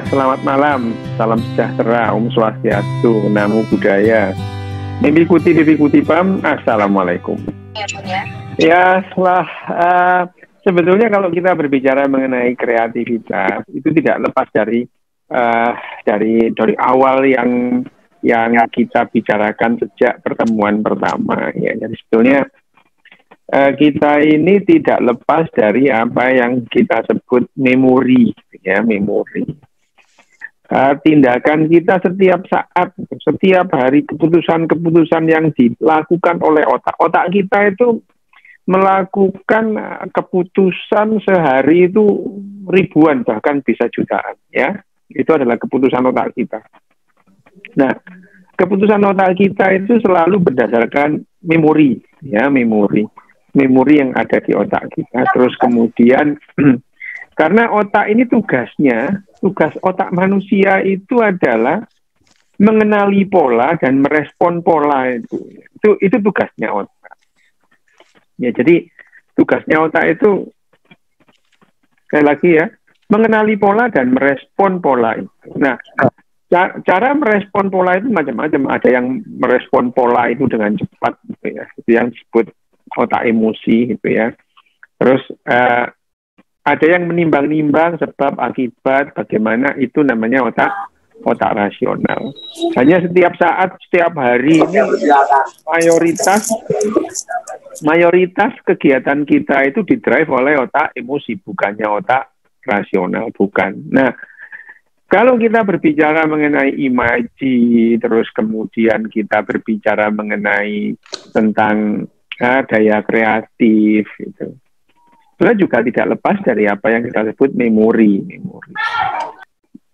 Selamat malam, salam sejahtera, Om Swastiastu, Namo Buddhaya. Mimpi kuti pam, Assalamualaikum. Ya, sebetulnya kalau kita berbicara mengenai kreativitas, itu tidak lepas dari awal yang kita bicarakan sejak pertemuan pertama. Ya, jadi sebetulnya kita ini tidak lepas dari apa yang kita sebut memori, ya, memori. Tindakan kita setiap saat, setiap hari, keputusan-keputusan yang dilakukan oleh otak. Otak kita itu melakukan keputusan sehari itu ribuan, bahkan bisa jutaan, ya. Itu adalah keputusan otak kita. Nah, keputusan otak kita itu selalu berdasarkan memori, ya, memori yang ada di otak kita. Terus kemudian karena otak ini tugas otak manusia itu adalah mengenali pola dan merespon pola itu tugasnya otak. Ya, jadi tugasnya otak itu sekali lagi ya, mengenali pola dan merespon pola itu. Nah, cara merespon pola itu macam-macam. Ada yang merespon pola itu dengan cepat, gitu ya. Itu yang disebut otak emosi, gitu ya. Terus ada yang menimbang-nimbang sebab akibat, bagaimana, itu namanya otak rasional. Hanya setiap saat, setiap hari ini mayoritas kegiatan kita itu didrive oleh otak emosi, bukannya otak rasional, bukan. Nah, kalau kita berbicara mengenai imaji, terus kemudian kita berbicara mengenai tentang daya kreatif, itu sebenarnya juga tidak lepas dari apa yang kita sebut memori.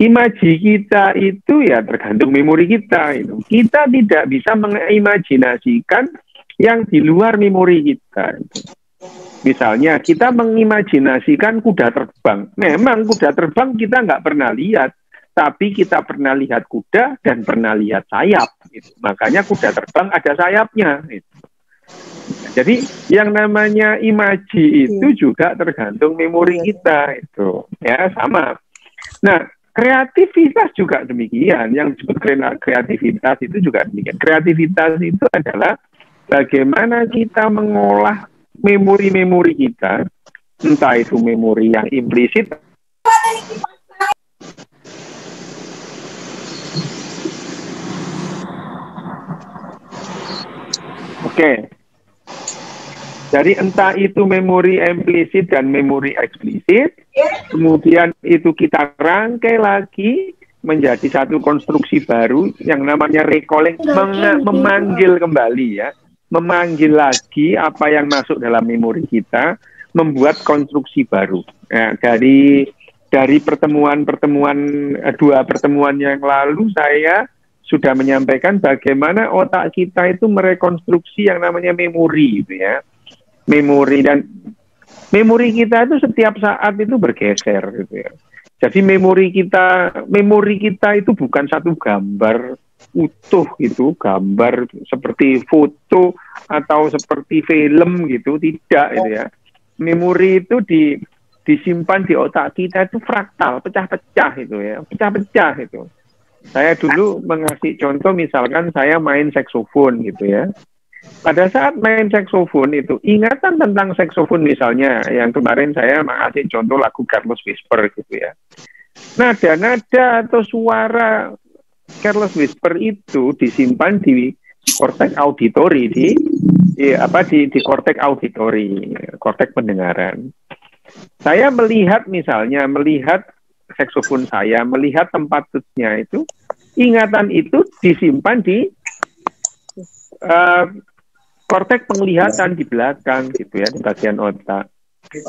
Imaji kita itu ya tergantung memori kita. Kita tidak bisa mengimajinasikan yang di luar memori kita. Misalnya kita mengimajinasikan kuda terbang. Memang kuda terbang kita nggak pernah lihat, tapi kita pernah lihat kuda dan pernah lihat sayap. Makanya kuda terbang ada sayapnya. Jadi yang namanya imaji itu juga tergantung memori kita, itu ya, sama. Nah, kreativitas juga demikian. Yang disebut kreativitas itu juga demikian. Kreativitas itu adalah bagaimana kita mengolah memori-memori kita, entah itu memori yang implisit. Oke. Jadi entah itu memori implisit dan memori eksplisit, kemudian itu kita rangkai lagi menjadi satu konstruksi baru yang namanya recalling, memanggil kembali, ya, memanggil lagi apa yang masuk dalam memori kita, membuat konstruksi baru. Nah, dari dua pertemuan yang lalu saya sudah menyampaikan bagaimana otak kita itu merekonstruksi yang namanya memori, gitu ya. Memori kita itu setiap saat itu bergeser, gitu ya. Jadi memori kita itu bukan satu gambar utuh, gitu, gambar seperti foto atau seperti film, gitu, tidak, gitu ya. Memori itu disimpan di otak kita itu fraktal, pecah-pecah, itu ya, pecah-pecah itu. Saya dulu mengasih contoh, misalkan saya main saksofon, gitu ya. Pada saat main saksofon itu, ingatan tentang saksofon misalnya, yang kemarin saya mengasih contoh lagu Careless Whisper, gitu ya. Nada-nada atau suara Careless Whisper itu disimpan di korteks auditori, di korteks auditori, korteks pendengaran. Saya melihat saksofon saya, melihat tempat tutnya itu, ingatan itu disimpan di korteks penglihatan di belakang, gitu ya, di bagian otak.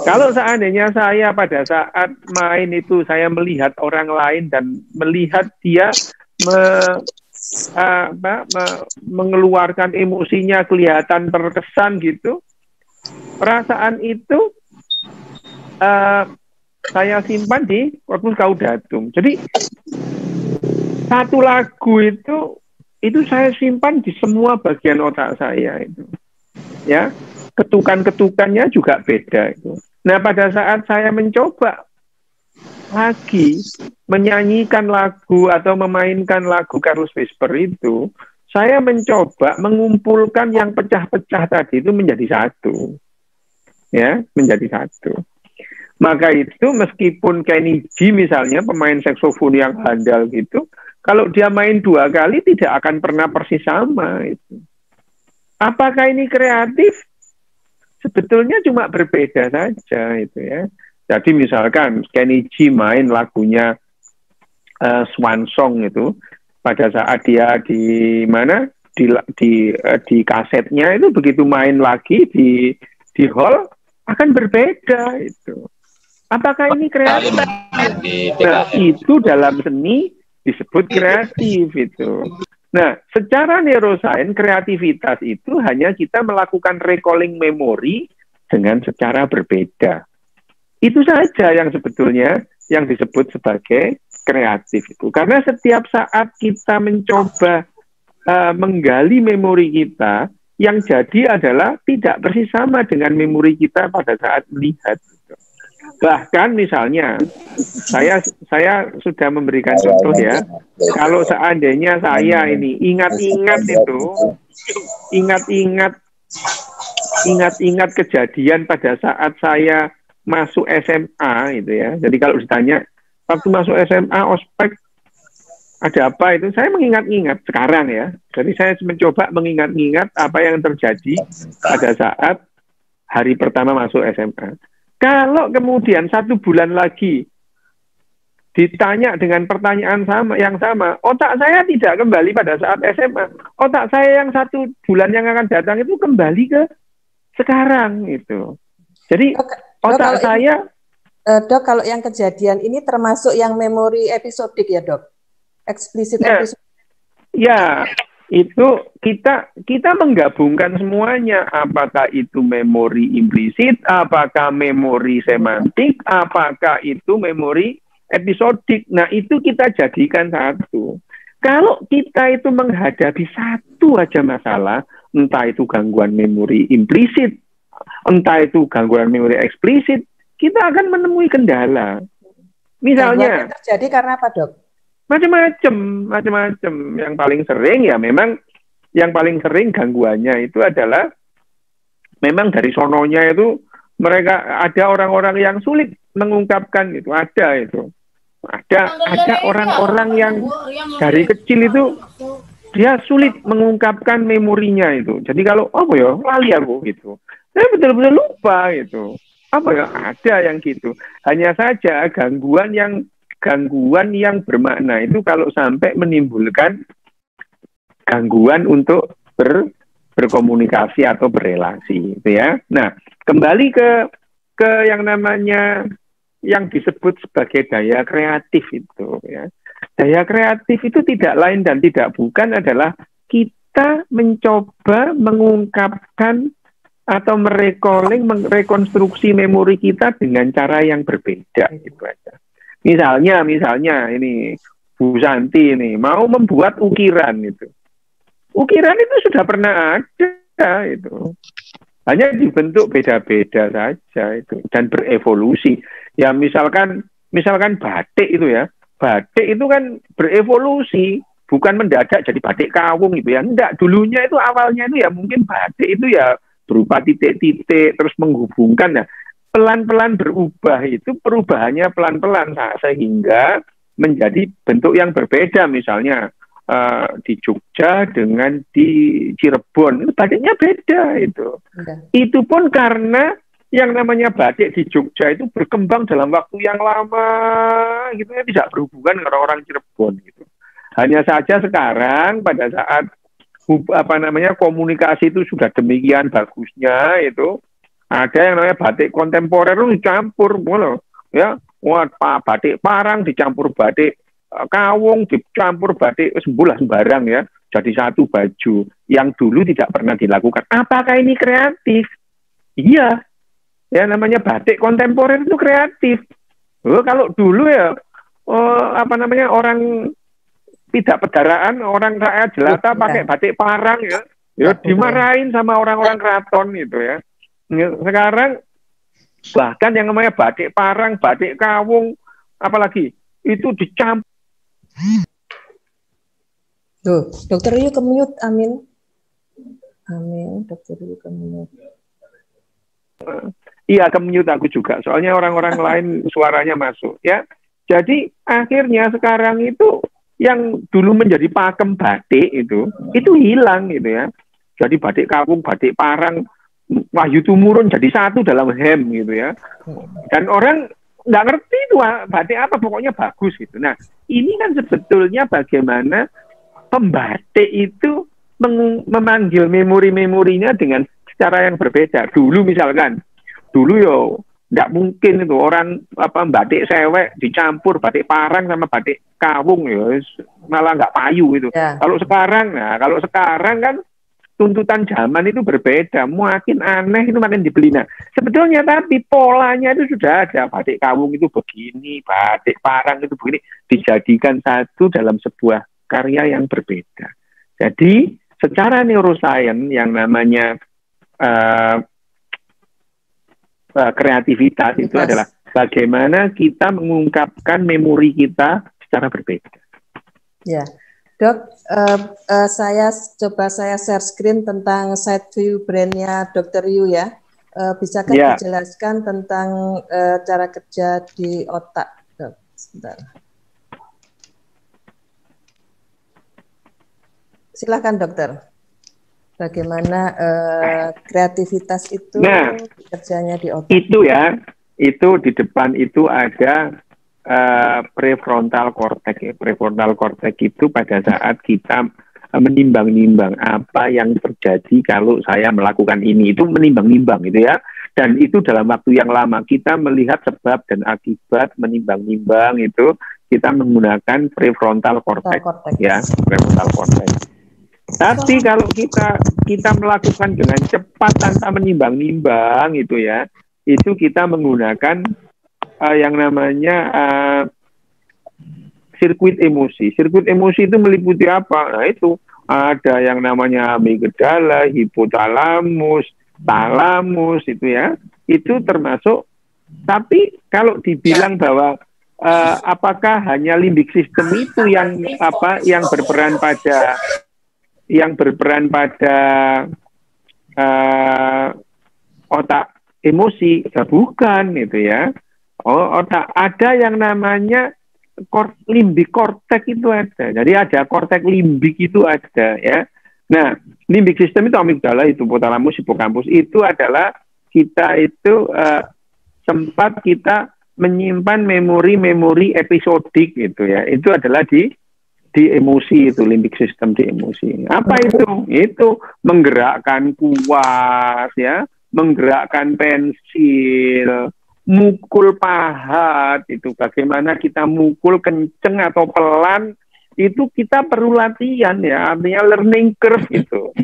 Kalau seandainya saya pada saat main itu saya melihat orang lain dan melihat dia mengeluarkan emosinya kelihatan terkesan, gitu, perasaan itu saya simpan di corpus caudatum. Jadi satu lagu itu saya simpan di semua bagian otak saya itu, ya. Ketukan-ketukannya juga beda itu. Nah, pada saat saya mencoba lagi menyanyikan lagu atau memainkan lagu Carlos Whisper itu, saya mencoba mengumpulkan yang pecah-pecah tadi itu menjadi satu, ya, menjadi satu. Maka itu meskipun Kenny G misalnya pemain saksofon yang handal gitu, kalau dia main 2 kali tidak akan pernah persis sama itu. Apakah ini kreatif? Sebetulnya cuma berbeda saja itu ya. Jadi misalkan Kenny G main lagunya Swan Song itu pada saat dia di mana di kasetnya itu begitu main lagi di hall akan berbeda itu. Apakah ini kreatif? Nah, itu dalam seni disebut kreatif itu. Nah, secara neuroscience kreativitas itu hanya kita melakukan recalling memori dengan secara berbeda. Itu saja yang sebetulnya yang disebut sebagai kreatif itu. Karena setiap saat kita mencoba menggali memori kita, yang jadi adalah tidak persis sama dengan memori kita pada saat melihat. Bahkan misalnya, saya sudah memberikan contoh ya, kalau seandainya saya ini ingat-ingat kejadian pada saat saya masuk SMA itu ya. Jadi kalau ditanya waktu masuk SMA ospek ada apa itu, saya mengingat-ingat sekarang ya. Jadi saya mencoba mengingat-ingat apa yang terjadi pada saat hari pertama masuk SMA. Kalau kemudian 1 bulan lagi ditanya dengan pertanyaan yang sama, otak saya tidak kembali pada saat SMA. Otak saya yang 1 bulan yang akan datang itu kembali ke sekarang itu. Jadi otak saya. Dok, kalau yang kejadian ini termasuk yang memori episodik ya dok? Eksplisit ya, episodik? Ya, itu kita menggabungkan semuanya. Apakah itu memori implisit, apakah memori semantik, apakah itu memori episodik. Nah, itu kita jadikan satu. Kalau kita itu menghadapi satu aja masalah, entah itu gangguan memori implisit, entah itu gangguan memori eksplisit, kita akan menemui kendala. Misalnya, gangguan terjadi karena apa dok? Macam-macam. Yang paling sering ya memang yang paling sering gangguannya itu adalah memang dari sononya itu mereka ada orang-orang yang sulit mengungkapkan itu, ada orang-orang yang dari kecil itu dia sulit mengungkapkan memorinya itu. Jadi kalau lali aku gitu. Saya betul-betul lupa itu. Ada yang gitu. Hanya saja gangguan yang bermakna itu kalau sampai menimbulkan gangguan untuk berkomunikasi atau berrelasi, gitu ya. Nah, kembali ke yang namanya yang disebut sebagai daya kreatif itu, ya. Daya kreatif itu tidak lain dan tidak bukan adalah kita mencoba mengungkapkan atau merekonstruksi memori kita dengan cara yang berbeda, gitu aja. Misalnya ini Bu Santi ini mau membuat ukiran itu. Ukiran itu sudah pernah ada itu. Hanya dibentuk beda-beda saja itu dan berevolusi. Ya misalkan batik itu ya. Batik itu kan berevolusi, bukan mendadak jadi batik kawung gitu ya. Enggak, dulunya itu awalnya itu ya mungkin batik itu ya berupa titik-titik terus menghubungkan ya. Pelan-pelan berubah itu perubahannya pelan-pelan sehingga menjadi bentuk yang berbeda. Misalnya di Jogja dengan di Cirebon itu batiknya beda itu. Itu pun karena yang namanya batik di Jogja itu berkembang dalam waktu yang lama gitu ya, tidak berhubungan dengan orang Cirebon gitu. Hanya saja sekarang pada saat komunikasi itu sudah demikian bagusnya itu ada yang namanya batik kontemporer itu dicampur, ya, batik parang dicampur batik kawung, dicampur batik sembarang ya, jadi satu baju yang dulu tidak pernah dilakukan. Apakah ini kreatif? Iya, ya namanya batik kontemporer itu kreatif. Kalau dulu ya, orang tidak pedaraan, orang rakyat jelata pakai batik parang ya dimarahin sama orang-orang keraton gitu ya. Sekarang bahkan yang namanya batik parang, batik kawung, apalagi itu dicampur. Tuh, Dokter Yu ke-mute, Amin. Amin, Dokter Yu ke-mute. Iya, ke-mute aku juga. Soalnya orang-orang lain suaranya masuk, ya. Jadi akhirnya sekarang itu yang dulu menjadi pakem batik itu hilang gitu ya. Jadi batik kawung, batik parang, Wahyu Tumurun jadi satu dalam hem gitu ya. Dan orang nggak ngerti itu batik apa, pokoknya bagus gitu. Nah, ini kan sebetulnya bagaimana pembatik itu memanggil memori-memorinya dengan cara yang berbeda. Dulu misalkan, dulu nggak mungkin itu orang batik sewek dicampur batik parang sama batik kawung malah nggak payu itu. Ya. Kalau sekarang kan tuntutan zaman itu berbeda, makin aneh itu makin dibeli. Nah, sebetulnya tapi polanya itu sudah ada, batik kawung itu begini, batik parang itu begini, dijadikan satu dalam sebuah karya yang berbeda. Jadi secara neuroscience yang namanya kreativitas itu adalah bagaimana kita mengungkapkan memori kita secara berbeda. Ya, Dok, saya share screen tentang side view brand-nya Dr. Yu ya. Bisakah dijelaskan tentang cara kerja di otak, Dok? Sebentar. Silakan, Dokter. Bagaimana kreativitas itu kerjanya di otak? Itu di depan itu ada prefrontal cortex. Prefrontal cortex itu pada saat kita menimbang-nimbang apa yang terjadi kalau saya melakukan ini, itu menimbang-nimbang gitu ya. Dan itu dalam waktu yang lama kita melihat sebab dan akibat, menimbang-nimbang itu kita menggunakan prefrontal cortex. Ya, prefrontal cortex. Tapi kalau kita melakukan dengan cepat tanpa menimbang-nimbang itu ya, itu kita menggunakan yang namanya sirkuit emosi. Sirkuit emosi itu meliputi apa? Nah, itu ada yang namanya amigdala, hipotalamus, talamus itu ya. Itu termasuk. Tapi kalau dibilang bahwa apakah hanya limbik sistem itu yang berperan pada otak emosi, bukan itu ya. Otak ada yang namanya limbik kortek itu ada. Jadi ada kortek limbik itu ada ya. Nah, limbik sistem itu amigdala, itu hipotalamus, hipokampus itu adalah kita itu sempat kita menyimpan memori-memori episodik gitu ya. Itu adalah di emosi, itu limbik sistem di emosi. Apa itu? Itu menggerakkan kuas ya, menggerakkan pensil, mukul pahat, itu bagaimana kita mukul kenceng atau pelan, itu kita perlu latihan ya, artinya learning curve itu.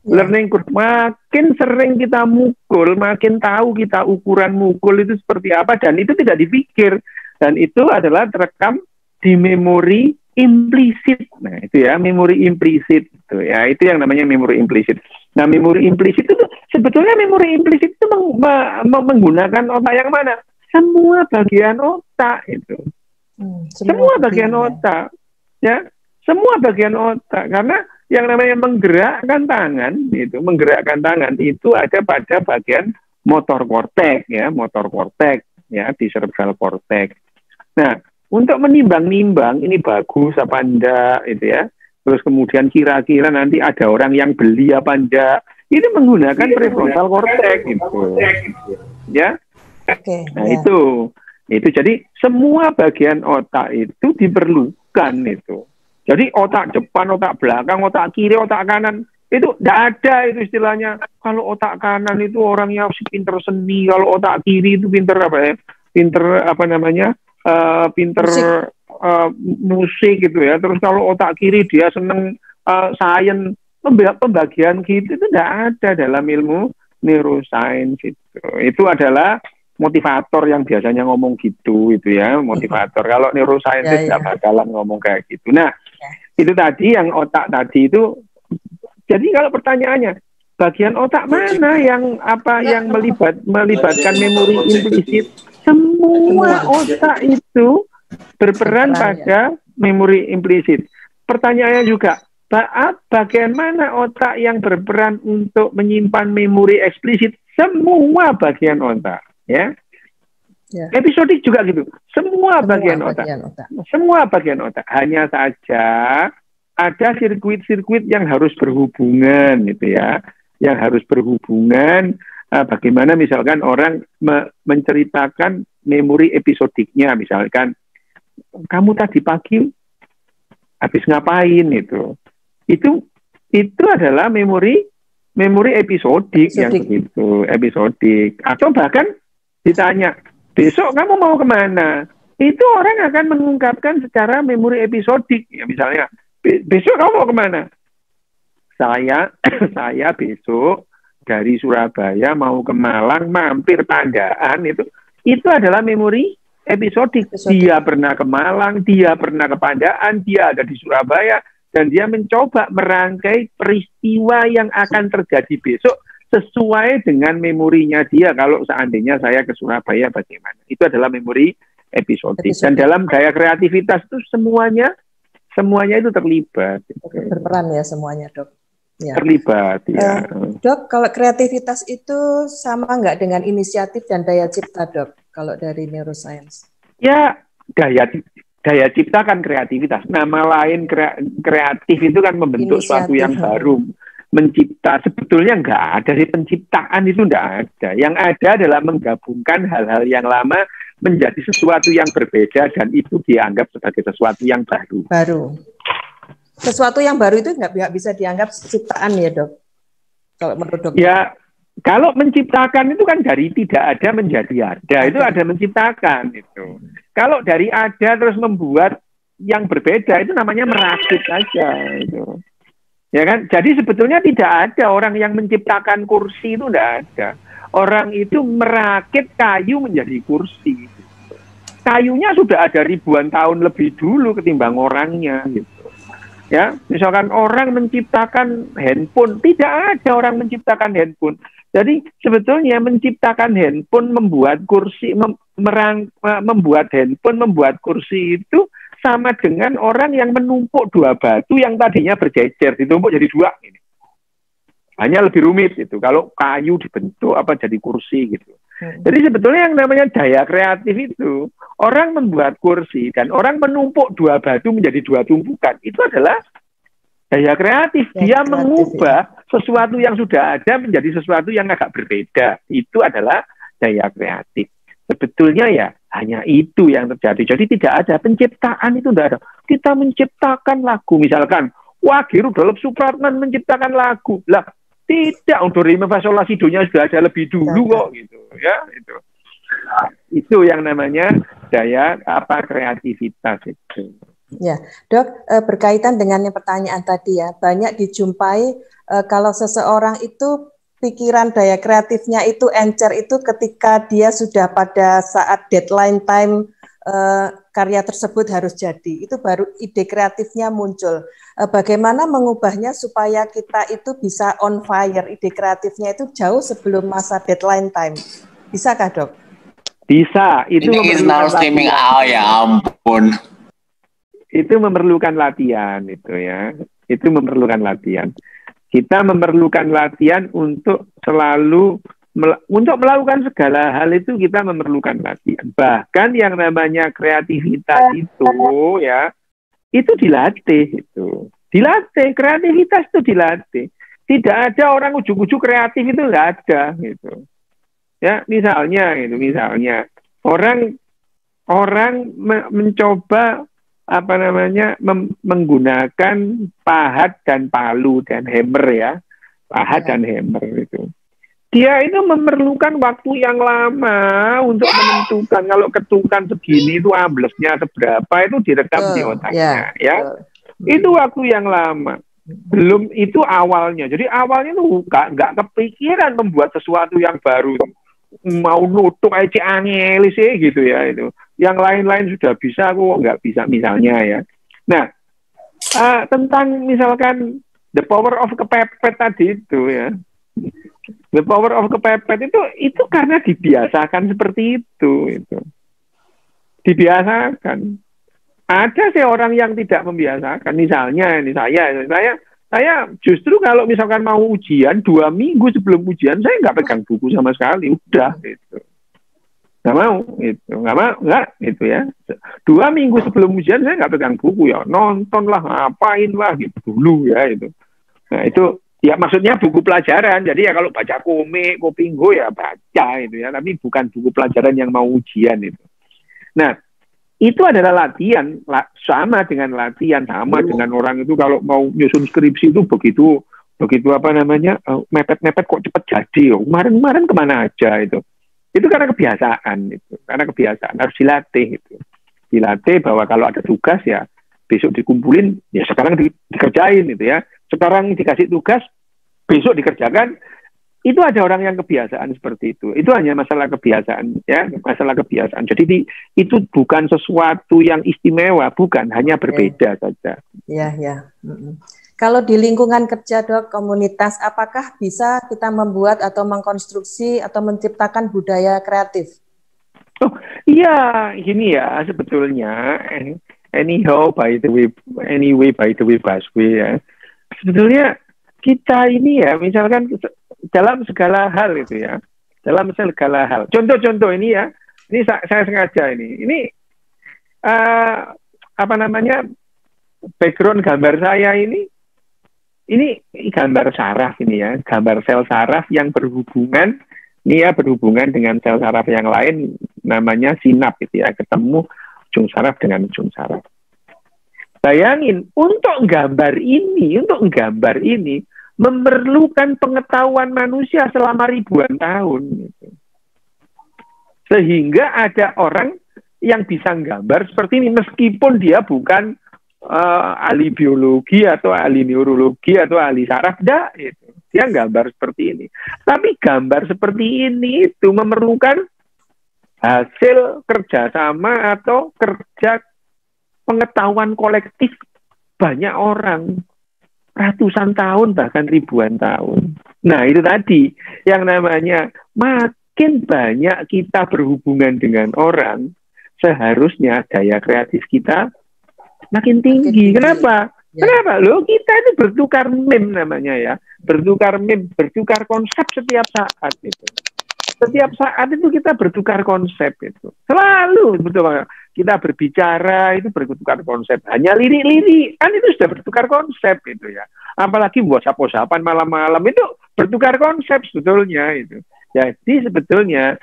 Learning curve, makin sering kita mukul, makin tahu kita ukuran mukul itu seperti apa, dan itu tidak dipikir, dan itu adalah terekam di memori implisit. Nah, itu ya, memori implisit itu ya, itu yang namanya memori implisit. Nah, memori implisit itu sebetulnya memori implisit itu menggunakan otak yang mana? Semua bagian otak itu. Semua bagian otak. Ya, semua bagian otak, karena yang namanya menggerakkan tangan itu ada pada bagian motor korteks ya, di cerebral cortex. Nah, untuk menimbang-nimbang ini bagus apa enggak itu ya. Terus kemudian kira-kira nanti ada orang yang beli apa enggak. Itu menggunakan prefrontal cortex gitu. Ya. Nah, itu jadi semua bagian otak itu diperlukan itu. Jadi otak depan, otak belakang, otak kiri, otak kanan itu tidak ada itu istilahnya. Kalau otak kanan itu orangnya pinter seni, kalau otak kiri itu pinter musik gitu ya. Terus kalau otak kiri dia seneng sains, pembagian gitu itu tidak ada dalam ilmu neuroscience itu. Itu adalah motivator yang biasanya ngomong gitu itu ya, motivator. Kalau neuroscience tidak bakalan ngomong kayak gitu. Nah, itu tadi yang otak tadi itu. Jadi kalau pertanyaannya, bagian otak mana yang melibatkan memori implisit? Semua otak itu Berperan pada memori implisit. Pertanyaannya juga, bagaimana otak yang berperan untuk menyimpan memori eksplisit? Semua bagian otak, ya. Episodik juga gitu. Semua bagian otak. Semua bagian otak. Hanya saja ada sirkuit-sirkuit yang harus berhubungan, gitu ya. Yang harus berhubungan. Bagaimana misalkan orang menceritakan memori episodiknya, misalkan kamu tadi pagi habis ngapain itu adalah memori episodik yang begitu, episodik. Atau bahkan ditanya, besok kamu mau kemana? Itu orang akan mengungkapkan secara memori episodik, ya, misalnya besok kamu mau kemana? Saya besok dari Surabaya mau ke Malang, mampir Pandaan, itu adalah memori episodik. Dia pernah ke Malang, dia pernah ke Pandaan, dia ada di Surabaya, dan dia mencoba merangkai peristiwa yang akan terjadi besok sesuai dengan memorinya dia. Kalau seandainya saya ke Surabaya bagaimana? Itu adalah memori episodik. Dan dalam gaya kreativitas itu semuanya itu terlibat. Berperan ya semuanya, Dok. Ya. Terlibat, ya. Dok, kalau kreativitas itu sama nggak dengan inisiatif dan daya cipta, Dok? Kalau dari neuroscience? Ya, daya cipta kan kreativitas. Nama lain kreatif itu kan membentuk sesuatu yang baru. Mencipta, sebetulnya nggak ada sih, penciptaan itu nggak ada. Yang ada adalah menggabungkan hal-hal yang lama menjadi sesuatu yang berbeda, dan itu dianggap sebagai sesuatu yang baru. Sesuatu yang baru itu nggak bisa dianggap ciptaan ya, Dok? Kalau menurut Dok? Ya, kalau menciptakan itu kan dari tidak ada menjadi ada. Itu ada menciptakan itu. Kalau dari ada terus membuat yang berbeda, itu namanya merakit saja itu. Ya kan? Jadi sebetulnya tidak ada orang yang menciptakan kursi, itu tidak ada. Orang itu merakit kayu menjadi kursi. Kayunya sudah ada ribuan tahun lebih dulu ketimbang orangnya gitu. Ya, misalkan orang menciptakan handphone, tidak ada orang menciptakan handphone. Jadi sebetulnya menciptakan handphone, membuat kursi, membuat handphone, membuat kursi itu sama dengan orang yang menumpuk dua batu yang tadinya berjejer, ditumpuk jadi dua. Ini hanya lebih rumit itu. Kalau kayu dibentuk jadi kursi gitu. Jadi sebetulnya yang namanya daya kreatif itu, orang membuat kursi dan orang menumpuk dua batu menjadi dua tumpukan, itu adalah daya kreatif. Dia mengubah sesuatu yang sudah ada menjadi sesuatu yang agak berbeda. Itu adalah daya kreatif. Sebetulnya ya hanya itu yang terjadi. Jadi tidak ada penciptaan, itu tidak ada. Kita menciptakan lagu, misalkan Wage Rudolf Supratman menciptakan lagu. Lah, tidak, untuk Rima Fasolasi Donya sudah ada lebih dulu kok gitu ya, itu yang namanya daya kreativitas itu. Ya, Dok, berkaitan dengan yang pertanyaan tadi ya, banyak dijumpai kalau seseorang itu pikiran daya kreatifnya itu encer itu ketika dia sudah pada saat deadline time karya tersebut harus jadi, itu baru ide kreatifnya muncul. Bagaimana mengubahnya supaya kita itu bisa on fire, ide kreatifnya itu jauh sebelum masa deadline time. Bisakah, Dok? Bisa. Itu ini now streaming out, ya ampun. Itu memerlukan latihan itu ya. Itu memerlukan latihan. Kita memerlukan latihan untuk selalu untuk melakukan segala hal itu kita memerlukan latihan. Bahkan yang namanya kreativitas itu ya, itu dilatih itu. Dilatih, kreativitas itu dilatih. Tidak ada orang ujuk-ujuk kreatif itu nggak ada gitu. Ya, misalnya orang mencoba menggunakan pahat dan palu dan hammer ya. Pahat dan hammer itu. Dia itu memerlukan waktu yang lama untuk menentukan kalau ketukan segini itu amblesnya seberapa, itu direkam di otaknya ya. Itu waktu yang lama. Belum itu awalnya. Jadi awalnya itu nggak kepikiran membuat sesuatu yang baru. Mau nutuk aja angel sih gitu ya itu. Yang lain-lain sudah bisa, kok nggak bisa misalnya ya. Nah, tentang misalkan the power of kepepet tadi itu ya. The power of kepepet itu karena dibiasakan seperti itu. Dibiasakan. Ada sih orang yang tidak membiasakan. Misalnya ini saya justru kalau misalkan mau ujian 2 minggu sebelum ujian saya nggak pegang buku sama sekali, udah gitu. Nggak mau gitu ya. 2 minggu sebelum ujian saya nggak pegang buku ya, nonton lah, ngapain lah gitu dulu ya itu. Nah itu ya maksudnya buku pelajaran. Jadi ya kalau baca komik, Kopinggo ya baca itu ya, tapi bukan buku pelajaran yang mau ujian itu. Nah itu adalah latihan, sama dengan orang itu kalau mau nyusun skripsi itu begitu apa namanya mepet-mepet kok cepet jadi. Kemarin kemana aja itu karena kebiasaan, harus dilatih bahwa kalau ada tugas ya besok dikumpulin, ya sekarang dikerjain itu ya, sekarang dikasih tugas besok dikerjakan. Itu ada orang yang kebiasaan seperti itu hanya masalah kebiasaan ya, jadi itu bukan sesuatu yang istimewa, bukan, hanya berbeda saja ya. Kalau di lingkungan kerja Dok, komunitas, apakah bisa kita membuat atau mengkonstruksi atau menciptakan budaya kreatif? Oh iya, gini ya sebetulnya, by the way Baswe ya, sebetulnya kita ini ya, misalkan dalam segala hal itu ya, contoh ini ya, ini saya sengaja ini apa namanya, background gambar saya ini gambar saraf ini ya, gambar sel saraf yang berhubungan dengan sel saraf yang lain, namanya sinap gitu ya, ketemu ujung saraf dengan ujung saraf. Bayangin, untuk gambar ini memerlukan pengetahuan manusia selama ribuan tahun. Sehingga ada orang yang bisa gambar seperti ini, meskipun dia bukan ahli biologi atau ahli neurologi atau ahli saraf, dia gambar seperti ini. Tapi gambar seperti ini itu memerlukan hasil kerjasama atau kerja pengetahuan kolektif banyak orang, ratusan tahun bahkan ribuan tahun. Nah itu tadi yang namanya, makin banyak kita berhubungan dengan orang, seharusnya daya kreatif kita makin tinggi. Kenapa? Loh, kita itu bertukar meme namanya ya, bertukar konsep setiap saat itu. Setiap saat itu kita bertukar konsep itu. Selalu betul banget. Kita berbicara itu bertukar konsep. Hanya lirik-lirikan itu sudah bertukar konsep itu ya. Apalagi WhatsApp-WhatsAppan malam-malam itu bertukar konsep sebetulnya itu. Jadi sebetulnya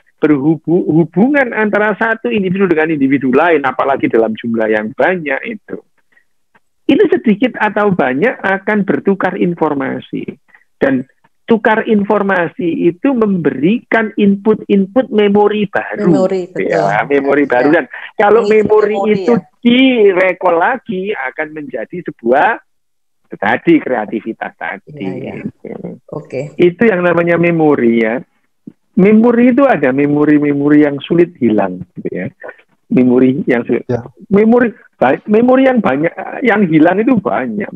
hubungan antara satu individu dengan individu lain, apalagi dalam jumlah yang banyak itu sedikit atau banyak akan bertukar informasi. Dan tukar informasi itu memberikan input memori baru. Memori baru. Dan kalau memori itu direkol lagi akan menjadi sebuah kreativitas tadi. Itu yang namanya memori ya. Memori itu ada memori yang sulit hilang gitu ya. Memori yang sulit. Memori yang banyak, yang hilang itu banyak.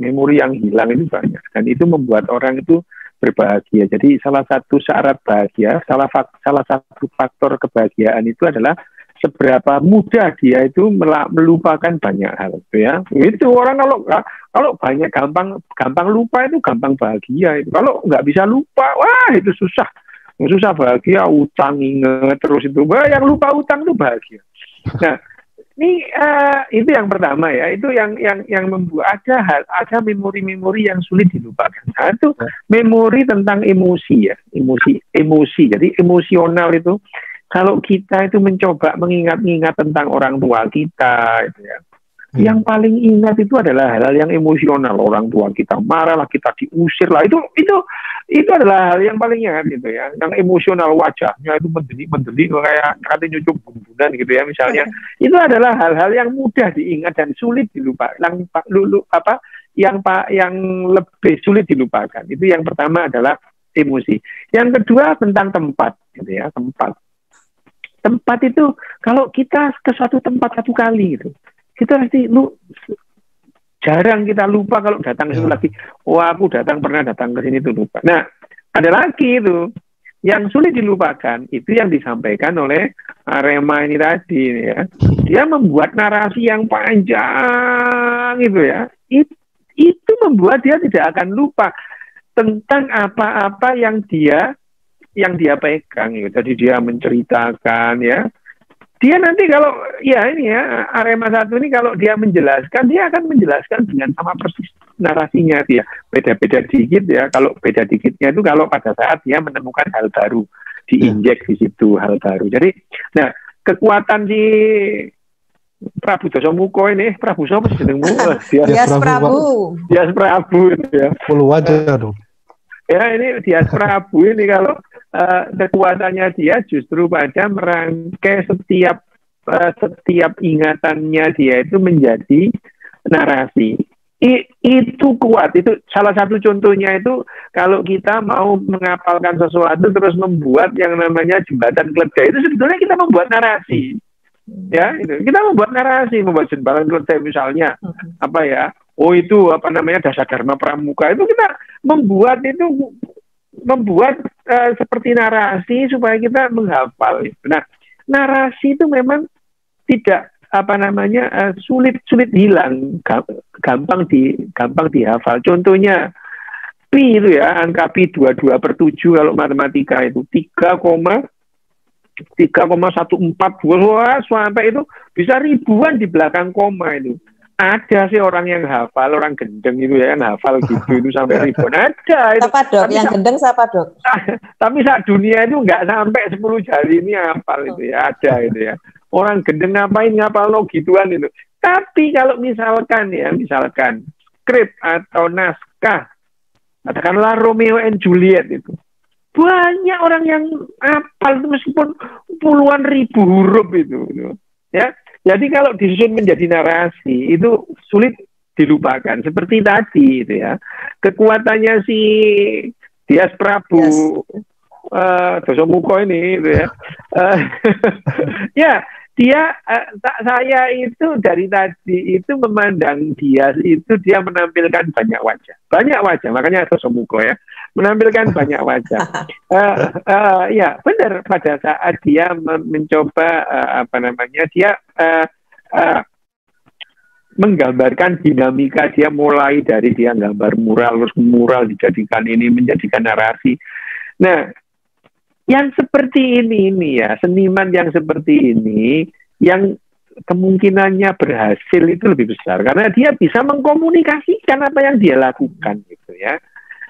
Dan itu membuat orang itu berbahagia. Jadi salah satu syarat bahagia, salah satu faktor kebahagiaan itu adalah seberapa mudah dia itu melupakan banyak hal, ya. Itu orang kalau banyak gampang lupa itu gampang bahagia itu. Kalau nggak bisa lupa, wah itu susah bahagia. Utang inget terus itu, yang lupa utang itu bahagia. Nah, ini itu yang pertama ya, itu yang membuat ada memori-memori yang sulit dilupakan. Satu, memori tentang emosi ya, emosi. Jadi emosional itu, kalau kita itu mencoba mengingat-ingat tentang orang tua kita, itu ya, yang paling ingat itu adalah hal-hal yang emosional. Orang tua kita marah lah, kita diusir lah, itu adalah hal yang paling ingat gitu ya. Yang emosional, wajahnya itu mendeli kayak katanya nyucuk bumbunan gitu ya misalnya. Itu adalah hal-hal yang mudah diingat dan sulit dilupakan. Yang lebih sulit dilupakan. Itu yang pertama adalah emosi. Yang kedua tentang tempat gitu ya, tempat itu kalau kita ke suatu tempat satu kali gitu, kita pasti jarang kita lupa kalau datang ke situ lagi. Wah, aku pernah datang ke sini tuh lupa. Nah, ada lagi itu yang sulit dilupakan, itu yang disampaikan oleh Arema ini tadi ya, dia membuat narasi yang panjang itu ya, itu membuat dia tidak akan lupa tentang apa-apa yang dia pegang gitu. Jadi dia menceritakan ya, dia nanti kalau ya ini ya Arema 1 ini kalau dia menjelaskan, dia akan menjelaskan dengan sama persis narasinya dia. Beda-beda dikit ya, kalau beda dikitnya itu kalau pada saat dia menemukan hal baru, diinjek di situ hal baru. Jadi, nah kekuatan di Prabu Dasamuka ini, Prabu siapa sih jenengmu? Dias Prabu. Dias Prabu itu ya. Puluh aja dong. Ya ini Dias Prabu ini kalau kekuatannya dia justru pada merangkai setiap ingatannya dia itu menjadi narasi. Itu kuat, itu salah satu contohnya itu kalau kita mau menghafalkan sesuatu terus membuat yang namanya jembatan keledai, itu sebetulnya kita membuat narasi. Ya, itu kita membuat narasi, membuat jembatan keledai misalnya apa ya, oh itu apa namanya Dasar Dharma Pramuka, itu kita membuat seperti narasi supaya kita menghafal. Nah, narasi itu memang tidak sulit hilang, gampang dihafal. Contohnya pi itu ya, angka pi 22/7 kalau matematika itu 3,1422 sampai itu bisa ribuan di belakang koma itu. Ada sih orang yang hafal, orang gendeng itu ya, yang hafal gitu itu sampai ribuan. Ada itu. Siapa dok? Tapi yang gendeng siapa dok? Tapi saat dunia itu nggak sampai 10 jari ini hafal itu ya, ada itu ya. Orang gendeng ngapain ngapal lo gituan itu. Tapi kalau misalkan skrip atau naskah, katakanlah Romeo and Juliet itu, banyak orang yang hafal itu meskipun puluhan ribu huruf itu ya. Jadi kalau disusun menjadi narasi itu sulit dilupakan. Seperti tadi itu ya, kekuatannya si Dias Prabu Dasamuka ini itu ya. Ya, saya itu dari tadi itu memandang Dias itu dia menampilkan banyak wajah, makanya Dasamuka ya, menampilkan banyak wajah. Ya benar, pada saat dia mencoba dia menggambarkan dinamika, dia mulai dari dia gambar mural, terus mural dijadikan ini menjadikan narasi. Nah, yang seperti ini ya, seniman yang seperti ini, yang kemungkinannya berhasil itu lebih besar karena dia bisa mengkomunikasikan apa yang dia lakukan gitu ya.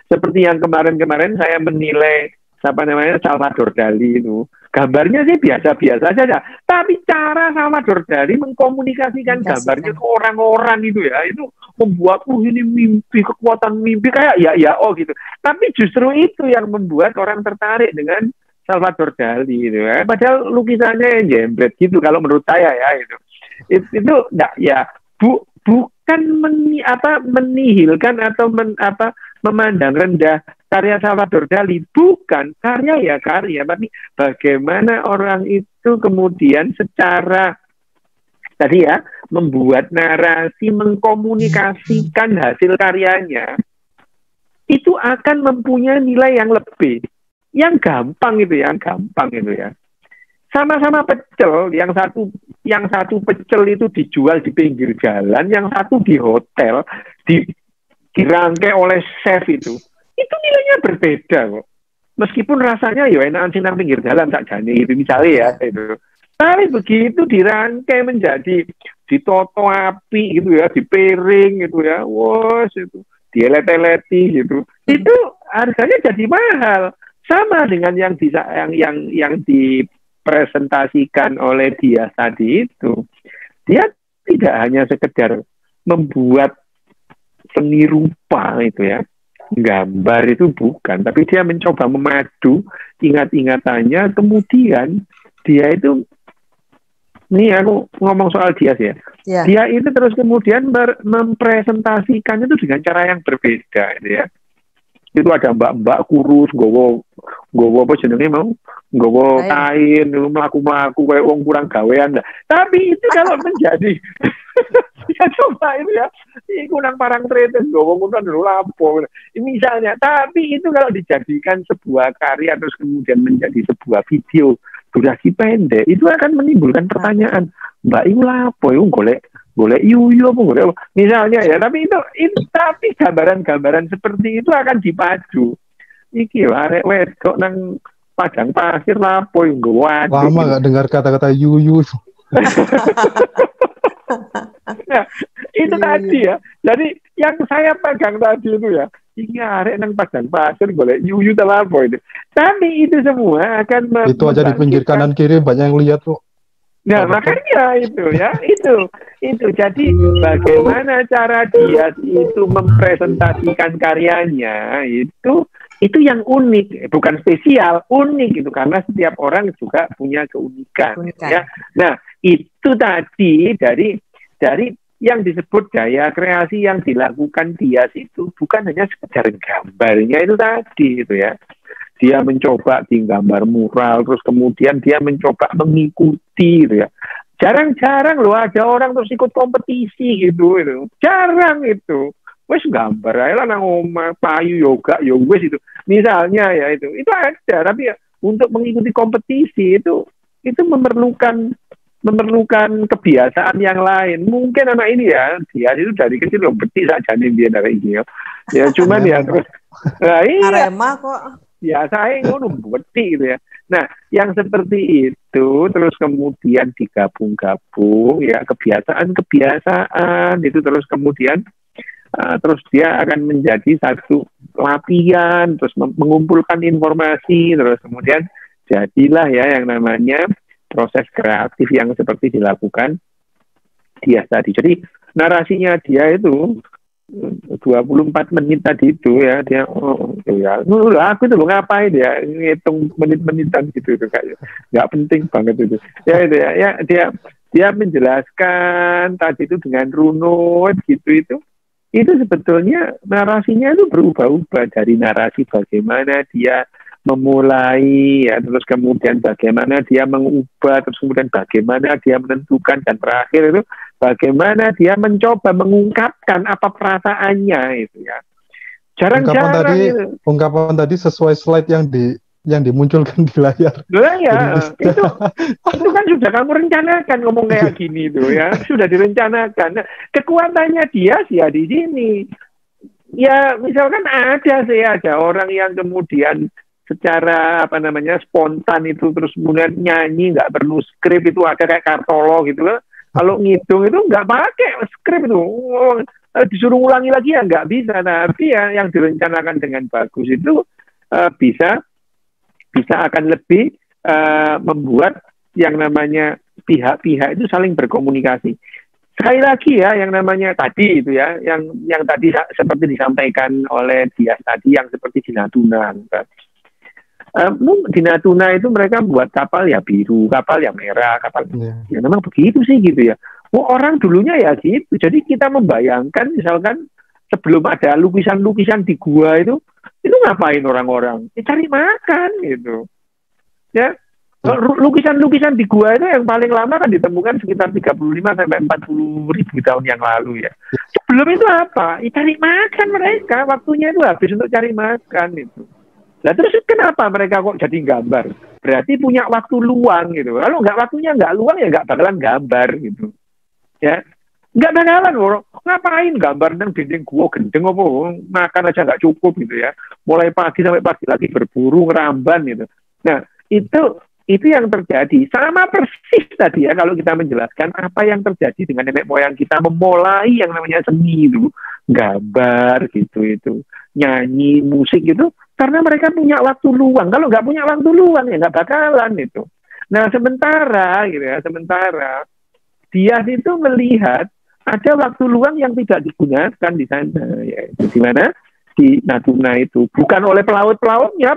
Seperti yang kemarin saya menilai Salvador Dali itu, gambarnya sih biasa-biasa saja, tapi cara Salvador Dali mengkomunikasikan gambarnya ke orang-orang itu ya, itu membuat ini mimpi, kekuatan mimpi kayak ya gitu. Tapi justru itu yang membuat orang tertarik dengan Salvador Dali itu ya. Padahal lukisannya jembret gitu kalau menurut saya ya itu enggak ya, bukan menihilkan atau memandang rendah karya Salvador Dali, bukan, karya ya karya, tapi bagaimana orang itu kemudian secara tadi ya membuat narasi, mengkomunikasikan hasil karyanya itu akan mempunyai nilai yang lebih, yang gampang itu ya. Sama-sama pecel, yang satu pecel itu dijual di pinggir jalan, yang satu di hotel, dirangkai oleh chef itu nilainya berbeda kok. Meskipun rasanya ya enakan sing nang pinggir jalan tak jane itu misalnya ya itu. Tapi begitu dirangkai menjadi ditoto api gitu ya, dipiring gitu ya. Wos itu dielet-eleti gitu. Itu harganya jadi mahal. Sama dengan yang dipresentasikan oleh dia tadi itu. Dia tidak hanya sekedar membuat seni rupa itu ya, gambar itu bukan, tapi dia mencoba memadu ingat-ingatannya, kemudian dia itu, ini aku ngomong soal Dias ya, dia itu terus kemudian mempresentasikannya itu dengan cara yang berbeda gitu ya. Itu ada mbak-mbak kurus, gowo apa jenenge mau, gowo kain, melaku-melaku kayak wong kurang gawean. Tapi itu kalau menjadi ya coba itu ya, ini kurang parang tretes, gowo kurang dulu lapo. Misalnya, tapi itu kalau dijadikan sebuah karya terus kemudian menjadi sebuah video durasi pendek, itu akan menimbulkan pertanyaan, Mbak iku lapo iku golek yuyu apa golek apa? Misalnya ya, tapi tapi gambaran-gambaran seperti itu akan dipacu. Iki arek wedok nang padang pasir lapo iku waduk. Lama nggak dengar kata-kata yuyu. Nah, itu tadi ya. Jadi yang saya pegang tadi itu ya, ini arek nang padang pasir golek yuyu lapo itu. Tapi itu semua akan itu aja di pinggir kanan kiri banyak yang lihat kok. Nah, makanya itu ya, itu. Jadi bagaimana cara dia itu mempresentasikan karyanya itu yang unik, bukan spesial, unik itu karena setiap orang juga punya keunikan. Ya. Nah, itu tadi dari yang disebut daya kreasi yang dilakukan Dias itu bukan hanya sekedar gambarnya itu tadi itu ya. Dia mencoba di gambar mural, terus kemudian dia mencoba mengikuti gitu ya. Jarang-jarang loh ada orang terus ikut kompetisi gitu itu. Jarang itu. Wes gambar aja lah nang omah payu yoga wes itu. Misalnya ya itu ada, tapi ya, untuk mengikuti kompetisi itu memerlukan kebiasaan yang lain. Mungkin anak ini ya, dia itu dari kecil loh beti saja nih dia dari ini ya. Ya cuman ya terus nah, iya. Arema kok. Ya saya ngono beti gitu ya. Nah, yang seperti itu terus kemudian digabung-gabung ya kebiasaan itu terus kemudian terus dia akan menjadi satu latihan terus mengumpulkan informasi terus kemudian jadilah ya yang namanya proses kreatif yang seperti dilakukan dia tadi. Jadi narasinya dia itu 24 menit tadi itu ya dia aku itu ngapain ya ngitung menit-menitan gitu itu kayak nggak penting banget itu ya dia menjelaskan tadi itu dengan runut gitu itu sebetulnya narasinya itu berubah-ubah dari narasi bagaimana dia memulai ya terus kemudian bagaimana dia mengubah terus kemudian bagaimana dia menentukan dan terakhir itu bagaimana dia mencoba mengungkapkan apa perasaannya itu ya. Jarang-jarang ungkapan tadi sesuai slide yang dimunculkan di layar. Nah, ya, itu kan sudah kamu rencanakan ngomong kayak gini tuh ya, sudah direncanakan. Nah, kekuatannya dia sih ya di sini. Ya, misalkan ada orang yang kemudian secara spontan itu terus kemudian nyanyi nggak perlu skrip itu ada kayak Kartolo gitu kan. Kalau ngitung itu nggak pakai skrip itu, disuruh ulangi lagi ya nggak bisa. Tapi ya yang direncanakan dengan bagus itu bisa akan lebih membuat yang namanya pihak-pihak itu saling berkomunikasi. Sekali lagi ya yang namanya tadi itu ya, yang tadi seperti disampaikan oleh Dias tadi yang seperti di Natuna. Di Natuna itu mereka buat kapal ya biru, kapal ya merah, kapal ya memang begitu sih gitu ya. Orang dulunya ya gitu. Jadi kita membayangkan misalkan sebelum ada lukisan-lukisan di gua itu ngapain orang-orang? Cari makan gitu. Ya. Lukisan-lukisan di gua itu yang paling lama kan ditemukan sekitar 35 sampai 40 ribu tahun yang lalu ya. Sebelum itu apa? Cari makan mereka. Waktunya itu habis untuk cari makan itu. Nah terus kenapa mereka kok jadi gambar? Berarti punya waktu luang gitu. Kalau waktunya nggak luang ya nggak bakalan gambar gitu. Ya nggak bakalan ngapain gambar nang dinding gua gendeng apa makan aja nggak cukup gitu ya. Mulai pagi sampai pagi lagi berburu ngeramban gitu. Nah itu yang terjadi sama persis tadi ya kalau kita menjelaskan apa yang terjadi dengan nenek moyang kita memulai yang namanya seni itu gambar gitu itu nyanyi musik gitu karena mereka punya waktu luang. Kalau nggak punya waktu luang ya nggak bakalan itu. Nah sementara Dias itu melihat ada waktu luang yang tidak digunakan di sana yaitu di mana di Natuna itu bukan oleh pelautnya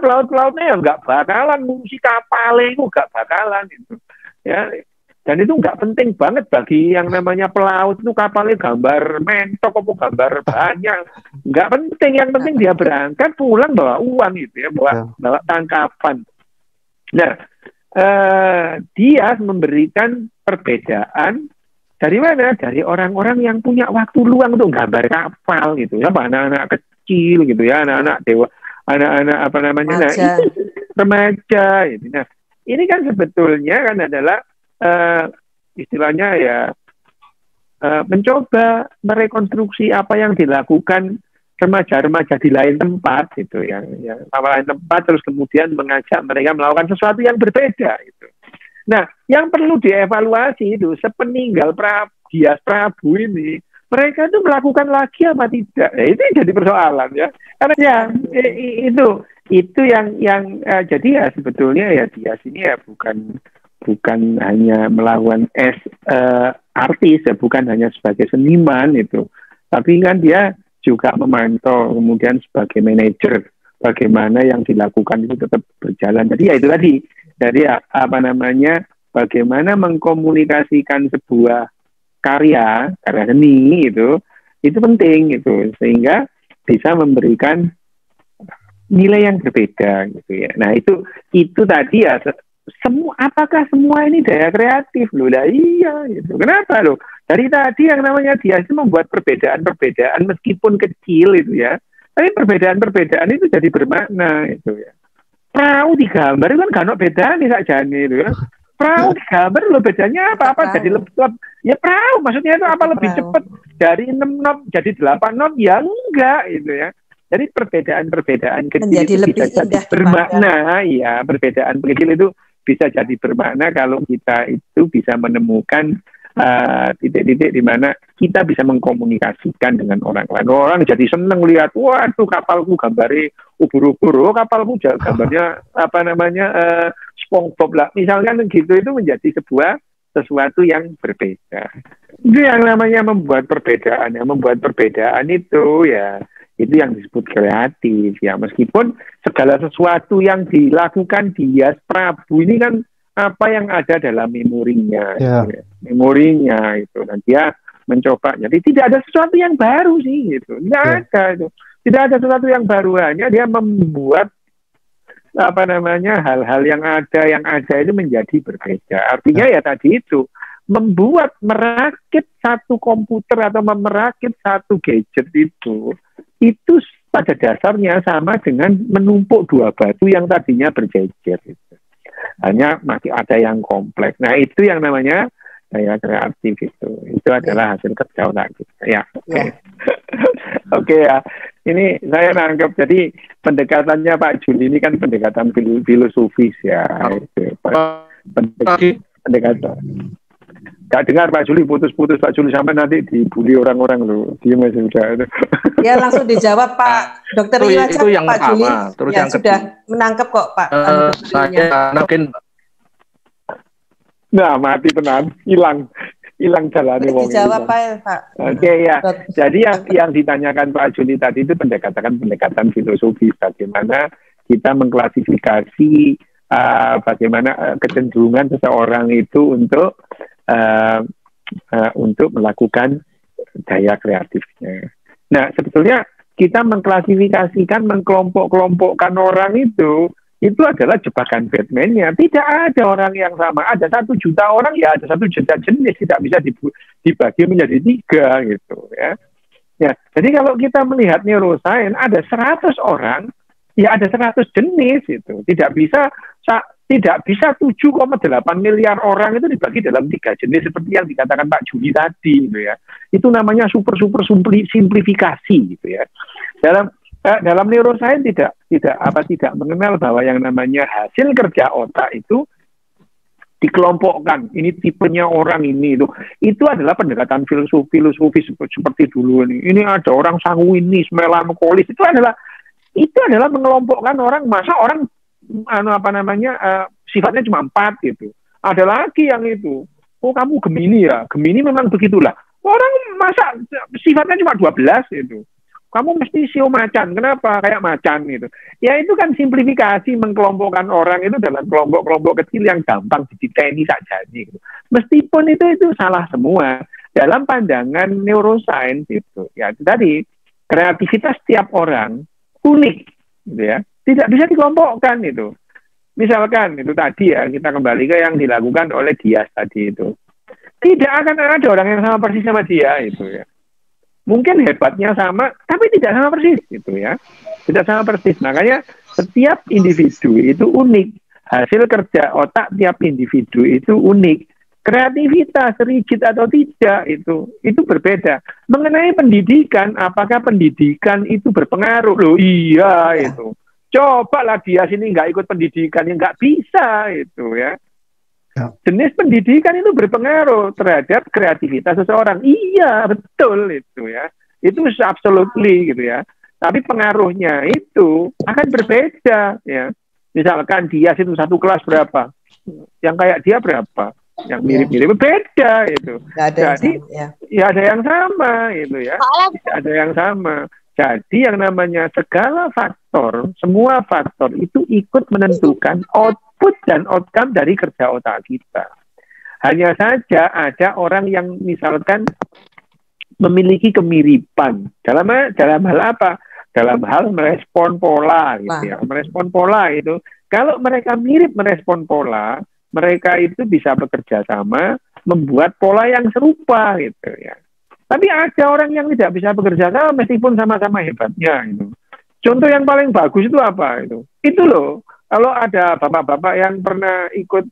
ya nggak bakalan musik kapal itu nggak bakalan itu ya dan itu nggak penting banget bagi yang namanya pelaut itu kapalnya gambar mentok apa gambar banyak nggak penting, yang penting dia berangkat pulang bawa uang gitu ya bawa tangkapan. Nah dia memberikan perbedaan dari mana? Dari orang-orang yang punya waktu luang untuk gambar kapal gitu ya, anak-anak kecil gitu ya, anak-anak dewa, anak-anak remaja gitu. Nah, ini kan sebetulnya kan adalah istilahnya ya mencoba merekonstruksi apa yang dilakukan remaja-remaja di lain tempat gitu, yang lain tempat, terus kemudian mengajak mereka melakukan sesuatu yang berbeda gitu. Nah, yang perlu dievaluasi itu sepeninggal Dias Prabu ini, mereka itu melakukan lagi apa tidak? Ya, itu yang jadi persoalan ya. Karena ya itu yang jadi ya sebetulnya ya Dias ini ya bukan hanya melakukan artis ya, bukan hanya sebagai seniman itu, tapi kan dia juga memantau, kemudian sebagai manajer bagaimana yang dilakukan itu tetap berjalan. Jadi ya itu tadi, jadi apa namanya, bagaimana mengkomunikasikan sebuah karya seni itu penting gitu, sehingga bisa memberikan nilai yang berbeda gitu ya. Nah itu tadi ya, apakah semua ini daya kreatif loh? Lah iya gitu. Kenapa loh? Dari tadi yang namanya dia itu membuat perbedaan meskipun kecil itu ya, tapi perbedaan itu jadi bermakna itu ya. Perahu digambar itu kan gak ada beda nih sakjane itu ya. Perahu digambar lo bedanya apa jadi lebih ya perahu maksudnya itu apa lebih cepat dari 6 knot jadi 8 knot ya enggak itu ya. Jadi perbedaan kecil itu bisa jadi bermakna ya, perbedaan kecil itu bisa jadi bermakna kalau kita itu bisa menemukan titik-titik di mana kita bisa mengkomunikasikan dengan orang lain. Orang jadi seneng lihat, waduh kapalku gambari ubur-ubur, kapalku gambarnya apa namanya SpongeBob lah. Misalkan gitu, itu menjadi sesuatu yang berbeda. Itu yang namanya membuat perbedaan. Yang membuat perbedaan itu ya itu yang disebut kreatif ya. Meskipun segala sesuatu yang dilakukan Dias Prabu ini kan apa yang ada dalam memorinya, memorinya itu, dan dia mencoba. Jadi tidak ada sesuatu yang baru sih, gitu. Tidak ada itu. Tidak ada sesuatu yang baru, hanya dia membuat apa namanya hal-hal yang ada itu menjadi berbeda. Artinya ya tadi itu merakit satu komputer atau merakit satu gadget itu pada dasarnya sama dengan menumpuk dua batu yang tadinya berjejer gitu. Hanya masih ada yang kompleks. Nah itu yang namanya daya kreatif itu adalah hasil kerja otak kita ya. Oke ya, ini saya nangkep. Jadi pendekatannya Pak Juli ini kan pendekatan filosofis ya. Pendekatan. Gak dengar Pak Juli, putus-putus Pak Juli, sampai nanti dibully orang-orang loh. Dia masih udah. Ya langsung dijawab Pak Dokter Ilaca, itu yang Pak Juli. Terus ya, yang sudah menangkap kok Pak. Saya mungkin. Nah mati tenan, hilang jalannya. Dijawab Pak. Oke ya. Jadi yang ditanyakan Pak Juli tadi itu pendekatan filosofis, bagaimana kita mengklasifikasi bagaimana kecenderungan seseorang itu untuk melakukan daya kreatifnya. Nah, sebetulnya kita mengklasifikasikan, mengkelompok-kelompokkan orang itu adalah jebakan Batman-nya. Tidak ada orang yang sama. Ada 1 juta orang, ya ada 1 juta jenis. Tidak bisa dibagi menjadi 3 gitu ya. Ya, jadi kalau kita melihat neuroscience, ada 100 orang, ya ada 100 jenis itu. Tidak bisa 7,8 miliar orang itu dibagi dalam 3 jenis seperti yang dikatakan Pak Juli tadi gitu ya. Itu namanya super simplifikasi gitu ya. Dalam neuroscience tidak mengenal bahwa yang namanya hasil kerja otak itu dikelompokkan. Ini tipenya orang ini itu adalah pendekatan filosofi seperti dulu ini. Ini ada orang sanguinis, melankolis, itu adalah mengelompokkan orang. Masa orang sifatnya cuma 4 gitu. Ada lagi yang itu, oh kamu Gemini ya, Gemini memang begitulah. Orang masa sifatnya cuma 12 itu. Kamu mesti sio macan, kenapa? Kayak macan gitu. Ya itu kan simplifikasi, mengkelompokkan orang itu dalam kelompok-kelompok kecil yang gampang dititeni saja gitu. Meskipun itu salah semua. Dalam pandangan neuroscience itu, ya itu tadi, kreativitas setiap orang unik gitu ya. Tidak bisa dikelompokkan itu. Misalkan itu tadi ya, kita kembali ke yang dilakukan oleh Dias tadi itu. Tidak akan ada orang yang sama persis sama dia itu ya. Mungkin hebatnya sama, tapi tidak sama persis gitu ya. Tidak sama persis. Makanya setiap individu itu unik. hasil kerja otak tiap individu itu unik. Kreativitas, rigid atau tidak itu berbeda. Mengenai pendidikan, apakah pendidikan itu berpengaruh? Loh iya itu. Cobalah dia sini nggak ikut pendidikan, yang nggak bisa itu ya. Jenis pendidikan itu berpengaruh terhadap kreativitas seseorang. Iya betul itu ya. Itu absolutely gitu ya. Tapi pengaruhnya itu akan berbeda ya. Misalkan dia itu satu kelas berapa, yang kayak dia berapa. Yang mirip-mirip beda itu. Jadi ya ada yang sama itu ya. Ada yang sama. Jadi yang namanya segala faktor, semua faktor itu ikut menentukan output dan outcome dari kerja otak kita. Hanya saja ada orang yang misalkan memiliki kemiripan dalam hal apa? Dalam hal merespon pola gitu ya. Merespon pola itu. Kalau mereka mirip merespon pola, mereka itu bisa bekerja sama, membuat pola yang serupa gitu ya. Tapi ada orang yang tidak bisa bekerja sama meskipun sama-sama hebatnya itu. Contoh yang paling bagus itu apa itu? Itu loh, kalau ada bapak-bapak yang pernah ikut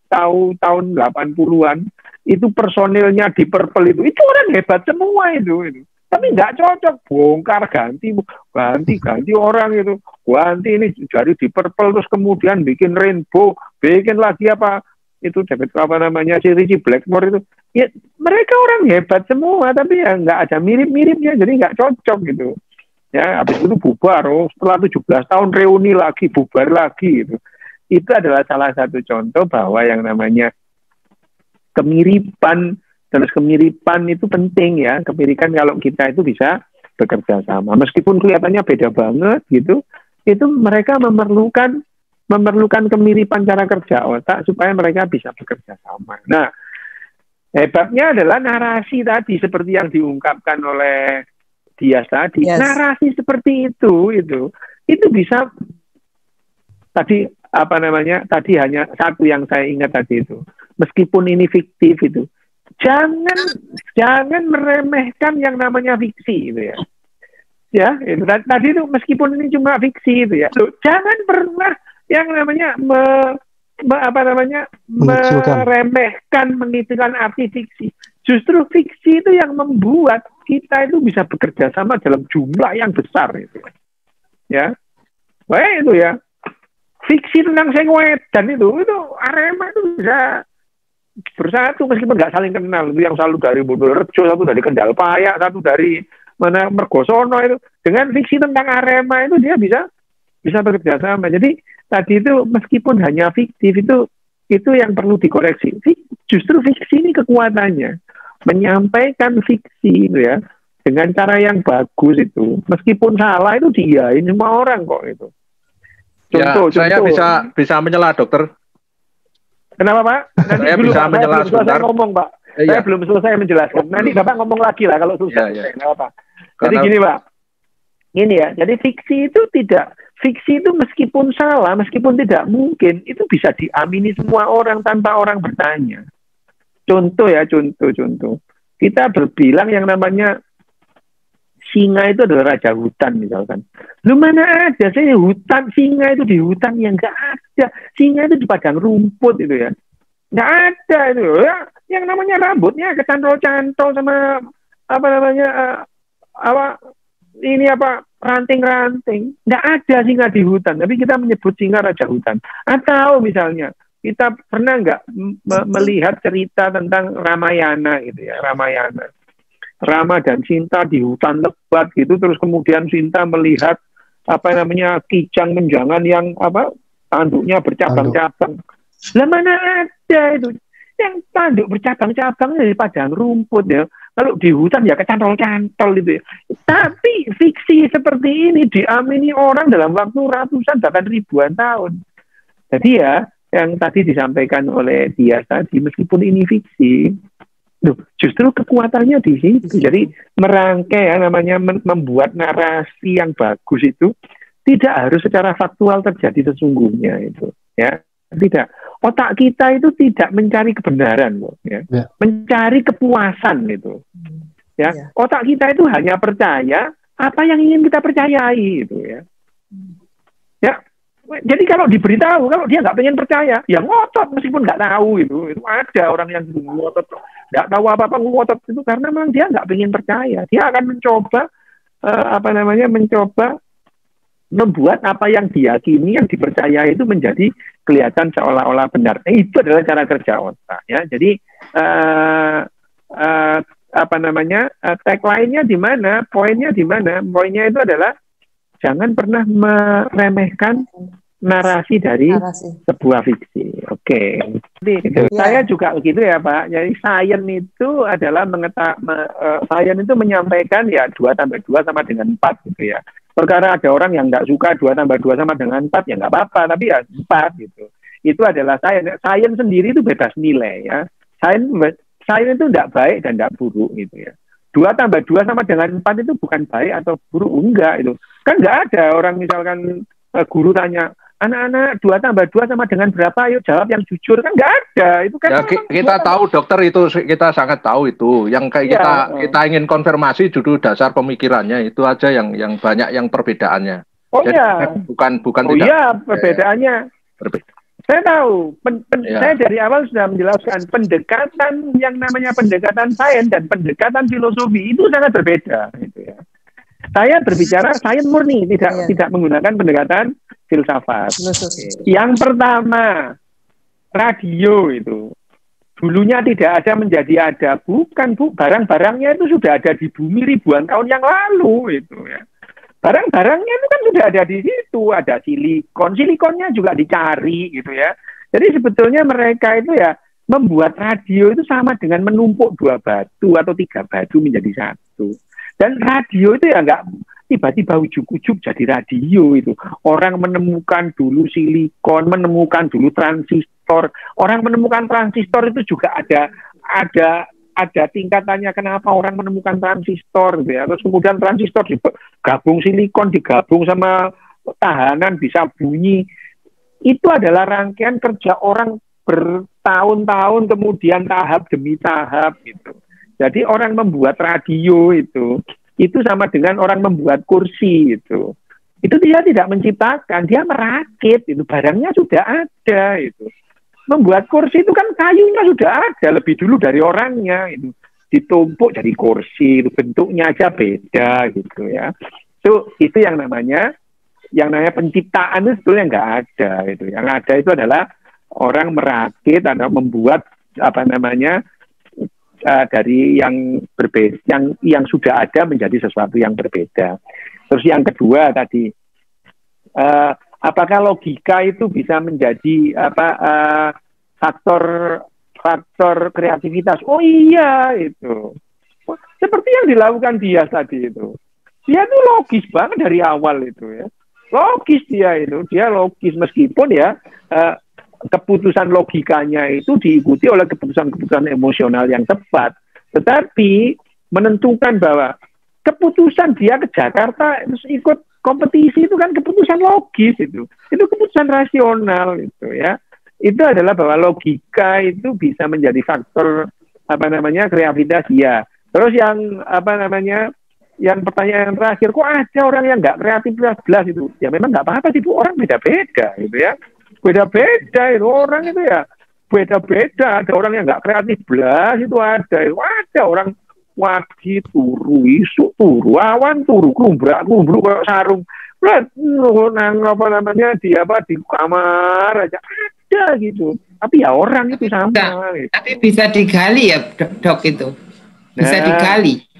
tahu tahun 80-an, itu personilnya di Purple itu orang hebat semua itu. Tapi nggak cocok, bongkar ganti orang itu, ganti ini dari di Purple terus kemudian bikin Rainbow, bikin lagi apa itu David apa namanya si Richie Blackmore itu, ya mereka orang hebat semua tapi ya nggak ada mirip-miripnya, jadi nggak cocok gitu. Ya habis itu bubar, setelah 17 tahun reuni lagi, bubar lagi gitu. Itu adalah salah satu contoh bahwa yang namanya kemiripan. Terus kemiripan itu penting ya, kemiripan kalau kita itu bisa bekerja sama. Meskipun kelihatannya beda banget gitu, itu mereka memerlukan kemiripan cara kerja otak supaya mereka bisa bekerja sama. Nah, hebatnya adalah narasi tadi seperti yang diungkapkan oleh Dias tadi. Yes. Narasi seperti itu bisa tadi apa namanya? Tadi hanya satu yang saya ingat tadi itu. Meskipun ini fiktif itu. Jangan meremehkan yang namanya fiksi itu ya. Ya, itu tadi itu meskipun ini cuma fiksi itu ya. Loh, jangan pernah yang namanya meremehkan, mengitukan arti fiksi. Justru fiksi itu yang membuat kita itu bisa bekerja sama dalam jumlah yang besar itu. Ya. Wah, itu ya. Fiksi tentang sing wedan itu Arema itu bisa bersatu meskipun nggak saling kenal. Itu yang selalu dari Bondorejo, satu dari Kendal Payak, satu dari mana Mergosono itu. Dengan fiksi tentang Arema itu dia bisa bekerja sama. Jadi tadi itu meskipun hanya fiktif itu yang perlu dikoreksi. Justru fiksi ini kekuatannya menyampaikan fiksi itu ya dengan cara yang bagus itu. Meskipun salah itu diiyain semua orang kok itu. Contoh. Saya bisa menyela dokter. Kenapa Pak? Nanti saya dulu bisa Pak, saya belum selesai ngomong Pak. Saya belum selesai menjelaskan. Nanti Bapak ngomong lagi lah kalau susah. Kenapa? Jadi gini Pak. Ini ya, jadi fiksi itu meskipun salah, meskipun tidak mungkin, itu bisa diamini semua orang tanpa orang bertanya. Contoh. Kita berbilang yang namanya singa itu adalah raja hutan misalkan. Lu mana ada sih hutan singa itu di hutan, yang nggak ada. Singa itu di padang rumput itu ya. Nggak ada itu ya. Yang namanya rambutnya kecantol-cantol sama apa namanya ranting-ranting. Nggak ada singa di hutan, tapi kita menyebut singa raja hutan. Atau misalnya kita pernah nggak melihat cerita tentang Ramayana gitu ya, Ramayana. Rama dan Sinta di hutan lebat gitu, terus kemudian Sinta melihat apa namanya kijang menjangan yang tanduknya bercabang-cabang. Lah mana ada itu yang tanduk bercabang-cabang di padang rumput ya. Kalau di hutan ya kecantol-cantol gitu ya. Tapi fiksi seperti ini diamini orang dalam waktu ratusan bahkan ribuan tahun. Jadi ya yang tadi disampaikan oleh Dias tadi, meskipun ini fiksi, justru kekuatannya di situ. Jadi merangkai ya namanya membuat narasi yang bagus itu tidak harus secara faktual terjadi sesungguhnya itu ya. Tidak. Otak kita itu tidak mencari kebenaran loh ya. Mencari kepuasan gitu. Ya. Otak kita itu hanya percaya apa yang ingin kita percayai itu ya. Ya. Jadi kalau diberitahu, kalau dia nggak pengen percaya, ya ngotot meskipun nggak tahu itu ada orang yang ngotot, nggak tahu apa-apa ngotot itu karena memang dia nggak pengen percaya. Dia akan mencoba mencoba membuat apa yang diyakini, yang dipercaya itu menjadi kelihatan seolah-olah benar. Itu adalah cara kerja otak ya. Jadi tagline-nya di mana, poinnya di mana? Poinnya itu adalah jangan pernah meremehkan narasi dari sebuah fiksi. Oke. Gitu. Ya. Saya juga begitu ya Pak. Jadi sains itu adalah sains itu menyampaikan ya 2 tambah 2 sama dengan 4 gitu ya. Perkara ada orang yang nggak suka 2 tambah 2 sama dengan 4 ya nggak apa-apa, tapi ya 4 gitu. Itu adalah sains. Sains sendiri itu bebas nilai ya. Sains itu tidak baik dan tidak buruk gitu ya. 2 tambah 2 sama dengan 4 itu bukan baik atau buruk, enggak itu. Kan nggak ada orang misalkan guru tanya, anak-anak 2 tambah 2 sama dengan berapa? Ayo jawab yang jujur. Kan nggak ada. Itu kan ya, kita tahu dokter itu, kita sangat tahu itu. Yang kayak kita ingin konfirmasi judul dasar pemikirannya itu aja yang banyak yang perbedaannya. Oh iya. Bukan tidak. Iya, perbedaannya. Saya tahu, saya dari awal sudah menjelaskan pendekatan yang namanya pendekatan sains dan pendekatan filosofi itu sangat berbeda. Gitu ya. Saya berbicara sains murni, tidak menggunakan pendekatan filsafat. Yang pertama, radio itu dulunya tidak ada menjadi ada, bukan Bu, barang-barangnya itu sudah ada di bumi ribuan tahun yang lalu itu ya. Barang-barangnya itu kan sudah ada di situ, ada silikonnya juga dicari gitu ya. Jadi sebetulnya mereka itu ya membuat radio itu sama dengan menumpuk 2 batu atau 3 batu menjadi 1. Dan radio itu ya nggak tiba-tiba ujuk-ujuk jadi radio itu. Orang menemukan dulu silikon, menemukan dulu transistor. Orang menemukan transistor itu juga ada tingkatannya kenapa orang menemukan transistor gitu ya. Terus kemudian transistor digabung silikon, digabung sama tahanan bisa bunyi. Itu adalah rangkaian kerja orang bertahun-tahun kemudian tahap demi tahap gitu. Jadi orang membuat radio itu sama dengan orang membuat kursi itu. Itu dia tidak menciptakan, dia merakit itu, barangnya sudah ada itu. Membuat kursi itu kan kayunya sudah ada lebih dulu dari orangnya itu, ditumpuk jadi kursi itu, bentuknya aja beda gitu ya. Itu yang namanya penciptaan itu sebetulnya nggak ada itu. Yang ada itu adalah orang merakit atau membuat dari yang berbeda, yang sudah ada menjadi sesuatu yang berbeda. Terus yang kedua tadi, apakah logika itu bisa menjadi faktor kreativitas? Oh iya itu. Seperti yang dilakukan dia tadi itu. Dia tuh logis banget dari awal itu ya. Logis dia logis meskipun ya keputusan logikanya itu diikuti oleh keputusan-keputusan emosional yang tepat. Tetapi menentukan bahwa keputusan dia ke Jakarta terus ikut kompetisi itu kan keputusan logis itu keputusan rasional itu ya. Itu adalah bahwa logika itu bisa menjadi faktor kreativitas ya. Terus yang yang pertanyaan terakhir, kok ada orang yang nggak kreatif belas itu? Ya memang nggak apa-apa sih Bu, orang beda-beda gitu ya. Beda-beda itu orang itu ya. Beda-beda, ada orang yang nggak kreatif belas itu ada orang wadi turu, isu turu, awan turu, kumbruk kayak sarung. Di kamar aja ada gitu. Tapi ya orang itu sama. Gitu. Tapi bisa digali ya dok itu. Bisa digali.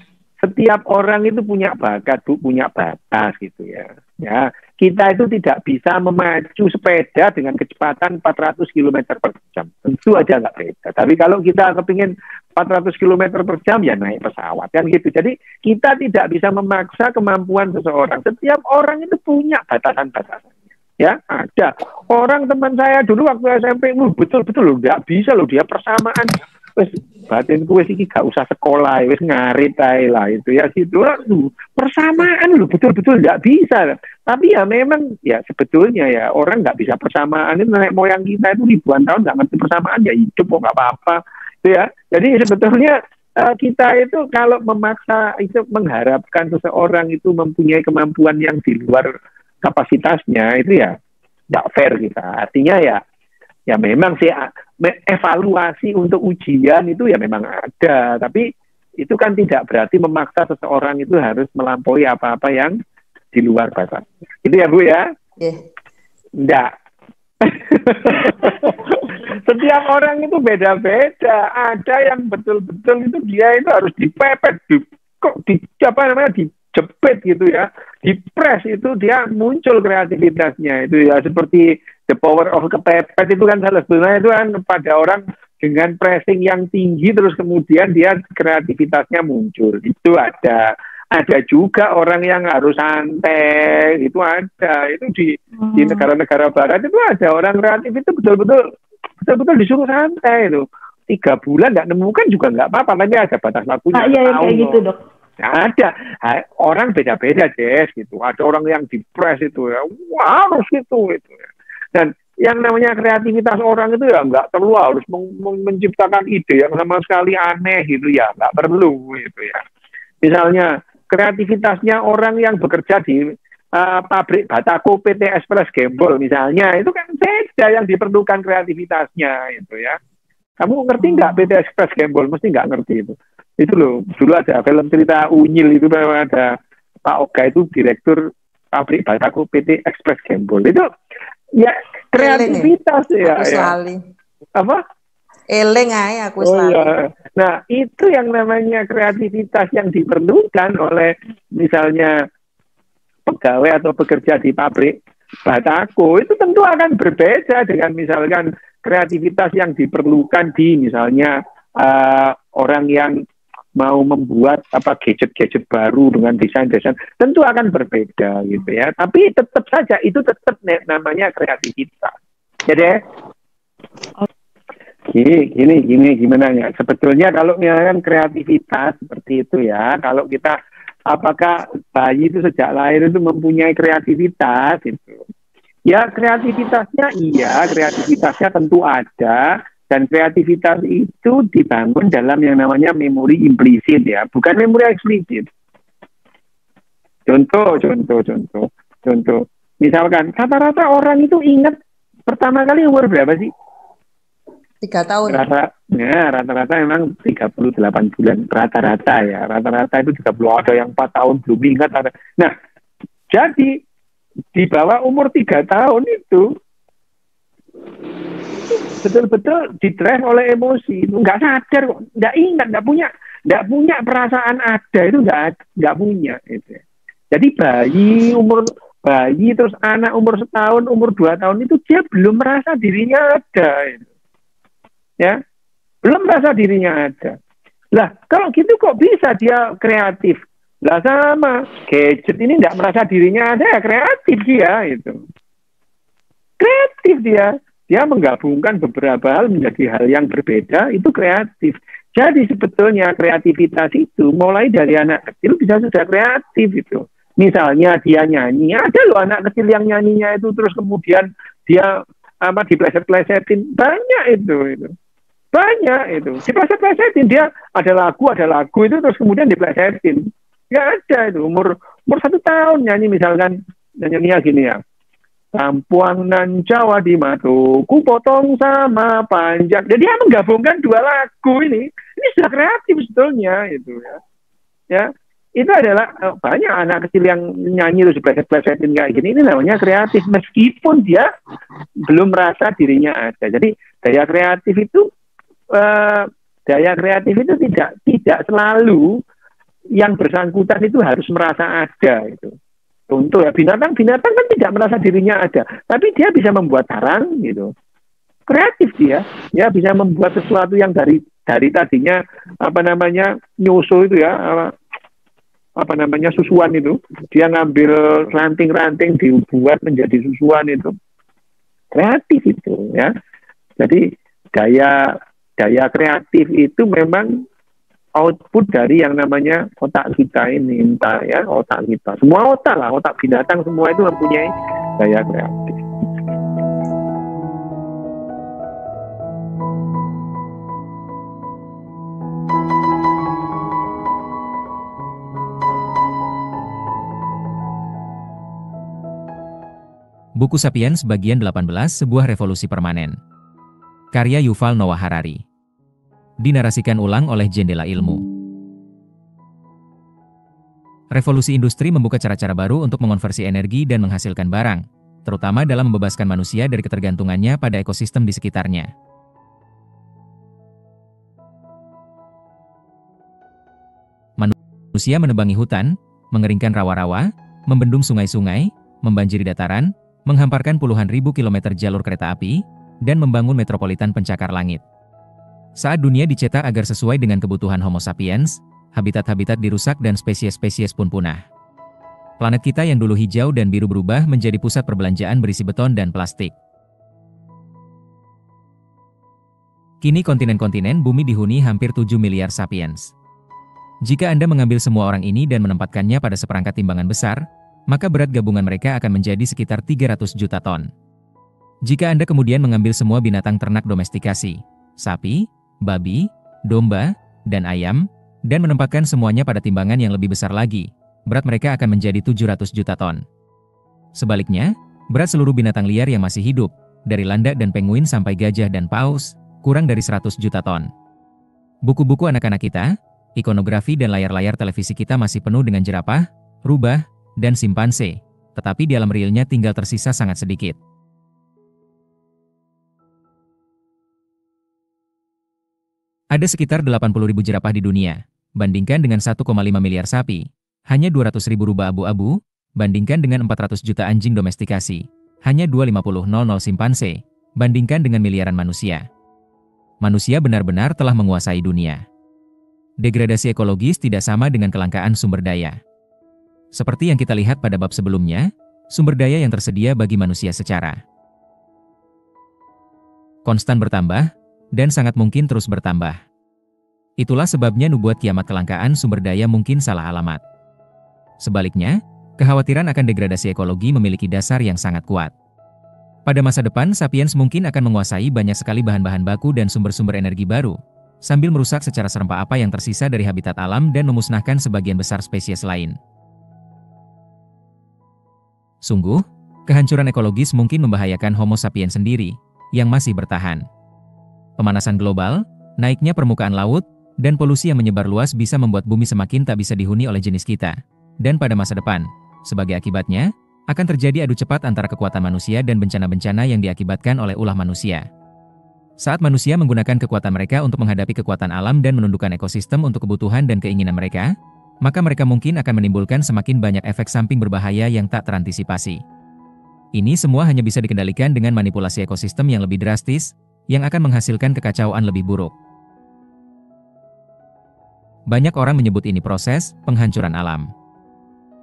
Setiap orang itu punya bakat, punya batas gitu ya. Ya, kita itu tidak bisa memacu sepeda dengan kecepatan 400 km per jam. Tentu aja nggak beda. Tapi kalau kita kepingin 400 km per jam ya naik pesawat kan gitu. Jadi kita tidak bisa memaksa kemampuan seseorang. Setiap orang itu punya batasan-batasannya. Ya, ada. Orang teman saya dulu waktu SMP, betul-betul loh, nggak bisa loh dia persamaan. Wes batinku wes iki gak usah sekolah, wes ngarit ae lah itu ya gitu. Persamaan loh betul-betul nggak bisa. Tapi ya memang ya sebetulnya ya orang nggak bisa persamaan. Ini nenek moyang kita itu ribuan tahun nggak ngerti persamaan ya hidup kok nggak apa-apa. Itu ya. Jadi sebetulnya kita itu kalau memaksa itu mengharapkan seseorang itu mempunyai kemampuan yang di luar kapasitasnya itu ya nggak fair kita. Artinya ya memang sih evaluasi untuk ujian itu ya memang ada, tapi itu kan tidak berarti memaksa seseorang itu harus melampaui apa-apa yang di luar batas. Itu ya Bu ya? Enggak. Setiap orang itu beda-beda. Ada yang betul-betul itu dia itu harus dipepet, dijepit gitu ya, dipres itu dia muncul kreativitasnya itu ya, seperti the power of kepepet itu kan salah sebenarnya itu kan pada orang dengan pressing yang tinggi terus kemudian dia kreativitasnya muncul. Itu ada juga orang yang harus santai, itu ada. Itu di negara-negara barat itu ada orang kreatif itu betul-betul disuruh santai itu. 3 bulan nggak nemukan juga nggak apa-apa, tapi ada batas waktunya. Iya kayak gitu Dok. Nah, ada orang beda-beda Jess gitu. Ada orang yang dipres itu ya, wah harus gitu ya. Dan yang namanya kreativitas orang itu ya nggak perlu harus menciptakan ide yang sama sekali aneh gitu ya, nggak perlu gitu ya. Misalnya kreativitasnya orang yang bekerja di pabrik Batako PT Express Gembol misalnya, itu kan beda yang diperlukan kreativitasnya itu ya. Kamu ngerti nggak PT Express Gembol? Mesti nggak ngerti itu. Itu loh, dulu ada film cerita Unyil itu, ada Pak Oga itu direktur pabrik Batako PT Express Gembol. Itu ya kreativitas ya. Apa? Eleng aja aku selalu. Ya. Nah, itu yang namanya kreativitas yang diperlukan oleh misalnya pegawai atau pekerja di pabrik Batako. Itu tentu akan berbeda dengan misalkan kreativitas yang diperlukan di misalnya orang yang mau membuat gadget-gadget baru dengan desain-desain, tentu akan berbeda gitu ya. Tapi tetap saja itu tetap namanya kreativitas. Jadi gimana ya? Sebetulnya kalau misalkan kreativitas seperti itu ya, kalau kita apakah bayi itu sejak lahir itu mempunyai kreativitas itu? Ya kreativitasnya iya, kreativitasnya tentu ada, dan kreativitas itu dibangun dalam yang namanya memori implisit ya, bukan memori eksplisit. Contoh. Misalkan rata-rata orang itu ingat pertama kali umur berapa sih? 3 tahun. Rata-rata memang 38 bulan. Rata-rata ya. Rata-rata itu 30, ada yang 4 tahun belum ingat. Nah, jadi di bawah umur 3 tahun itu betul-betul didrive oleh emosi. Nggak sadar kok. Nggak ingat, nggak punya perasaan ada. Itu nggak punya. Gitu. Jadi bayi terus anak umur 1 tahun, umur 2 tahun itu dia belum merasa dirinya ada. Gitu. Ya, belum merasa dirinya ada. Lah, kalau gitu kok bisa dia kreatif? Lah sama, gadget ini tidak merasa dirinya ada, ya kreatif dia itu. Kreatif dia menggabungkan beberapa hal menjadi hal yang berbeda, itu kreatif. Jadi sebetulnya kreativitas itu mulai dari anak kecil bisa sudah kreatif itu. Misalnya dia nyanyi, ada loh anak kecil yang nyanyinya itu terus kemudian dia dipleset-plesetin, banyak itu. Banyak itu. Dipleset-plesetin, dia ada lagu itu terus kemudian diplesetin. Ya ada itu, umur 1 tahun nyanyi misalkan, nyanyinya gini ya. Tampuang nan Jawa di matu, ku potong sama panjang. Jadi dia menggabungkan 2 lagu ini sudah kreatif sebetulnya itu ya. Ya, itu adalah banyak anak kecil yang nyanyi terus dipleset-plesetin kayak gini. Ini namanya kreatif meskipun dia belum merasa dirinya ada. Jadi daya kreatif itu tidak selalu yang bersangkutan itu harus merasa ada itu. Contoh ya, binatang kan tidak merasa dirinya ada, tapi dia bisa membuat sarang gitu. Kreatif dia bisa membuat sesuatu yang dari tadinya nyusu itu ya, susuan itu, dia ngambil ranting-ranting dibuat menjadi susuan itu. Kreatif itu ya. Jadi daya kreatif itu memang output dari yang namanya otak kita ini, otak kita. Semua otak lah, otak binatang semua itu mempunyai daya kreatif. Buku Sapiens bagian 18 Sebuah Revolusi Permanen. Karya Yuval Noah Harari. Dinarasikan ulang oleh Jendela Ilmu. Revolusi industri membuka cara-cara baru untuk mengonversi energi dan menghasilkan barang, terutama dalam membebaskan manusia dari ketergantungannya pada ekosistem di sekitarnya. Manusia menebangi hutan, mengeringkan rawa-rawa, membendung sungai-sungai, membanjiri dataran, menghamparkan puluhan ribu kilometer jalur kereta api, dan membangun metropolitan pencakar langit. Saat dunia dicetak agar sesuai dengan kebutuhan Homo sapiens, habitat-habitat dirusak dan spesies-spesies pun punah. Planet kita yang dulu hijau dan biru berubah menjadi pusat perbelanjaan berisi beton dan plastik. Kini kontinen-kontinen bumi dihuni hampir 7 miliar sapiens. Jika Anda mengambil semua orang ini dan menempatkannya pada seperangkat timbangan besar, maka berat gabungan mereka akan menjadi sekitar 300 juta ton. Jika Anda kemudian mengambil semua binatang ternak domestikasi, sapi, babi, domba, dan ayam, dan menempatkan semuanya pada timbangan yang lebih besar lagi, berat mereka akan menjadi 700 juta ton. Sebaliknya, berat seluruh binatang liar yang masih hidup, dari landak dan penguin sampai gajah dan paus, kurang dari 100 juta ton. Buku-buku anak-anak kita, ikonografi dan layar-layar televisi kita masih penuh dengan jerapah, rubah, dan simpanse, tetapi di alam realnya tinggal tersisa sangat sedikit. Ada sekitar 80.000 jerapah di dunia, bandingkan dengan 1,5 miliar sapi, hanya 200.000 rubah abu-abu, bandingkan dengan 400 juta anjing domestikasi, hanya 250.000 simpanse, bandingkan dengan miliaran manusia. Manusia benar-benar telah menguasai dunia. Degradasi ekologis tidak sama dengan kelangkaan sumber daya. Seperti yang kita lihat pada bab sebelumnya, sumber daya yang tersedia bagi manusia secara konstan bertambah, dan sangat mungkin terus bertambah. Itulah sebabnya nubuat kiamat kelangkaan sumber daya mungkin salah alamat. Sebaliknya, kekhawatiran akan degradasi ekologi memiliki dasar yang sangat kuat. Pada masa depan, sapiens mungkin akan menguasai banyak sekali bahan-bahan baku dan sumber-sumber energi baru, sambil merusak secara serempak apa yang tersisa dari habitat alam dan memusnahkan sebagian besar spesies lain. Sungguh, kehancuran ekologis mungkin membahayakan Homo sapiens sendiri, yang masih bertahan. Pemanasan global, naiknya permukaan laut, dan polusi yang menyebar luas bisa membuat bumi semakin tak bisa dihuni oleh jenis kita. Dan pada masa depan, sebagai akibatnya, akan terjadi adu cepat antara kekuatan manusia dan bencana-bencana yang diakibatkan oleh ulah manusia. Saat manusia menggunakan kekuatan mereka untuk menghadapi kekuatan alam dan menundukkan ekosistem untuk kebutuhan dan keinginan mereka, maka mereka mungkin akan menimbulkan semakin banyak efek samping berbahaya yang tak terantisipasi. Ini semua hanya bisa dikendalikan dengan manipulasi ekosistem yang lebih drastis, yang akan menghasilkan kekacauan lebih buruk. Banyak orang menyebut ini proses penghancuran alam.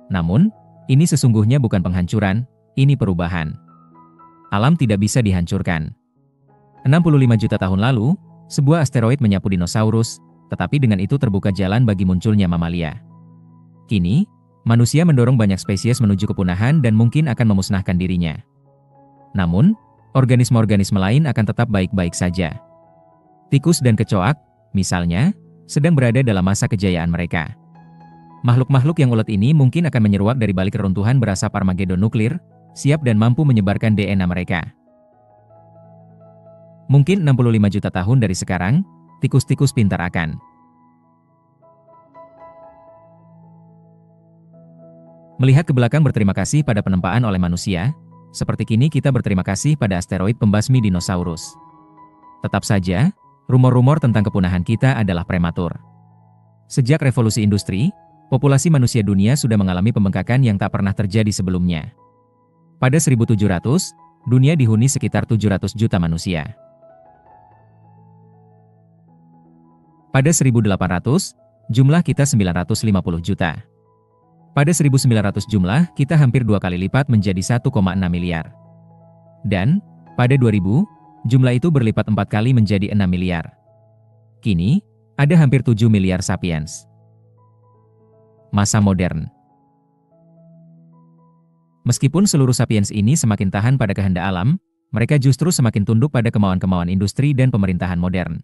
Namun, ini sesungguhnya bukan penghancuran, ini perubahan. Alam tidak bisa dihancurkan. 65 juta tahun lalu, sebuah asteroid menyapu dinosaurus, tetapi dengan itu terbuka jalan bagi munculnya mamalia. Kini, manusia mendorong banyak spesies menuju kepunahan dan mungkin akan memusnahkan dirinya. Namun, organisme-organisme lain akan tetap baik-baik saja. Tikus dan kecoak, misalnya, sedang berada dalam masa kejayaan mereka. Makhluk-makhluk yang ulet ini mungkin akan menyeruak dari balik reruntuhan berasap Armageddon nuklir, siap dan mampu menyebarkan DNA mereka. Mungkin 65 juta tahun dari sekarang, tikus-tikus pintar akan melihat ke belakang berterima kasih pada penempaan oleh manusia, seperti kini kita berterima kasih pada asteroid pembasmi dinosaurus. Tetap saja, rumor-rumor tentang kepunahan kita adalah prematur. Sejak revolusi industri, populasi manusia dunia sudah mengalami pembengkakan yang tak pernah terjadi sebelumnya. Pada 1700, dunia dihuni sekitar 700 juta manusia. Pada 1800, jumlah kita 950 juta. Pada 1900 jumlah kita hampir 2 kali lipat menjadi 1,6 miliar. Dan, pada 2000, jumlah itu berlipat 4 kali menjadi 6 miliar. Kini, ada hampir 7 miliar sapiens. Masa modern. Meskipun seluruh sapiens ini semakin tahan pada kehendak alam, mereka justru semakin tunduk pada kemauan-kemauan industri dan pemerintahan modern.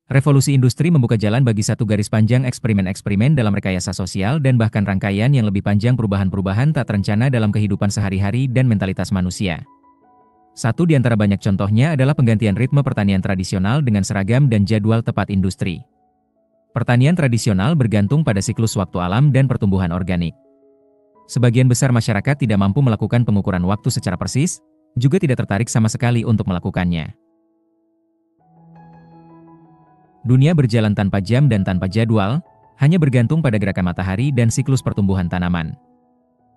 Revolusi industri membuka jalan bagi satu garis panjang eksperimen-eksperimen dalam rekayasa sosial dan bahkan rangkaian yang lebih panjang perubahan-perubahan tak terencana dalam kehidupan sehari-hari dan mentalitas manusia. Satu di antara banyak contohnya adalah penggantian ritme pertanian tradisional dengan seragam dan jadwal tepat industri. Pertanian tradisional bergantung pada siklus waktu alam dan pertumbuhan organik. Sebagian besar masyarakat tidak mampu melakukan pengukuran waktu secara persis, juga tidak tertarik sama sekali untuk melakukannya. Dunia berjalan tanpa jam dan tanpa jadwal, hanya bergantung pada gerakan matahari dan siklus pertumbuhan tanaman.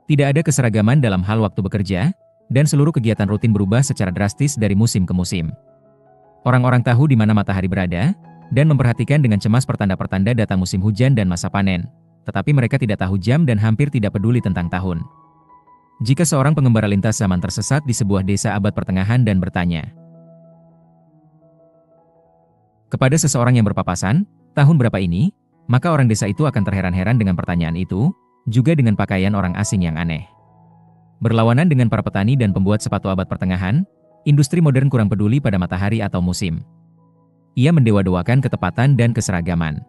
Tidak ada keseragaman dalam hal waktu bekerja, dan seluruh kegiatan rutin berubah secara drastis dari musim ke musim. Orang-orang tahu di mana matahari berada, dan memperhatikan dengan cemas pertanda-pertanda datang musim hujan dan masa panen, tetapi mereka tidak tahu jam dan hampir tidak peduli tentang tahun. Jika seorang pengembara lintas zaman tersesat di sebuah desa abad pertengahan dan bertanya kepada seseorang yang berpapasan, tahun berapa ini? Maka orang desa itu akan terheran-heran dengan pertanyaan itu, juga dengan pakaian orang asing yang aneh. Berlawanan dengan para petani dan pembuat sepatu abad pertengahan, industri modern kurang peduli pada matahari atau musim. Ia mendewa-dewakan ketepatan dan keseragaman.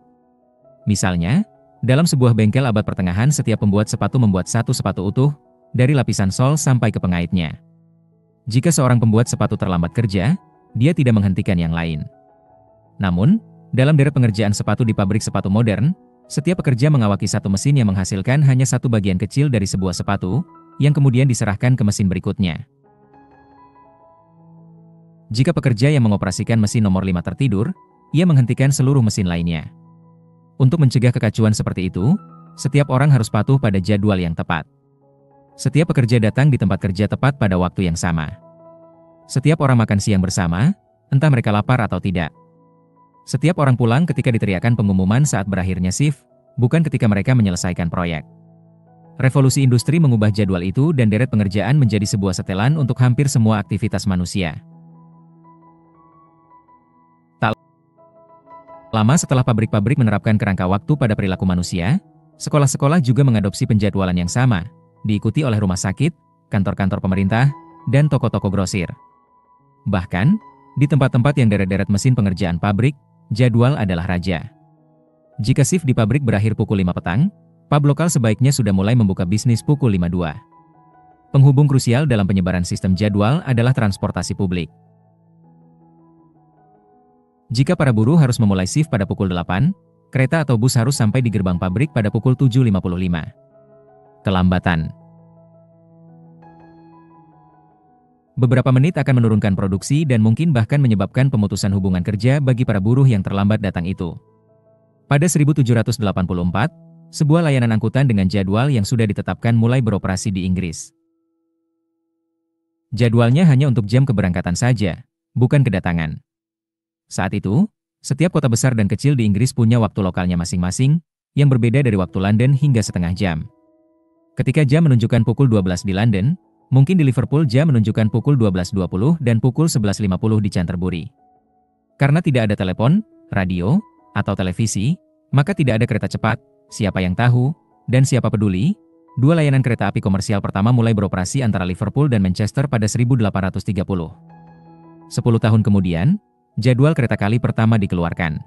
Misalnya, dalam sebuah bengkel abad pertengahan setiap pembuat sepatu membuat satu sepatu utuh, dari lapisan sol sampai ke pengaitnya. Jika seorang pembuat sepatu terlambat kerja, dia tidak menghentikan yang lain. Namun, dalam deret pengerjaan sepatu di pabrik sepatu modern, setiap pekerja mengawaki satu mesin yang menghasilkan hanya satu bagian kecil dari sebuah sepatu, yang kemudian diserahkan ke mesin berikutnya. Jika pekerja yang mengoperasikan mesin nomor 5 tertidur, ia menghentikan seluruh mesin lainnya. Untuk mencegah kekacauan seperti itu, setiap orang harus patuh pada jadwal yang tepat. Setiap pekerja datang di tempat kerja tepat pada waktu yang sama. Setiap orang makan siang bersama, entah mereka lapar atau tidak. Setiap orang pulang ketika diteriakan pengumuman saat berakhirnya shift, bukan ketika mereka menyelesaikan proyek. Revolusi industri mengubah jadwal itu dan deret pengerjaan menjadi sebuah setelan untuk hampir semua aktivitas manusia. Tak lama setelah pabrik-pabrik menerapkan kerangka waktu pada perilaku manusia, sekolah-sekolah juga mengadopsi penjadwalan yang sama, diikuti oleh rumah sakit, kantor-kantor pemerintah, dan toko-toko grosir. Bahkan, di tempat-tempat yang deret-deret mesin pengerjaan pabrik, jadwal adalah raja. Jika shift di pabrik berakhir pukul 5 petang, pub lokal sebaiknya sudah mulai membuka bisnis pukul 5.02. Penghubung krusial dalam penyebaran sistem jadwal adalah transportasi publik. Jika para buruh harus memulai shift pada pukul 8, kereta atau bus harus sampai di gerbang pabrik pada pukul 7.55. Kelambatan. Beberapa menit akan menurunkan produksi dan mungkin bahkan menyebabkan pemutusan hubungan kerja bagi para buruh yang terlambat datang itu. Pada 1784, sebuah layanan angkutan dengan jadwal yang sudah ditetapkan mulai beroperasi di Inggris. Jadwalnya hanya untuk jam keberangkatan saja, bukan kedatangan. Saat itu, setiap kota besar dan kecil di Inggris punya waktu lokalnya masing-masing, yang berbeda dari waktu London hingga setengah jam. Ketika jam menunjukkan pukul 12 di London, mungkin di Liverpool jam menunjukkan pukul 12.20 dan pukul 11.50 di Canterbury. Karena tidak ada telepon, radio, atau televisi, maka tidak ada kereta cepat, siapa yang tahu, dan siapa peduli. Dua layanan kereta api komersial pertama mulai beroperasi antara Liverpool dan Manchester pada 1830. 10 tahun kemudian, jadwal kereta kali pertama dikeluarkan.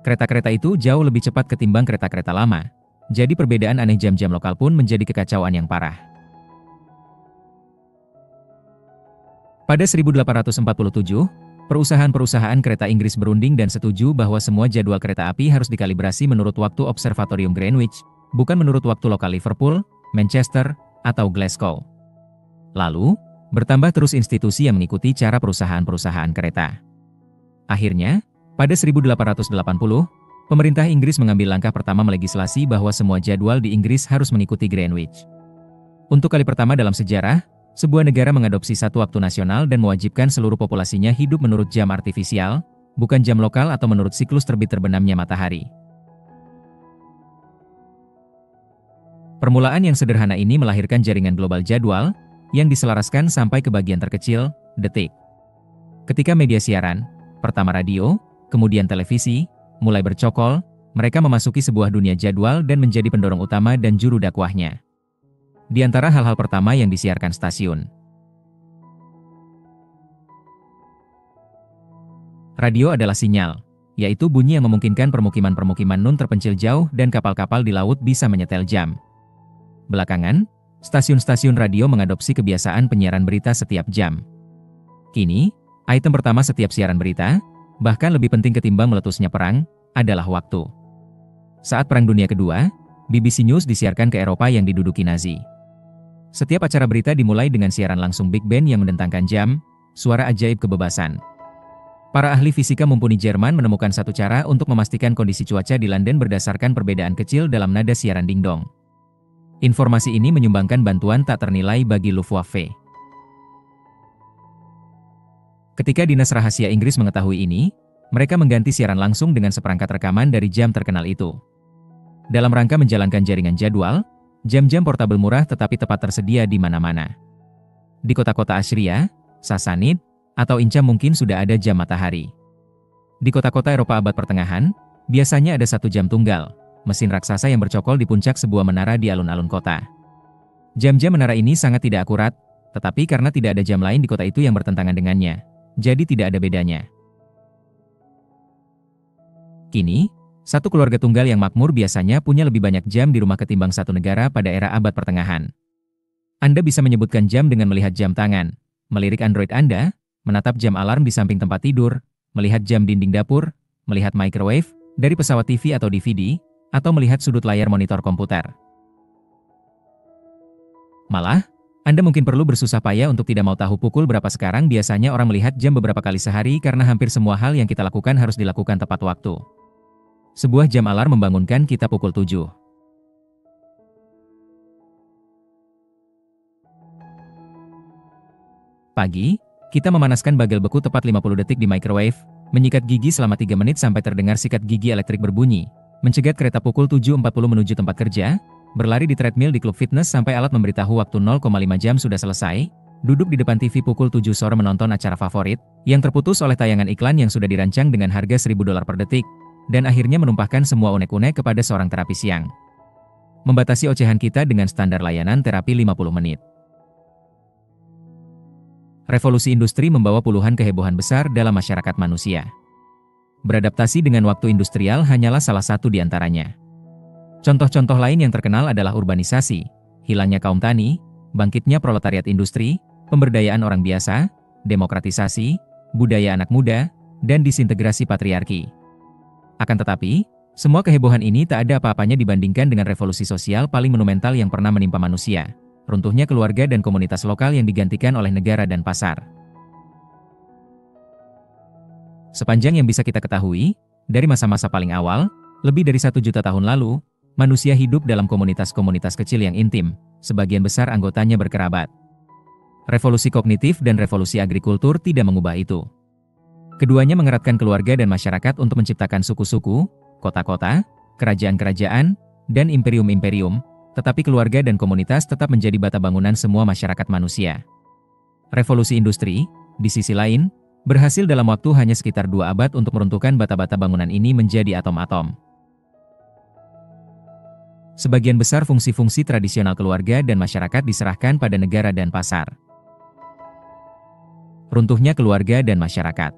Kereta-kereta itu jauh lebih cepat ketimbang kereta-kereta lama, jadi perbedaan aneh jam-jam lokal pun menjadi kekacauan yang parah. Pada 1847, perusahaan-perusahaan kereta Inggris berunding dan setuju bahwa semua jadwal kereta api harus dikalibrasi menurut waktu Observatorium Greenwich, bukan menurut waktu lokal Liverpool, Manchester, atau Glasgow. Lalu, bertambah terus institusi yang mengikuti cara perusahaan-perusahaan kereta. Akhirnya, pada 1880, pemerintah Inggris mengambil langkah pertama melegislasi bahwa semua jadwal di Inggris harus mengikuti Greenwich. Untuk kali pertama dalam sejarah, sebuah negara mengadopsi satu waktu nasional dan mewajibkan seluruh populasinya hidup menurut jam artifisial, bukan jam lokal atau menurut siklus terbit terbenamnya matahari. Permulaan yang sederhana ini melahirkan jaringan global jadwal, yang diselaraskan sampai ke bagian terkecil, detik. Ketika media siaran, pertama radio, kemudian televisi, mulai bercokol, mereka memasuki sebuah dunia jadwal dan menjadi pendorong utama dan juru dakwahnya. Di antara hal-hal pertama yang disiarkan stasiun. Radio adalah sinyal, yaitu bunyi yang memungkinkan permukiman-permukiman nun terpencil jauh dan kapal-kapal di laut bisa menyetel jam. Belakangan, stasiun-stasiun radio mengadopsi kebiasaan penyiaran berita setiap jam. Kini, item pertama setiap siaran berita, bahkan lebih penting ketimbang meletusnya perang, adalah waktu. Saat Perang Dunia Kedua, BBC News disiarkan ke Eropa yang diduduki Nazi. Setiap acara berita dimulai dengan siaran langsung Big Band yang mendentangkan jam, suara ajaib kebebasan. Para ahli fisika mumpuni Jerman menemukan satu cara untuk memastikan kondisi cuaca di London berdasarkan perbedaan kecil dalam nada siaran dingdong. Informasi ini menyumbangkan bantuan tak ternilai bagi Luftwaffe. Ketika Dinas Rahasia Inggris mengetahui ini, mereka mengganti siaran langsung dengan seperangkat rekaman dari jam terkenal itu. Dalam rangka menjalankan jaringan jadwal, jam-jam portabel murah tetapi tepat tersedia di mana-mana. Di kota-kota Assyria, Sasanid, atau Inca mungkin sudah ada jam matahari. Di kota-kota Eropa abad pertengahan, biasanya ada satu jam tunggal, mesin raksasa yang bercokol di puncak sebuah menara di alun-alun kota. Jam-jam menara ini sangat tidak akurat, tetapi karena tidak ada jam lain di kota itu yang bertentangan dengannya, jadi tidak ada bedanya. Kini, satu keluarga tunggal yang makmur biasanya punya lebih banyak jam di rumah ketimbang satu negara pada era abad pertengahan. Anda bisa menyebutkan jam dengan melihat jam tangan, melirik Android Anda, menatap jam alarm di samping tempat tidur, melihat jam dinding dapur, melihat microwave dari pesawat TV atau DVD, atau melihat sudut layar monitor komputer. Malah, Anda mungkin perlu bersusah payah untuk tidak mau tahu pukul berapa sekarang. Biasanya orang melihat jam beberapa kali sehari karena hampir semua hal yang kita lakukan harus dilakukan tepat waktu. Sebuah jam alarm membangunkan kita pukul 7. Pagi, kita memanaskan bagel beku tepat 50 detik di microwave, menyikat gigi selama 3 menit sampai terdengar sikat gigi elektrik berbunyi, mencegat kereta pukul 7.40 menuju tempat kerja, berlari di treadmill di klub fitness sampai alat memberitahu waktu 0,5 jam sudah selesai, duduk di depan TV pukul 7 sore menonton acara favorit, yang terputus oleh tayangan iklan yang sudah dirancang dengan harga $1.000 per detik, dan akhirnya menumpahkan semua unek-unek kepada seorang terapi siang. Membatasi ocehan kita dengan standar layanan terapi 50 menit. Revolusi industri membawa puluhan kehebohan besar dalam masyarakat manusia. Beradaptasi dengan waktu industrial hanyalah salah satu di antaranya. Contoh-contoh lain yang terkenal adalah urbanisasi, hilangnya kaum tani, bangkitnya proletariat industri, pemberdayaan orang biasa, demokratisasi, budaya anak muda, dan disintegrasi patriarki. Akan tetapi, semua kehebohan ini tak ada apa-apanya dibandingkan dengan revolusi sosial paling monumental yang pernah menimpa manusia. Runtuhnya keluarga dan komunitas lokal yang digantikan oleh negara dan pasar. Sepanjang yang bisa kita ketahui, dari masa-masa paling awal, lebih dari 1 juta tahun lalu, manusia hidup dalam komunitas-komunitas kecil yang intim, sebagian besar anggotanya berkerabat. Revolusi kognitif dan revolusi agrikultur tidak mengubah itu. Keduanya mengeratkan keluarga dan masyarakat untuk menciptakan suku-suku, kota-kota, kerajaan-kerajaan, dan imperium-imperium, tetapi keluarga dan komunitas tetap menjadi bata bangunan semua masyarakat manusia. Revolusi industri, di sisi lain, berhasil dalam waktu hanya sekitar 2 abad untuk meruntuhkan bata-bata bangunan ini menjadi atom-atom. Sebagian besar fungsi-fungsi tradisional keluarga dan masyarakat diserahkan pada negara dan pasar. Runtuhnya keluarga dan masyarakat.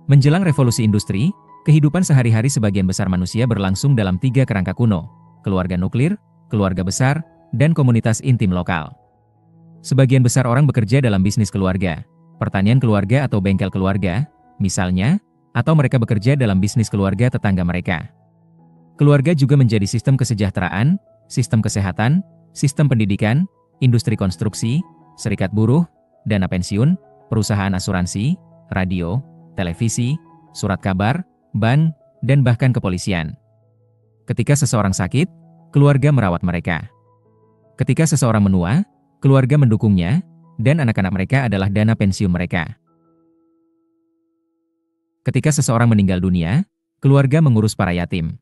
Menjelang revolusi industri, kehidupan sehari-hari sebagian besar manusia berlangsung dalam 3 kerangka kuno: keluarga nuklir, keluarga besar, dan komunitas intim lokal. Sebagian besar orang bekerja dalam bisnis keluarga, pertanian keluarga atau bengkel keluarga, misalnya, atau mereka bekerja dalam bisnis keluarga tetangga mereka. Keluarga juga menjadi sistem kesejahteraan, sistem kesehatan, sistem pendidikan, industri konstruksi, serikat buruh, dana pensiun, perusahaan asuransi, radio, televisi, surat kabar, bank, dan bahkan kepolisian. Ketika seseorang sakit, keluarga merawat mereka. Ketika seseorang menua, keluarga mendukungnya, dan anak-anak mereka adalah dana pensiun mereka. Ketika seseorang meninggal dunia, keluarga mengurus para yatim.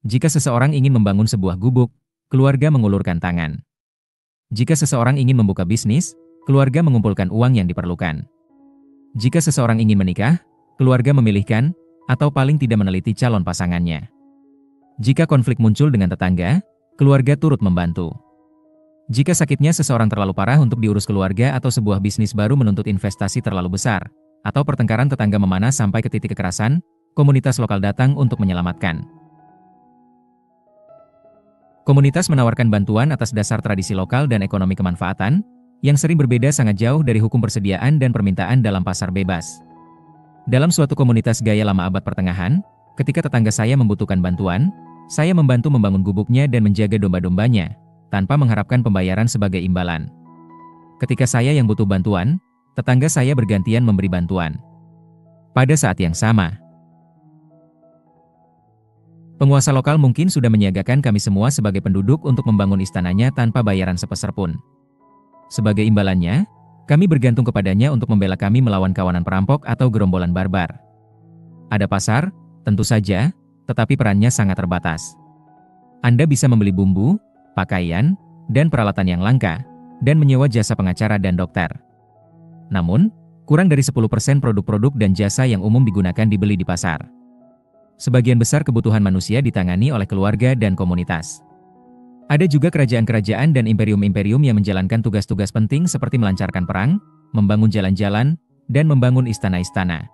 Jika seseorang ingin membangun sebuah gubuk, keluarga mengulurkan tangan. Jika seseorang ingin membuka bisnis, keluarga mengumpulkan uang yang diperlukan. Jika seseorang ingin menikah, keluarga memilihkan, atau paling tidak meneliti calon pasangannya. Jika konflik muncul dengan tetangga, keluarga turut membantu. Jika sakitnya seseorang terlalu parah untuk diurus keluarga atau sebuah bisnis baru menuntut investasi terlalu besar, atau pertengkaran tetangga memanas sampai ke titik kekerasan, komunitas lokal datang untuk menyelamatkan. Komunitas menawarkan bantuan atas dasar tradisi lokal dan ekonomi kemanfaatan, yang sering berbeda sangat jauh dari hukum persediaan dan permintaan dalam pasar bebas. Dalam suatu komunitas gaya lama abad pertengahan, ketika tetangga saya membutuhkan bantuan, saya membantu membangun gubuknya dan menjaga domba-dombanya, tanpa mengharapkan pembayaran sebagai imbalan. Ketika saya yang butuh bantuan, tetangga saya bergantian memberi bantuan. Pada saat yang sama, penguasa lokal mungkin sudah menyiagakan kami semua sebagai penduduk untuk membangun istananya tanpa bayaran sepeser pun. Sebagai imbalannya, kami bergantung kepadanya untuk membela kami melawan kawanan perampok atau gerombolan barbar. Ada pasar, tentu saja, tetapi perannya sangat terbatas. Anda bisa membeli bumbu, pakaian, dan peralatan yang langka, dan menyewa jasa pengacara dan dokter. Namun, kurang dari 10% produk-produk dan jasa yang umum digunakan dibeli di pasar. Sebagian besar kebutuhan manusia ditangani oleh keluarga dan komunitas. Ada juga kerajaan-kerajaan dan imperium-imperium yang menjalankan tugas-tugas penting seperti melancarkan perang, membangun jalan-jalan, dan membangun istana-istana.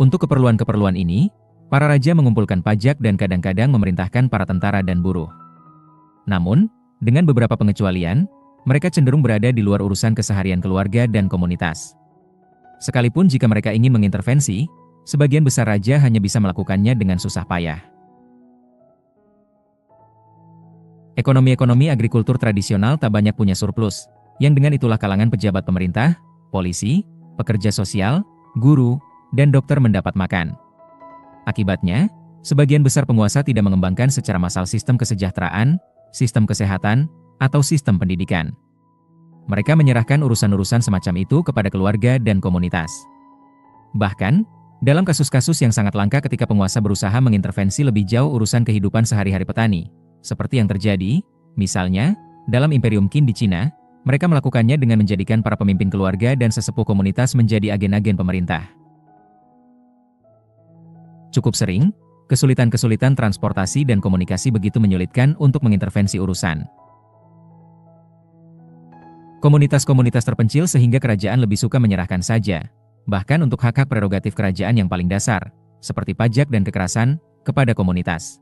Untuk keperluan-keperluan ini, para raja mengumpulkan pajak dan kadang-kadang memerintahkan para tentara dan buruh. Namun, dengan beberapa pengecualian, mereka cenderung berada di luar urusan keseharian keluarga dan komunitas. Sekalipun jika mereka ingin mengintervensi, sebagian besar raja hanya bisa melakukannya dengan susah payah. Ekonomi agrikultur tradisional tak banyak punya surplus, yang dengan itulah kalangan pejabat pemerintah, polisi, pekerja sosial, guru, dan dokter mendapat makan. Akibatnya, sebagian besar penguasa tidak mengembangkan secara massal sistem kesejahteraan, sistem kesehatan, atau sistem pendidikan. Mereka menyerahkan urusan-urusan semacam itu kepada keluarga dan komunitas. Bahkan, dalam kasus-kasus yang sangat langka ketika penguasa berusaha mengintervensi lebih jauh urusan kehidupan sehari-hari petani, seperti yang terjadi, misalnya, dalam Imperium Qin di Cina, mereka melakukannya dengan menjadikan para pemimpin keluarga dan sesepuh komunitas menjadi agen-agen pemerintah. Cukup sering, kesulitan-kesulitan transportasi dan komunikasi begitu menyulitkan untuk mengintervensi urusan. Komunitas-komunitas terpencil sehingga kerajaan lebih suka menyerahkan saja, bahkan untuk hak-hak prerogatif kerajaan yang paling dasar, seperti pajak dan kekerasan, kepada komunitas.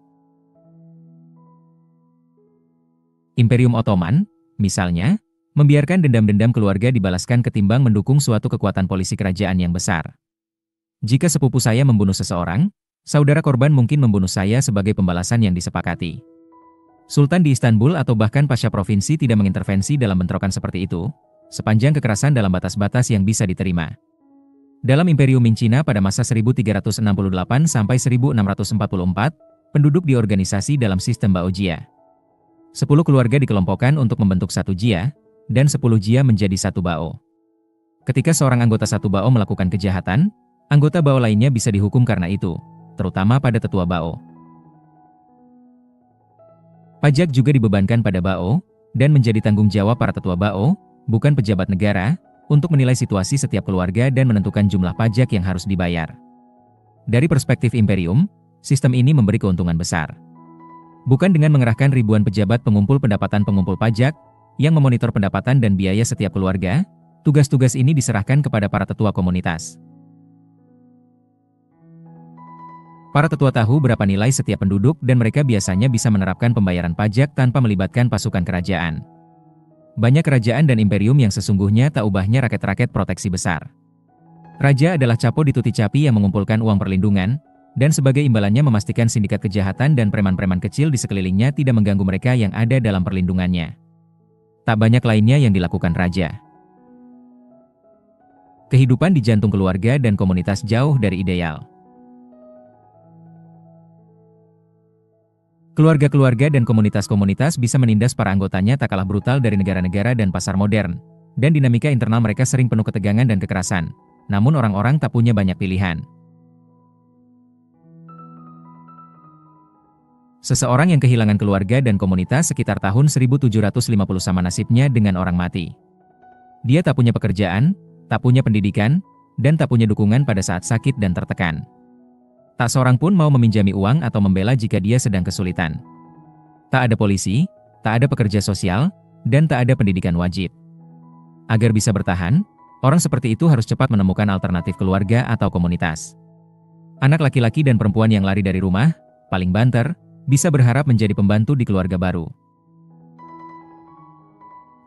Imperium Ottoman, misalnya, membiarkan dendam-dendam keluarga dibalaskan ketimbang mendukung suatu kekuatan polisi kerajaan yang besar. Jika sepupu saya membunuh seseorang, saudara korban mungkin membunuh saya sebagai pembalasan yang disepakati. Sultan di Istanbul atau bahkan pasca provinsi tidak mengintervensi dalam bentrokan seperti itu, sepanjang kekerasan dalam batas-batas yang bisa diterima. Dalam Imperium Ming Cina pada masa 1368 sampai 1644, penduduk diorganisasi dalam sistem baojia. 10 keluarga dikelompokkan untuk membentuk satu jia, dan 10 jia menjadi satu bao. Ketika seorang anggota satu bao melakukan kejahatan, anggota bao lainnya bisa dihukum karena itu, terutama pada tetua bao. Pajak juga dibebankan pada bao, dan menjadi tanggung jawab para tetua bao, bukan pejabat negara, untuk menilai situasi setiap keluarga dan menentukan jumlah pajak yang harus dibayar. Dari perspektif imperium, sistem ini memberi keuntungan besar. Bukan dengan mengerahkan ribuan pejabat pengumpul pajak, yang memonitor pendapatan dan biaya setiap keluarga, tugas-tugas ini diserahkan kepada para tetua komunitas. Para tetua tahu berapa nilai setiap penduduk dan mereka biasanya bisa menerapkan pembayaran pajak tanpa melibatkan pasukan kerajaan. Banyak kerajaan dan imperium yang sesungguhnya tak ubahnya raket-raket proteksi besar. Raja adalah capo di tuti capi yang mengumpulkan uang perlindungan, dan sebagai imbalannya memastikan sindikat kejahatan dan preman-preman kecil di sekelilingnya tidak mengganggu mereka yang ada dalam perlindungannya. Tak banyak lainnya yang dilakukan raja. Kehidupan di jantung keluarga dan komunitas jauh dari ideal. Keluarga-keluarga dan komunitas-komunitas bisa menindas para anggotanya tak kalah brutal dari negara-negara dan pasar modern, dan dinamika internal mereka sering penuh ketegangan dan kekerasan, namun orang-orang tak punya banyak pilihan. Seseorang yang kehilangan keluarga dan komunitas sekitar tahun 1750 sama nasibnya dengan orang mati. Dia tak punya pekerjaan, tak punya pendidikan, dan tak punya dukungan pada saat sakit dan tertekan. Tak seorang pun mau meminjami uang atau membela jika dia sedang kesulitan. Tak ada polisi, tak ada pekerja sosial, dan tak ada pendidikan wajib. Agar bisa bertahan, orang seperti itu harus cepat menemukan alternatif keluarga atau komunitas. Anak laki-laki dan perempuan yang lari dari rumah, paling banter, bisa berharap menjadi pembantu di keluarga baru.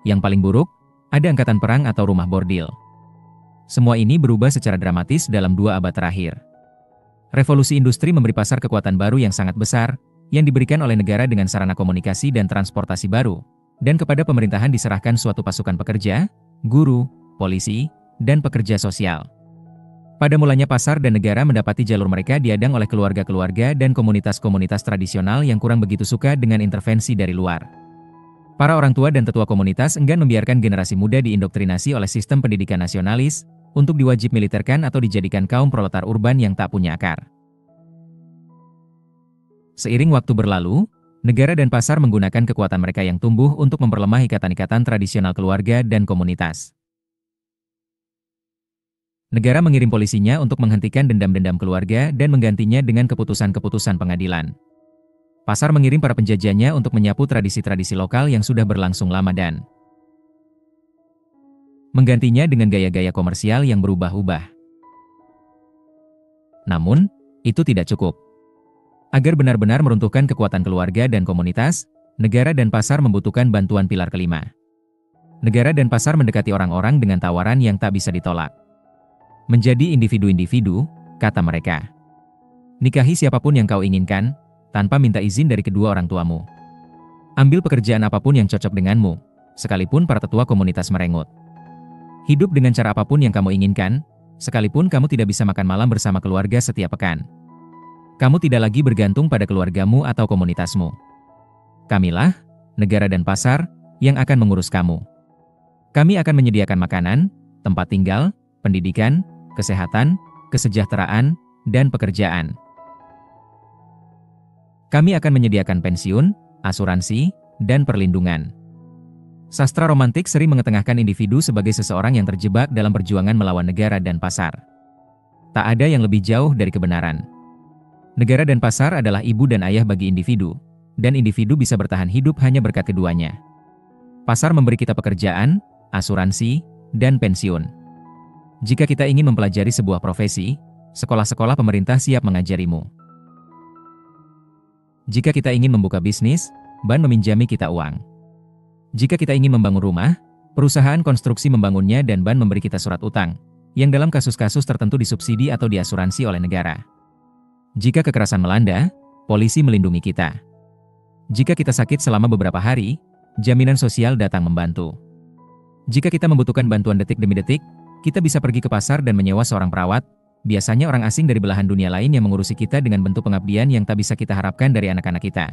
Yang paling buruk, ada angkatan perang atau rumah bordil. Semua ini berubah secara dramatis dalam 2 abad terakhir. Revolusi industri memberi pasar kekuatan baru yang sangat besar, yang diberikan oleh negara dengan sarana komunikasi dan transportasi baru, dan kepada pemerintahan diserahkan suatu pasukan pekerja, guru, polisi, dan pekerja sosial. Pada mulanya pasar dan negara mendapati jalur mereka diadang oleh keluarga-keluarga dan komunitas-komunitas tradisional yang kurang begitu suka dengan intervensi dari luar. Para orang tua dan tetua komunitas enggan membiarkan generasi muda diindoktrinasi oleh sistem pendidikan nasionalis, untuk diwajib militerkan atau dijadikan kaum proletar urban yang tak punya akar. Seiring waktu berlalu, negara dan pasar menggunakan kekuatan mereka yang tumbuh untuk memperlemah ikatan-ikatan tradisional keluarga dan komunitas. Negara mengirim polisinya untuk menghentikan dendam-dendam keluarga dan menggantinya dengan keputusan-keputusan pengadilan. Pasar mengirim para penjajahnya untuk menyapu tradisi-tradisi lokal yang sudah berlangsung lama dan menggantinya dengan gaya-gaya komersial yang berubah-ubah. Namun, itu tidak cukup. Agar benar-benar meruntuhkan kekuatan keluarga dan komunitas, negara dan pasar membutuhkan bantuan pilar kelima. Negara dan pasar mendekati orang-orang dengan tawaran yang tak bisa ditolak. Menjadi individu-individu, kata mereka. Nikahi siapapun yang kau inginkan, tanpa minta izin dari kedua orang tuamu. Ambil pekerjaan apapun yang cocok denganmu, sekalipun para tetua komunitas merengut. Hidup dengan cara apapun yang kamu inginkan, sekalipun kamu tidak bisa makan malam bersama keluarga setiap pekan. Kamu tidak lagi bergantung pada keluargamu atau komunitasmu. Kamilah, negara dan pasar, yang akan mengurus kamu. Kami akan menyediakan makanan, tempat tinggal, pendidikan, kesehatan, kesejahteraan, dan pekerjaan. Kami akan menyediakan pensiun, asuransi, dan perlindungan. Sastra romantik sering mengetengahkan individu sebagai seseorang yang terjebak dalam perjuangan melawan negara dan pasar. Tak ada yang lebih jauh dari kebenaran. Negara dan pasar adalah ibu dan ayah bagi individu, dan individu bisa bertahan hidup hanya berkat keduanya. Pasar memberi kita pekerjaan, asuransi, dan pensiun. Jika kita ingin mempelajari sebuah profesi, sekolah-sekolah pemerintah siap mengajarimu. Jika kita ingin membuka bisnis, bank meminjami kita uang. Jika kita ingin membangun rumah, perusahaan konstruksi membangunnya dan bank memberi kita surat utang, yang dalam kasus-kasus tertentu disubsidi atau diasuransi oleh negara. Jika kekerasan melanda, polisi melindungi kita. Jika kita sakit selama beberapa hari, jaminan sosial datang membantu. Jika kita membutuhkan bantuan detik demi detik, kita bisa pergi ke pasar dan menyewa seorang perawat, biasanya orang asing dari belahan dunia lain yang mengurusi kita dengan bentuk pengabdian yang tak bisa kita harapkan dari anak-anak kita.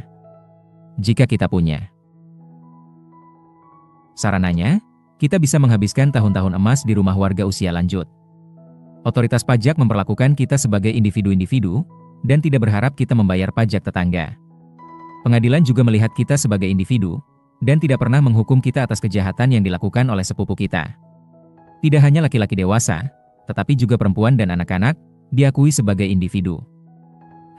Jika kita punya sarananya, kita bisa menghabiskan tahun-tahun emas di rumah warga usia lanjut. Otoritas pajak memperlakukan kita sebagai individu-individu, dan tidak berharap kita membayar pajak tetangga. Pengadilan juga melihat kita sebagai individu, dan tidak pernah menghukum kita atas kejahatan yang dilakukan oleh sepupu kita. Tidak hanya laki-laki dewasa, tetapi juga perempuan dan anak-anak, diakui sebagai individu.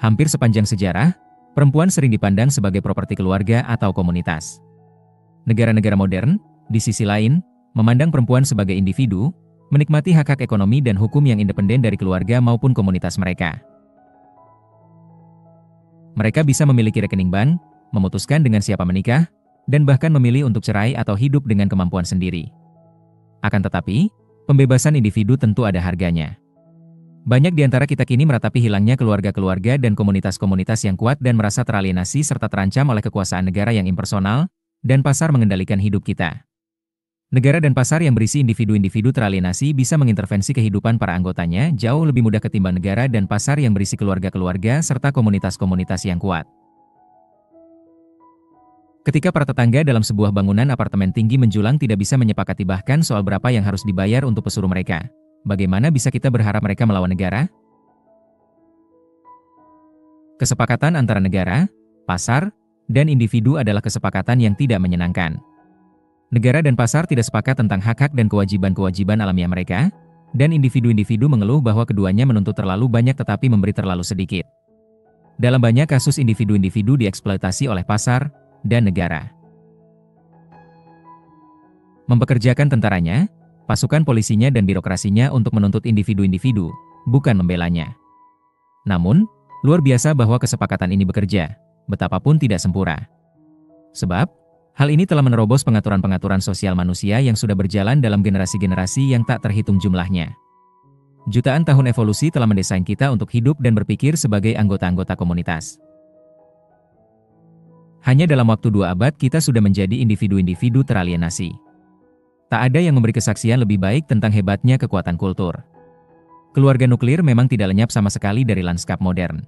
Hampir sepanjang sejarah, perempuan sering dipandang sebagai properti keluarga atau komunitas. Negara-negara modern, di sisi lain, memandang perempuan sebagai individu, menikmati hak-hak ekonomi dan hukum yang independen dari keluarga maupun komunitas mereka. Mereka bisa memiliki rekening bank, memutuskan dengan siapa menikah, dan bahkan memilih untuk cerai atau hidup dengan kemampuan sendiri. Akan tetapi, pembebasan individu tentu ada harganya. Banyak di antara kita kini meratapi hilangnya keluarga-keluarga dan komunitas-komunitas yang kuat dan merasa teralienasi serta terancam oleh kekuasaan negara yang impersonal, dan pasar mengendalikan hidup kita. Negara dan pasar yang berisi individu-individu teralienasi bisa mengintervensi kehidupan para anggotanya jauh lebih mudah ketimbang negara dan pasar yang berisi keluarga-keluarga serta komunitas-komunitas yang kuat. Ketika para tetangga dalam sebuah bangunan apartemen tinggi menjulang tidak bisa menyepakati bahkan soal berapa yang harus dibayar untuk pesuruh mereka, bagaimana bisa kita berharap mereka melawan negara? Kesepakatan antara negara, pasar, dan individu adalah kesepakatan yang tidak menyenangkan. Negara dan pasar tidak sepakat tentang hak-hak dan kewajiban-kewajiban alamiah mereka, dan individu-individu mengeluh bahwa keduanya menuntut terlalu banyak tetapi memberi terlalu sedikit. Dalam banyak kasus individu-individu dieksploitasi oleh pasar, dan negara. Mempekerjakan tentaranya, pasukan polisinya dan birokrasinya untuk menuntut individu-individu, bukan membelanya. Namun, luar biasa bahwa kesepakatan ini bekerja, betapapun tidak sempurna. Sebab, hal ini telah menerobos pengaturan-pengaturan sosial manusia yang sudah berjalan dalam generasi-generasi yang tak terhitung jumlahnya. Jutaan tahun evolusi telah mendesain kita untuk hidup dan berpikir sebagai anggota-anggota komunitas. Hanya dalam waktu 2 abad kita sudah menjadi individu-individu teralienasi. Tak ada yang memberi kesaksian lebih baik tentang hebatnya kekuatan kultur. Keluarga nuklir memang tidak lenyap sama sekali dari lanskap modern.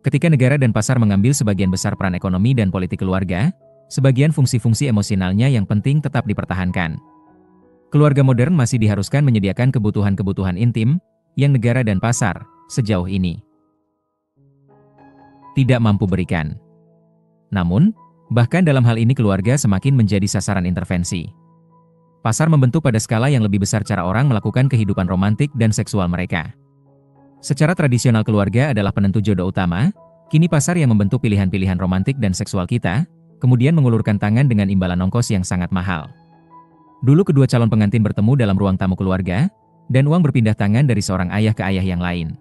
Ketika negara dan pasar mengambil sebagian besar peran ekonomi dan politik keluarga, sebagian fungsi-fungsi emosionalnya yang penting tetap dipertahankan. Keluarga modern masih diharuskan menyediakan kebutuhan-kebutuhan intim, yang negara dan pasar, sejauh ini tidak mampu berikan. Namun, bahkan dalam hal ini keluarga semakin menjadi sasaran intervensi. Pasar membentuk pada skala yang lebih besar cara orang melakukan kehidupan romantik dan seksual mereka. Secara tradisional keluarga adalah penentu jodoh utama, kini pasar yang membentuk pilihan-pilihan romantik dan seksual kita, kemudian mengulurkan tangan dengan imbalan ongkos yang sangat mahal. Dulu kedua calon pengantin bertemu dalam ruang tamu keluarga, dan uang berpindah tangan dari seorang ayah ke ayah yang lain.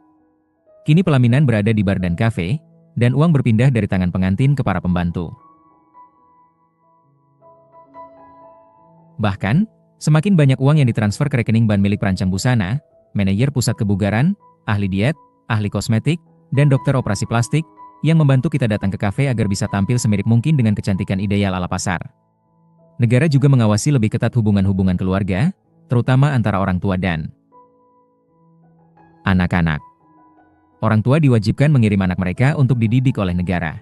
Kini pelaminan berada di bar dan kafe, dan uang berpindah dari tangan pengantin ke para pembantu. Bahkan, semakin banyak uang yang ditransfer ke rekening ban milik perancang busana, manajer pusat kebugaran, ahli diet, ahli kosmetik, dan dokter operasi plastik, yang membantu kita datang ke kafe agar bisa tampil semirip mungkin dengan kecantikan ideal ala pasar. Negara juga mengawasi lebih ketat hubungan-hubungan keluarga, terutama antara orang tua dan anak-anak. Orang tua diwajibkan mengirim anak mereka untuk dididik oleh negara.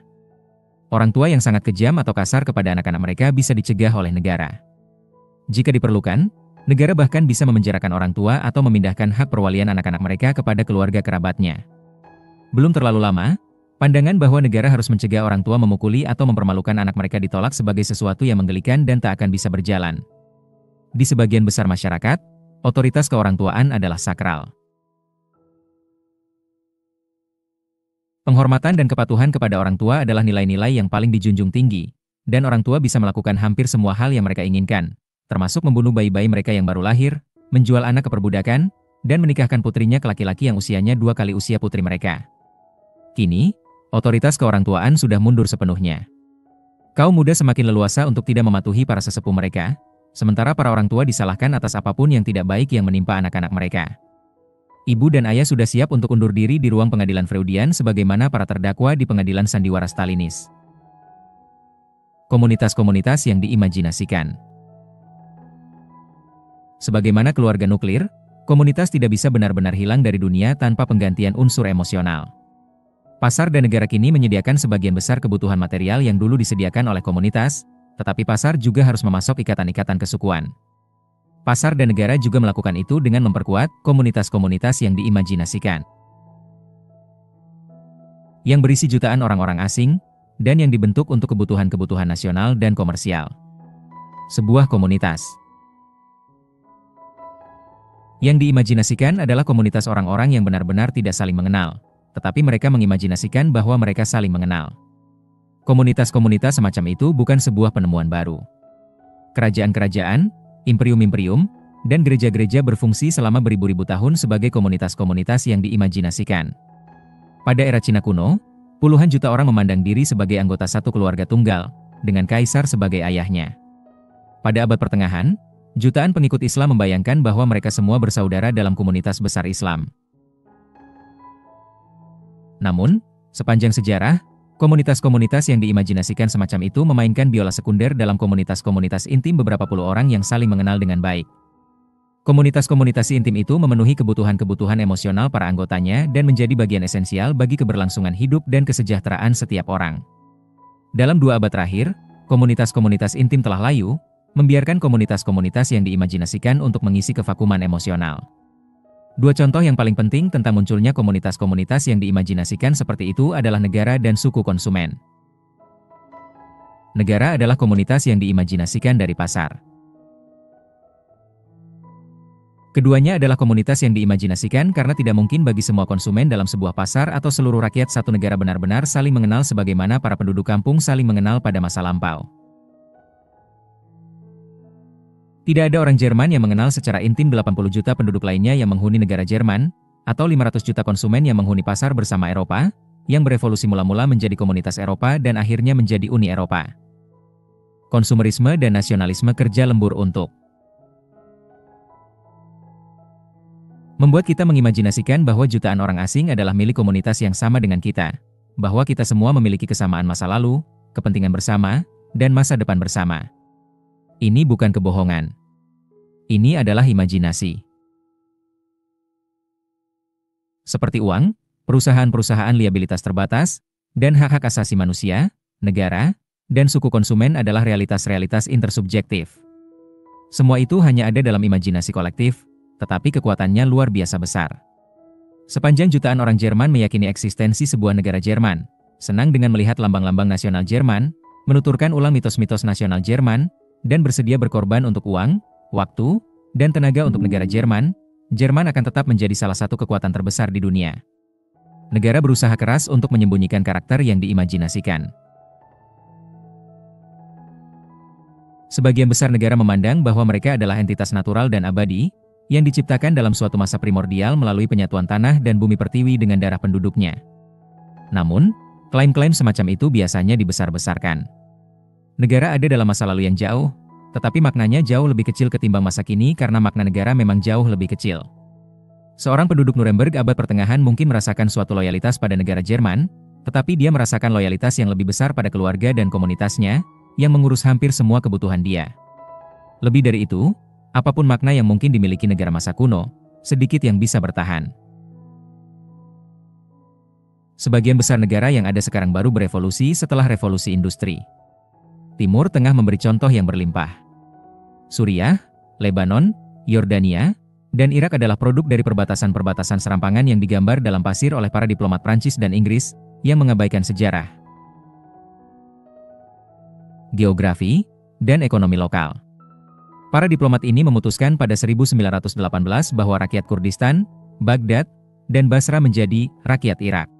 Orang tua yang sangat kejam atau kasar kepada anak-anak mereka bisa dicegah oleh negara. Jika diperlukan, negara bahkan bisa memenjarakan orang tua atau memindahkan hak perwalian anak-anak mereka kepada keluarga kerabatnya. Belum terlalu lama, pandangan bahwa negara harus mencegah orang tua memukuli atau mempermalukan anak mereka ditolak sebagai sesuatu yang menggelikan dan tak akan bisa berjalan. Di sebagian besar masyarakat, otoritas keorangtuaan adalah sakral. Penghormatan dan kepatuhan kepada orang tua adalah nilai-nilai yang paling dijunjung tinggi, dan orang tua bisa melakukan hampir semua hal yang mereka inginkan, termasuk membunuh bayi-bayi mereka yang baru lahir, menjual anak ke perbudakan, dan menikahkan putrinya ke laki-laki yang usianya 2 kali usia putri mereka. Kini, otoritas keorangtuaan sudah mundur sepenuhnya. Kaum muda semakin leluasa untuk tidak mematuhi para sesepuh mereka, sementara para orang tua disalahkan atas apapun yang tidak baik yang menimpa anak-anak mereka. Ibu dan ayah sudah siap untuk undur diri di ruang pengadilan Freudian sebagaimana para terdakwa di pengadilan sandiwara Stalinis. Komunitas-komunitas yang diimajinasikan. Sebagaimana keluarga nuklir, komunitas tidak bisa benar-benar hilang dari dunia tanpa penggantian unsur emosional. Pasar dan negara kini menyediakan sebagian besar kebutuhan material yang dulu disediakan oleh komunitas, tetapi pasar juga harus memasok ikatan-ikatan kesukuan. Pasar dan negara juga melakukan itu dengan memperkuat komunitas-komunitas yang diimajinasikan, yang berisi jutaan orang-orang asing, dan yang dibentuk untuk kebutuhan-kebutuhan nasional dan komersial. Sebuah komunitas yang diimajinasikan adalah komunitas orang-orang yang benar-benar tidak saling mengenal, tetapi mereka mengimajinasikan bahwa mereka saling mengenal. Komunitas-komunitas semacam itu bukan sebuah penemuan baru. Kerajaan-kerajaan, imperium-imperium, dan gereja-gereja berfungsi selama beribu-ribu tahun sebagai komunitas-komunitas yang diimajinasikan. Pada era Cina kuno, puluhan juta orang memandang diri sebagai anggota satu keluarga tunggal, dengan kaisar sebagai ayahnya. Pada abad pertengahan, jutaan pengikut Islam membayangkan bahwa mereka semua bersaudara dalam komunitas besar Islam. Namun, sepanjang sejarah, komunitas-komunitas yang diimajinasikan semacam itu memainkan biola sekunder dalam komunitas-komunitas intim beberapa puluh orang yang saling mengenal dengan baik. Komunitas-komunitas intim itu memenuhi kebutuhan-kebutuhan emosional para anggotanya dan menjadi bagian esensial bagi keberlangsungan hidup dan kesejahteraan setiap orang. Dalam 2 abad terakhir, komunitas-komunitas intim telah layu, membiarkan komunitas-komunitas yang diimajinasikan untuk mengisi kevakuman emosional. 2 contoh yang paling penting tentang munculnya komunitas-komunitas yang diimajinasikan seperti itu adalah negara dan suku konsumen. Negara adalah komunitas yang diimajinasikan dari pasar. Keduanya adalah komunitas yang diimajinasikan karena tidak mungkin bagi semua konsumen dalam sebuah pasar atau seluruh rakyat satu negara benar-benar saling mengenal sebagaimana para penduduk kampung saling mengenal pada masa lampau. Tidak ada orang Jerman yang mengenal secara intim 80 juta penduduk lainnya yang menghuni negara Jerman, atau 500 juta konsumen yang menghuni pasar bersama Eropa, yang berevolusi mula-mula menjadi komunitas Eropa dan akhirnya menjadi Uni Eropa. Konsumerisme dan nasionalisme kerja lembur untuk membuat kita mengimajinasikan bahwa jutaan orang asing adalah milik komunitas yang sama dengan kita, bahwa kita semua memiliki kesamaan masa lalu, kepentingan bersama, dan masa depan bersama. Ini bukan kebohongan. Ini adalah imajinasi. Seperti uang, perusahaan-perusahaan liabilitas terbatas, dan hak-hak asasi manusia, negara, dan suku konsumen adalah realitas-realitas intersubjektif. Semua itu hanya ada dalam imajinasi kolektif, tetapi kekuatannya luar biasa besar. Sepanjang jutaan orang Jerman meyakini eksistensi sebuah negara Jerman, senang dengan melihat lambang-lambang nasional Jerman, menuturkan ulang mitos-mitos nasional Jerman, dan bersedia berkorban untuk uang, waktu, dan tenaga untuk negara Jerman, Jerman akan tetap menjadi salah satu kekuatan terbesar di dunia. Negara berusaha keras untuk menyembunyikan karakter yang diimajinasikan. Sebagian besar negara memandang bahwa mereka adalah entitas natural dan abadi, yang diciptakan dalam suatu masa primordial melalui penyatuan tanah dan bumi pertiwi dengan darah penduduknya. Namun, klaim-klaim semacam itu biasanya dibesar-besarkan. Negara ada dalam masa lalu yang jauh, tetapi maknanya jauh lebih kecil ketimbang masa kini karena makna negara memang jauh lebih kecil. Seorang penduduk Nuremberg abad pertengahan mungkin merasakan suatu loyalitas pada negara Jerman, tetapi dia merasakan loyalitas yang lebih besar pada keluarga dan komunitasnya, yang mengurus hampir semua kebutuhan dia. Lebih dari itu, apapun makna yang mungkin dimiliki negara masa kuno, sedikit yang bisa bertahan. Sebagian besar negara yang ada sekarang baru berevolusi setelah revolusi industri. Timur Tengah memberi contoh yang berlimpah. Suriah, Lebanon, Yordania, dan Irak adalah produk dari perbatasan-perbatasan serampangan yang digambar dalam pasir oleh para diplomat Prancis dan Inggris, yang mengabaikan sejarah, geografi, dan ekonomi lokal. Para diplomat ini memutuskan pada 1918 bahwa rakyat Kurdistan, Baghdad, dan Basra menjadi rakyat Irak.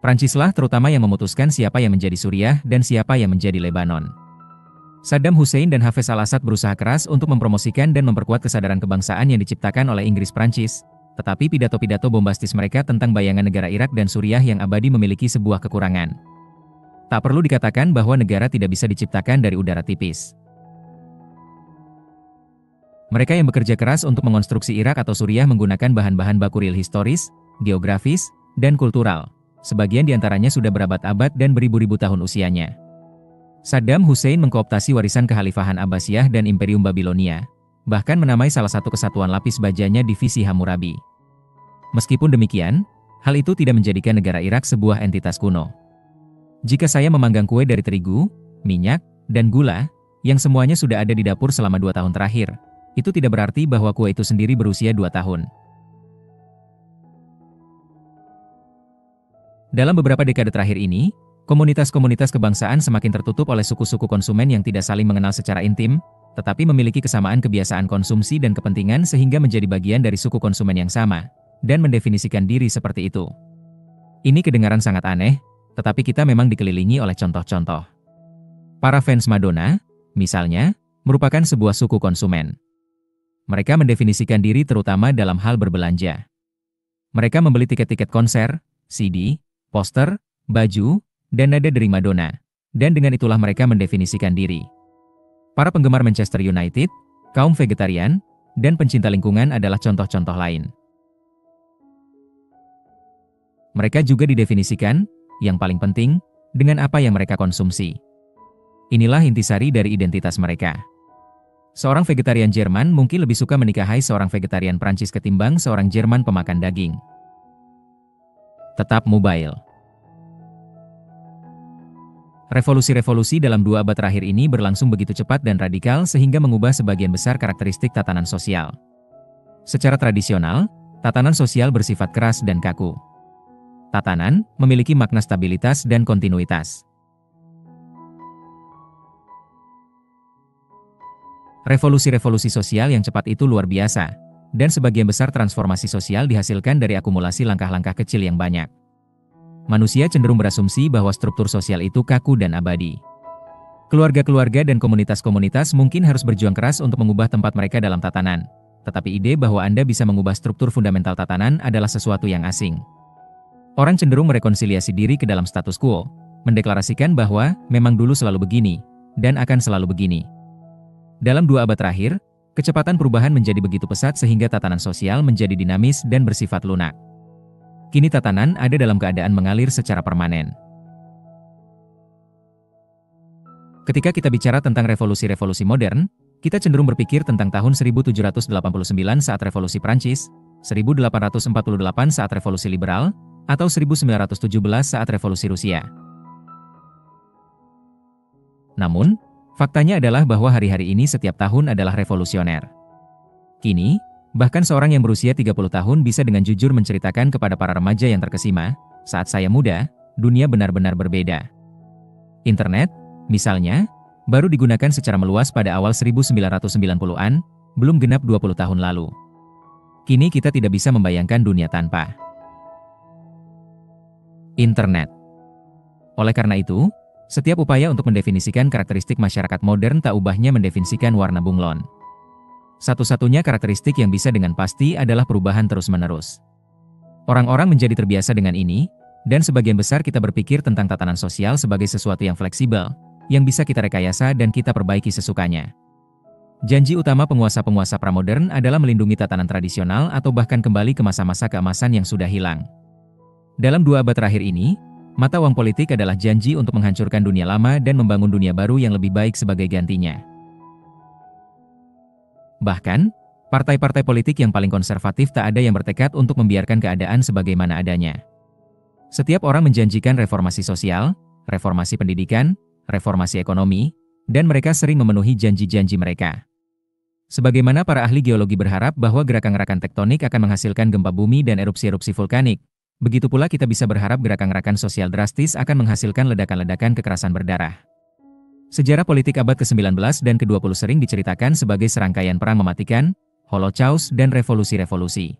Prancislah terutama yang memutuskan siapa yang menjadi Suriah dan siapa yang menjadi Lebanon. Saddam Hussein dan Hafez al-Assad berusaha keras untuk mempromosikan dan memperkuat kesadaran kebangsaan yang diciptakan oleh Inggris-Prancis, tetapi pidato-pidato bombastis mereka tentang bayangan negara Irak dan Suriah yang abadi memiliki sebuah kekurangan. Tak perlu dikatakan bahwa negara tidak bisa diciptakan dari udara tipis. Mereka yang bekerja keras untuk mengonstruksi Irak atau Suriah menggunakan bahan-bahan baku real historis, geografis, dan kultural. Sebagian diantaranya sudah berabad-abad dan beribu-ribu tahun usianya. Saddam Hussein mengkooptasi warisan kekhalifahan Abbasiyah dan Imperium Babilonia, bahkan menamai salah satu kesatuan lapis bajanya Divisi Hammurabi. Meskipun demikian, hal itu tidak menjadikan negara Irak sebuah entitas kuno. Jika saya memanggang kue dari terigu, minyak, dan gula, yang semuanya sudah ada di dapur selama 2 tahun terakhir, itu tidak berarti bahwa kue itu sendiri berusia 2 tahun. Dalam beberapa dekade terakhir ini, komunitas-komunitas kebangsaan semakin tertutup oleh suku-suku konsumen yang tidak saling mengenal secara intim, tetapi memiliki kesamaan kebiasaan konsumsi dan kepentingan sehingga menjadi bagian dari suku konsumen yang sama, dan mendefinisikan diri seperti itu. Ini kedengaran sangat aneh, tetapi kita memang dikelilingi oleh contoh-contoh. Para fans Madonna, misalnya, merupakan sebuah suku konsumen. Mereka mendefinisikan diri terutama dalam hal berbelanja. Mereka membeli tiket-tiket konser, CD, poster, baju, dan nada dari Madonna. Dan dengan itulah mereka mendefinisikan diri. Para penggemar Manchester United, kaum vegetarian, dan pencinta lingkungan adalah contoh-contoh lain. Mereka juga didefinisikan, yang paling penting, dengan apa yang mereka konsumsi. Inilah intisari dari identitas mereka. Seorang vegetarian Jerman mungkin lebih suka menikahi seorang vegetarian Prancis ketimbang seorang Jerman pemakan daging. Tetap mobile. Revolusi-revolusi dalam 2 abad terakhir ini berlangsung begitu cepat dan radikal sehingga mengubah sebagian besar karakteristik tatanan sosial. Secara tradisional, tatanan sosial bersifat keras dan kaku. Tatanan memiliki makna stabilitas dan kontinuitas. Revolusi-revolusi sosial yang cepat itu luar biasa, dan sebagian besar transformasi sosial dihasilkan dari akumulasi langkah-langkah kecil yang banyak. Manusia cenderung berasumsi bahwa struktur sosial itu kaku dan abadi. Keluarga-keluarga dan komunitas-komunitas mungkin harus berjuang keras untuk mengubah tempat mereka dalam tatanan. Tetapi ide bahwa Anda bisa mengubah struktur fundamental tatanan adalah sesuatu yang asing. Orang cenderung merekonsiliasi diri ke dalam status quo, mendeklarasikan bahwa memang dulu selalu begini, dan akan selalu begini. Dalam 2 abad terakhir, kecepatan perubahan menjadi begitu pesat sehingga tatanan sosial menjadi dinamis dan bersifat lunak. Kini tatanan ada dalam keadaan mengalir secara permanen. Ketika kita bicara tentang revolusi-revolusi modern, kita cenderung berpikir tentang tahun 1789 saat Revolusi Prancis, 1848 saat Revolusi Liberal, atau 1917 saat Revolusi Rusia. Namun, faktanya adalah bahwa hari-hari ini setiap tahun adalah revolusioner. Kini, bahkan seorang yang berusia 30 tahun bisa dengan jujur menceritakan kepada para remaja yang terkesima, saat saya muda, dunia benar-benar berbeda. Internet, misalnya, baru digunakan secara meluas pada awal 1990-an, belum genap 20 tahun lalu. Kini kita tidak bisa membayangkan dunia tanpa internet. Oleh karena itu, setiap upaya untuk mendefinisikan karakteristik masyarakat modern tak ubahnya mendefinisikan warna bunglon. Satu-satunya karakteristik yang bisa dengan pasti adalah perubahan terus-menerus. Orang-orang menjadi terbiasa dengan ini, dan sebagian besar kita berpikir tentang tatanan sosial sebagai sesuatu yang fleksibel, yang bisa kita rekayasa dan kita perbaiki sesukanya. Janji utama penguasa-penguasa pramodern adalah melindungi tatanan tradisional atau bahkan kembali ke masa-masa keemasan yang sudah hilang. Dalam 2 abad terakhir ini, mata uang politik adalah janji untuk menghancurkan dunia lama dan membangun dunia baru yang lebih baik sebagai gantinya. Bahkan, partai-partai politik yang paling konservatif tak ada yang bertekad untuk membiarkan keadaan sebagaimana adanya. Setiap orang menjanjikan reformasi sosial, reformasi pendidikan, reformasi ekonomi, dan mereka sering memenuhi janji-janji mereka. Sebagaimana para ahli geologi berharap bahwa gerakan-gerakan tektonik akan menghasilkan gempa bumi dan erupsi-erupsi vulkanik, begitu pula kita bisa berharap gerakan-gerakan sosial drastis akan menghasilkan ledakan-ledakan kekerasan berdarah. Sejarah politik abad ke-19 dan ke-20 sering diceritakan sebagai serangkaian perang mematikan, holocaust, dan revolusi-revolusi.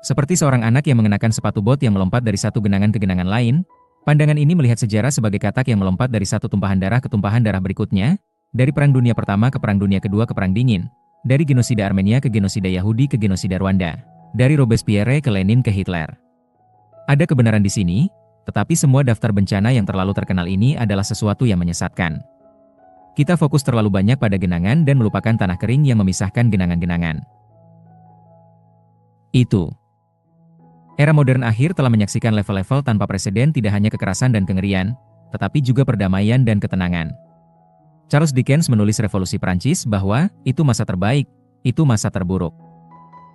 Seperti seorang anak yang mengenakan sepatu bot yang melompat dari satu genangan ke genangan lain, pandangan ini melihat sejarah sebagai katak yang melompat dari satu tumpahan darah ke tumpahan darah berikutnya, dari Perang Dunia Pertama ke Perang Dunia Kedua ke Perang Dingin, dari genosida Armenia ke genosida Yahudi ke genosida Rwanda, dari Robespierre ke Lenin ke Hitler. Ada kebenaran di sini, tetapi semua daftar bencana yang terlalu terkenal ini adalah sesuatu yang menyesatkan. Kita fokus terlalu banyak pada genangan dan melupakan tanah kering yang memisahkan genangan-genangan. Itu. Era modern akhir telah menyaksikan level-level tanpa preseden tidak hanya kekerasan dan kengerian, tetapi juga perdamaian dan ketenangan. Charles Dickens menulis Revolusi Prancis bahwa, itu masa terbaik, itu masa terburuk.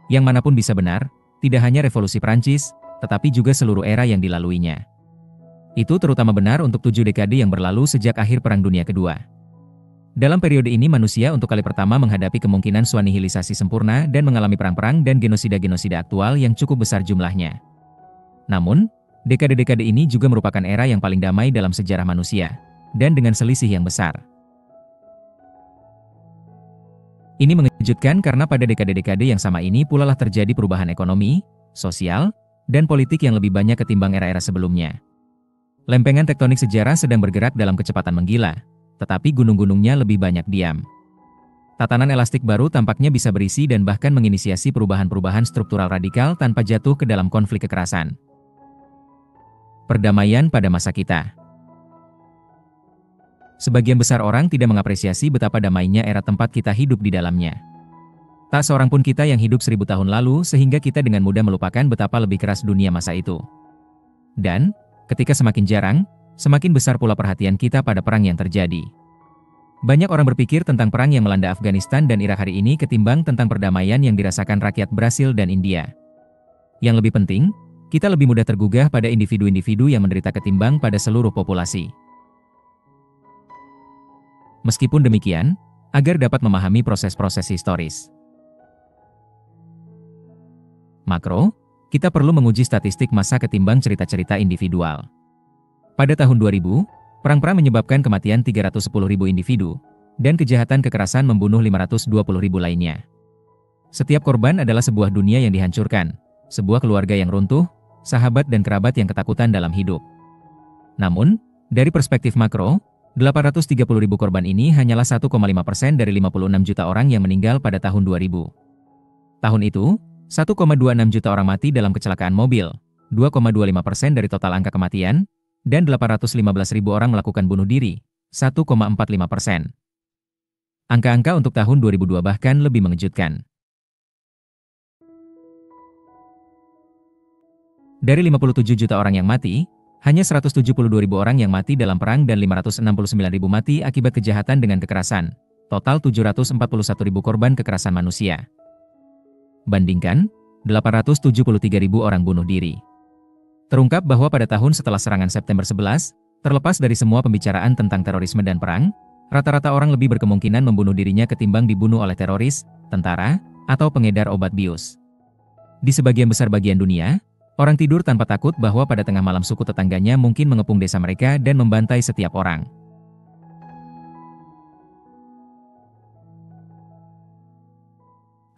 Yang manapun bisa benar, tidak hanya Revolusi Prancis, tetapi juga seluruh era yang dilaluinya. Itu terutama benar untuk 7 dekade yang berlalu sejak akhir Perang Dunia Kedua. Dalam periode ini manusia untuk kali pertama menghadapi kemungkinan suanihilisasi sempurna dan mengalami perang-perang dan genosida-genosida aktual yang cukup besar jumlahnya. Namun, dekade-dekade ini juga merupakan era yang paling damai dalam sejarah manusia, dan dengan selisih yang besar. Ini mengejutkan karena pada dekade-dekade yang sama ini pula lah terjadi perubahan ekonomi, sosial, dan politik yang lebih banyak ketimbang era-era sebelumnya. Lempengan tektonik sejarah sedang bergerak dalam kecepatan menggila, tetapi gunung-gunungnya lebih banyak diam. Tatanan elastik baru tampaknya bisa berisi dan bahkan menginisiasi perubahan-perubahan struktural radikal tanpa jatuh ke dalam konflik kekerasan. Perdamaian pada masa kita. Sebagian besar orang tidak mengapresiasi betapa damainya era tempat kita hidup di dalamnya. Tak seorang pun kita yang hidup 1000 tahun lalu sehingga kita dengan mudah melupakan betapa lebih keras dunia masa itu. Dan, ketika semakin jarang, semakin besar pula perhatian kita pada perang yang terjadi. Banyak orang berpikir tentang perang yang melanda Afghanistan dan Irak hari ini ketimbang tentang perdamaian yang dirasakan rakyat Brasil dan India. Yang lebih penting, kita lebih mudah tergugah pada individu-individu yang menderita ketimbang pada seluruh populasi. Meskipun demikian, agar dapat memahami proses-proses historis makro, kita perlu menguji statistik massa ketimbang cerita-cerita individual. Pada tahun 2000, perang-perang menyebabkan kematian 310.000 individu, dan kejahatan kekerasan membunuh 520.000 lainnya. Setiap korban adalah sebuah dunia yang dihancurkan, sebuah keluarga yang runtuh, sahabat dan kerabat yang ketakutan dalam hidup. Namun, dari perspektif makro, 830.000 korban ini hanyalah 1,5% dari 56 juta orang yang meninggal pada tahun 2000. Tahun itu, 1,26 juta orang mati dalam kecelakaan mobil, 2,25% dari total angka kematian, dan 815.000 orang melakukan bunuh diri, 1,45%. Angka-angka untuk tahun 2002 bahkan lebih mengejutkan. Dari 57 juta orang yang mati, hanya 172.000 orang yang mati dalam perang dan 569.000 mati akibat kejahatan dengan kekerasan. Total 741.000 korban kekerasan manusia. Bandingkan, 873.000 orang bunuh diri. Terungkap bahwa pada tahun setelah serangan September 11, terlepas dari semua pembicaraan tentang terorisme dan perang, rata-rata orang lebih berkemungkinan membunuh dirinya ketimbang dibunuh oleh teroris, tentara, atau pengedar obat bius. Di sebagian besar bagian dunia, orang tidur tanpa takut bahwa pada tengah malam suku tetangganya mungkin mengepung desa mereka dan membantai setiap orang.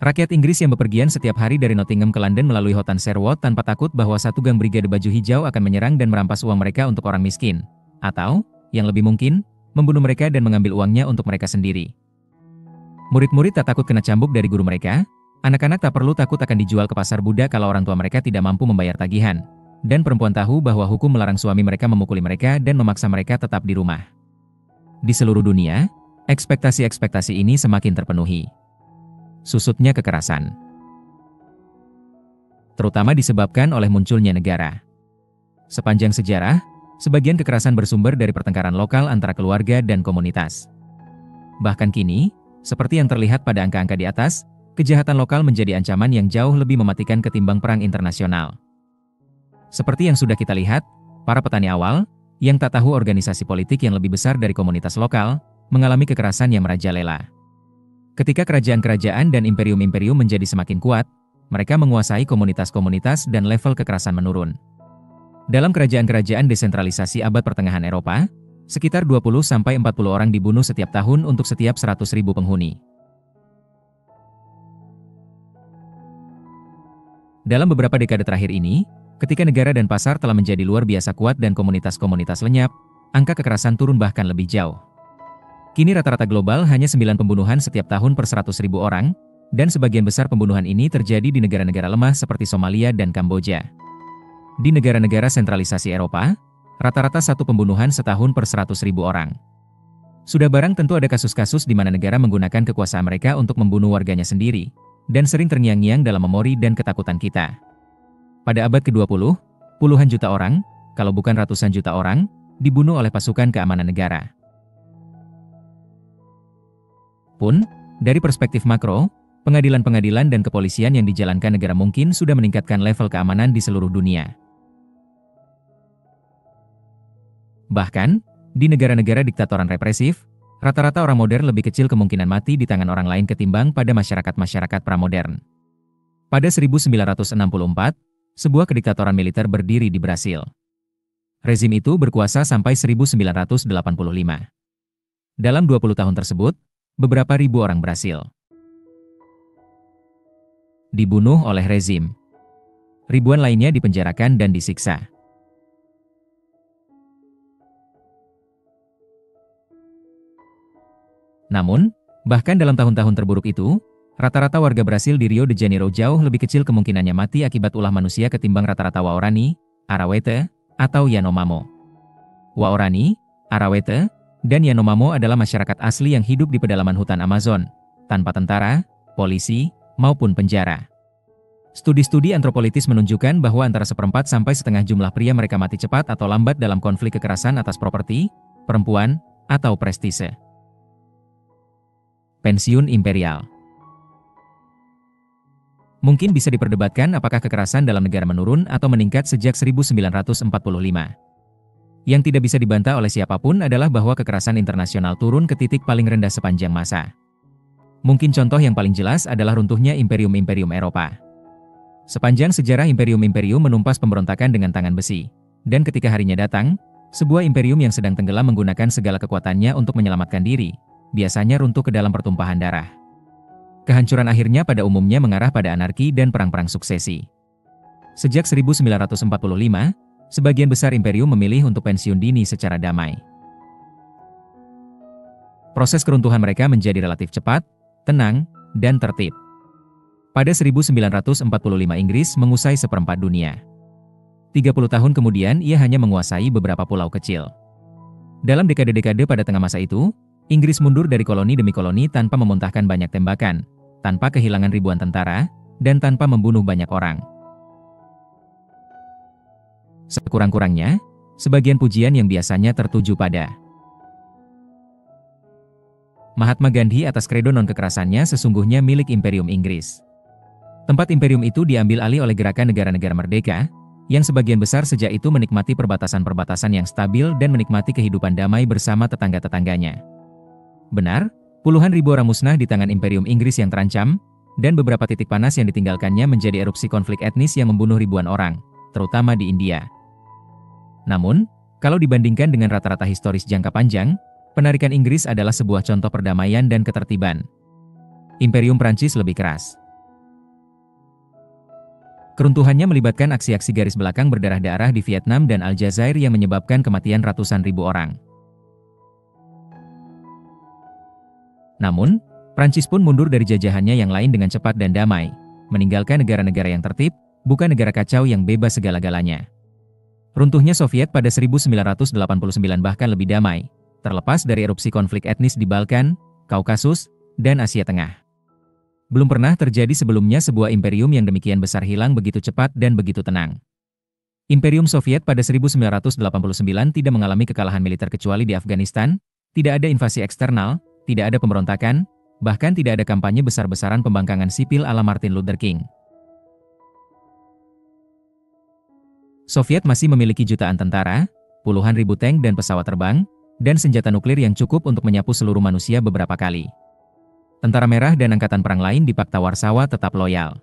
Rakyat Inggris yang bepergian setiap hari dari Nottingham ke London melalui Hotan Sherwood tanpa takut bahwa satu gang brigade baju hijau akan menyerang dan merampas uang mereka untuk orang miskin. Atau, yang lebih mungkin, membunuh mereka dan mengambil uangnya untuk mereka sendiri. Murid-murid tak takut kena cambuk dari guru mereka, anak-anak tak perlu takut akan dijual ke pasar budak kalau orang tua mereka tidak mampu membayar tagihan. Dan perempuan tahu bahwa hukum melarang suami mereka memukuli mereka dan memaksa mereka tetap di rumah. Di seluruh dunia, ekspektasi-ekspektasi ini semakin terpenuhi. Susutnya kekerasan, terutama disebabkan oleh munculnya negara. Sepanjang sejarah, sebagian kekerasan bersumber dari pertengkaran lokal antara keluarga dan komunitas. Bahkan kini, seperti yang terlihat pada angka-angka di atas, kejahatan lokal menjadi ancaman yang jauh lebih mematikan ketimbang perang internasional. Seperti yang sudah kita lihat, para petani awal, yang tak tahu organisasi politik yang lebih besar dari komunitas lokal, mengalami kekerasan yang merajalela. Ketika kerajaan-kerajaan dan imperium-imperium menjadi semakin kuat, mereka menguasai komunitas-komunitas dan level kekerasan menurun. Dalam kerajaan-kerajaan desentralisasi abad pertengahan Eropa, sekitar 20-40 orang dibunuh setiap tahun untuk setiap 100.000 penghuni. Dalam beberapa dekade terakhir ini, ketika negara dan pasar telah menjadi luar biasa kuat dan komunitas-komunitas lenyap, angka kekerasan turun bahkan lebih jauh. Kini rata-rata global hanya 9 pembunuhan setiap tahun per 100.000 orang, dan sebagian besar pembunuhan ini terjadi di negara-negara lemah seperti Somalia dan Kamboja. Di negara-negara sentralisasi Eropa, rata-rata satu pembunuhan setahun per 100.000 orang. Sudah barang tentu ada kasus-kasus di mana negara menggunakan kekuasaan mereka untuk membunuh warganya sendiri, dan sering terngiang-ngiang dalam memori dan ketakutan kita. Pada abad ke-20, puluhan juta orang, kalau bukan ratusan juta orang, dibunuh oleh pasukan keamanan negara. Pun, dari perspektif makro, pengadilan-pengadilan dan kepolisian yang dijalankan negara mungkin sudah meningkatkan level keamanan di seluruh dunia. Bahkan, di negara-negara diktatoran represif, rata-rata orang modern lebih kecil kemungkinan mati di tangan orang lain ketimbang pada masyarakat-masyarakat pramodern. Pada 1964, sebuah kediktatoran militer berdiri di Brasil. Rezim itu berkuasa sampai 1985. Dalam 20 tahun tersebut, beberapa ribu orang Brasil dibunuh oleh rezim. Ribuan lainnya dipenjarakan dan disiksa. Namun, bahkan dalam tahun-tahun terburuk itu, rata-rata warga Brasil di Rio de Janeiro jauh lebih kecil kemungkinannya mati akibat ulah manusia ketimbang rata-rata Waorani, Arawete, atau Yanomamo. Waorani, Arawete, dan Yanomamo adalah masyarakat asli yang hidup di pedalaman hutan Amazon, tanpa tentara, polisi, maupun penjara. Studi-studi antropolitis menunjukkan bahwa antara 1/4 sampai setengah jumlah pria mereka mati cepat atau lambat dalam konflik kekerasan atas properti, perempuan, atau prestise. Pensiun imperial. Mungkin bisa diperdebatkan apakah kekerasan dalam negara menurun atau meningkat sejak 1945. Yang tidak bisa dibantah oleh siapapun adalah bahwa kekerasan internasional turun ke titik paling rendah sepanjang masa. Mungkin contoh yang paling jelas adalah runtuhnya imperium-imperium Eropa. Sepanjang sejarah imperium-imperium menumpas pemberontakan dengan tangan besi. Dan ketika harinya datang, sebuah imperium yang sedang tenggelam menggunakan segala kekuatannya untuk menyelamatkan diri, biasanya runtuh ke dalam pertumpahan darah. Kehancuran akhirnya pada umumnya mengarah pada anarki dan perang-perang suksesi. Sejak 1945, sebagian besar imperium memilih untuk pensiun dini secara damai. Proses keruntuhan mereka menjadi relatif cepat, tenang, dan tertib. Pada 1945 Inggris mengusai seperempat dunia. 30 tahun kemudian ia hanya menguasai beberapa pulau kecil. Dalam dekade-dekade pada tengah masa itu, Inggris mundur dari koloni demi koloni tanpa memuntahkan banyak tembakan, tanpa kehilangan ribuan tentara, dan tanpa membunuh banyak orang. Sekurang-kurangnya, sebagian pujian yang biasanya tertuju pada Mahatma Gandhi atas kredo non-kekerasannya sesungguhnya milik Imperium Inggris. Tempat imperium itu diambil alih oleh gerakan negara-negara merdeka, yang sebagian besar sejak itu menikmati perbatasan-perbatasan yang stabil dan menikmati kehidupan damai bersama tetangga-tetangganya. Benar, puluhan ribu orang musnah di tangan Imperium Inggris yang terancam, dan beberapa titik panas yang ditinggalkannya menjadi erupsi konflik etnis yang membunuh ribuan orang, terutama di India. Namun, kalau dibandingkan dengan rata-rata historis jangka panjang, penarikan Inggris adalah sebuah contoh perdamaian dan ketertiban. Imperium Prancis lebih keras. Keruntuhannya melibatkan aksi-aksi garis belakang berdarah-darah di Vietnam dan Aljazair yang menyebabkan kematian ratusan ribu orang. Namun, Prancis pun mundur dari jajahannya yang lain dengan cepat dan damai, meninggalkan negara-negara yang tertib, bukan negara kacau yang bebas segala-galanya. Runtuhnya Soviet pada 1989 bahkan lebih damai, terlepas dari erupsi konflik etnis di Balkan, Kaukasus, dan Asia Tengah. Belum pernah terjadi sebelumnya sebuah imperium yang demikian besar hilang begitu cepat dan begitu tenang. Imperium Soviet pada 1989 tidak mengalami kekalahan militer kecuali di Afghanistan, tidak ada invasi eksternal, tidak ada pemberontakan, bahkan tidak ada kampanye besar-besaran pembangkangan sipil ala Martin Luther King. Soviet masih memiliki jutaan tentara, puluhan ribu tank dan pesawat terbang, dan senjata nuklir yang cukup untuk menyapu seluruh manusia beberapa kali. Tentara Merah dan angkatan perang lain di Pakta Warsawa tetap loyal.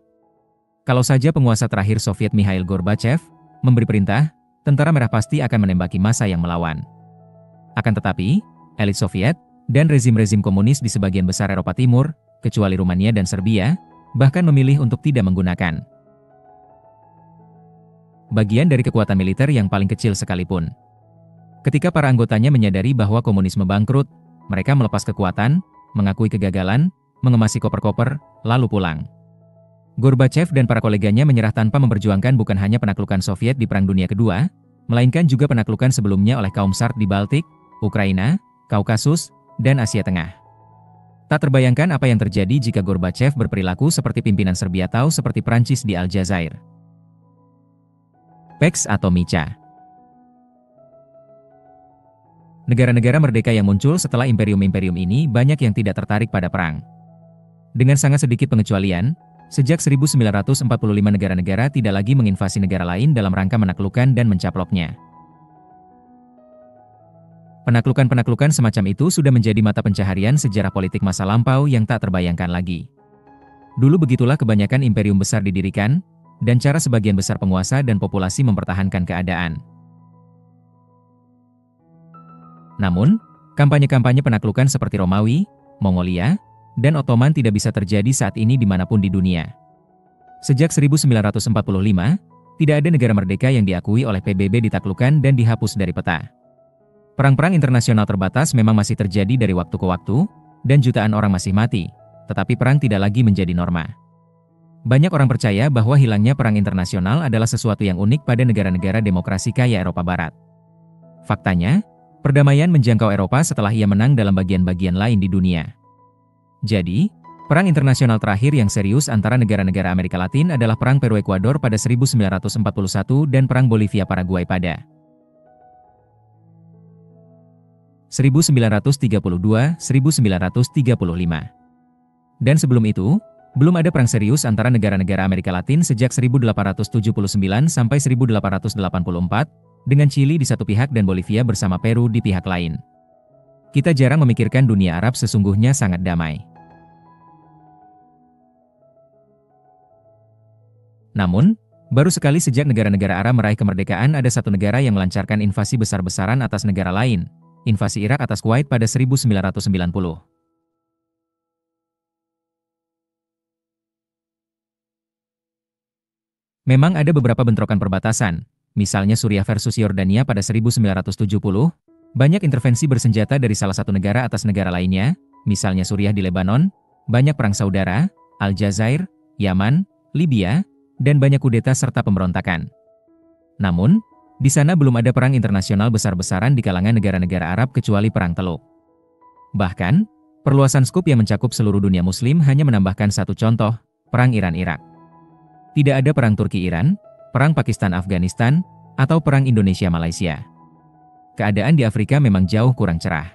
Kalau saja penguasa terakhir Soviet Mikhail Gorbachev memberi perintah, Tentara Merah pasti akan menembaki massa yang melawan. Akan tetapi, elit Soviet dan rezim-rezim komunis di sebagian besar Eropa Timur, kecuali Rumania dan Serbia, bahkan memilih untuk tidak menggunakan bagian dari kekuatan militer yang paling kecil sekalipun. Ketika para anggotanya menyadari bahwa komunisme bangkrut, mereka melepas kekuatan, mengakui kegagalan, mengemasi koper-koper, lalu pulang. Gorbachev dan para koleganya menyerah tanpa memperjuangkan bukan hanya penaklukan Soviet di Perang Dunia Kedua, melainkan juga penaklukan sebelumnya oleh kaum Sard di Baltik, Ukraina, Kaukasus, dan Asia Tengah. Tak terbayangkan apa yang terjadi jika Gorbachev berperilaku seperti pimpinan Serbia atau seperti Prancis di Aljazair. Pax atau Mica. Negara-negara merdeka yang muncul setelah imperium-imperium ini banyak yang tidak tertarik pada perang. Dengan sangat sedikit pengecualian, sejak 1945 negara-negara tidak lagi menginvasi negara lain dalam rangka menaklukkan dan mencaploknya. Penaklukan-penaklukan semacam itu sudah menjadi mata pencaharian sejarah politik masa lampau yang tak terbayangkan lagi. Dulu begitulah kebanyakan imperium besar didirikan, dan cara sebagian besar penguasa dan populasi mempertahankan keadaan. Namun, kampanye-kampanye penaklukan seperti Romawi, Mongolia, dan Ottoman tidak bisa terjadi saat ini dimanapun di dunia. Sejak 1945, tidak ada negara merdeka yang diakui oleh PBB ditaklukkan dan dihapus dari peta. Perang-perang internasional terbatas memang masih terjadi dari waktu ke waktu, dan jutaan orang masih mati, tetapi perang tidak lagi menjadi norma. Banyak orang percaya bahwa hilangnya perang internasional adalah sesuatu yang unik pada negara-negara demokrasi kaya Eropa Barat. Faktanya, perdamaian menjangkau Eropa setelah ia menang dalam bagian-bagian lain di dunia. Jadi, perang internasional terakhir yang serius antara negara-negara Amerika Latin adalah Perang Peru-Ekuador pada 1941 dan Perang Bolivia-Paraguay pada 1932-1935. Dan sebelum itu, belum ada perang serius antara negara-negara Amerika Latin sejak 1879 sampai 1884, dengan Chili di satu pihak dan Bolivia bersama Peru di pihak lain. Kita jarang memikirkan dunia Arab sesungguhnya sangat damai. Namun, baru sekali sejak negara-negara Arab meraih kemerdekaan ada satu negara yang melancarkan invasi besar-besaran atas negara lain, invasi Irak atas Kuwait pada 1990. Memang ada beberapa bentrokan perbatasan, misalnya Suriah versus Yordania pada 1970, banyak intervensi bersenjata dari salah satu negara atas negara lainnya, misalnya Suriah di Lebanon, banyak perang saudara, Aljazair, Yaman, Libya, dan banyak kudeta serta pemberontakan. Namun, di sana belum ada perang internasional besar-besaran di kalangan negara-negara Arab kecuali Perang Teluk. Bahkan, perluasan skup yang mencakup seluruh dunia Muslim hanya menambahkan satu contoh, Perang Iran-Irak. Tidak ada Perang Turki-Iran, Perang Pakistan-Afghanistan, atau Perang Indonesia-Malaysia. Keadaan di Afrika memang jauh kurang cerah.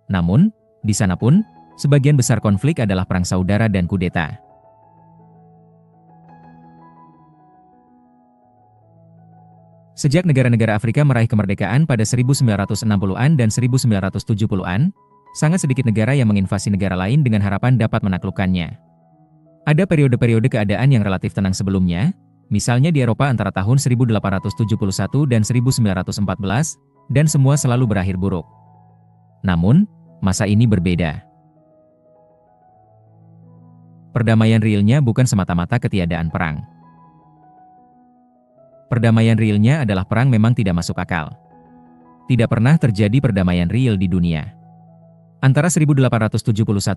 Namun, di sana pun, sebagian besar konflik adalah perang saudara dan kudeta. Sejak negara-negara Afrika meraih kemerdekaan pada 1960-an dan 1970-an, sangat sedikit negara yang menginvasi negara lain dengan harapan dapat menaklukkannya. Ada periode-periode keadaan yang relatif tenang sebelumnya, misalnya di Eropa antara tahun 1871 dan 1914, dan semua selalu berakhir buruk. Namun, masa ini berbeda. Perdamaian realnya bukan semata-mata ketiadaan perang. Perdamaian realnya adalah perang memang tidak masuk akal. Tidak pernah terjadi perdamaian real di dunia. Antara 1871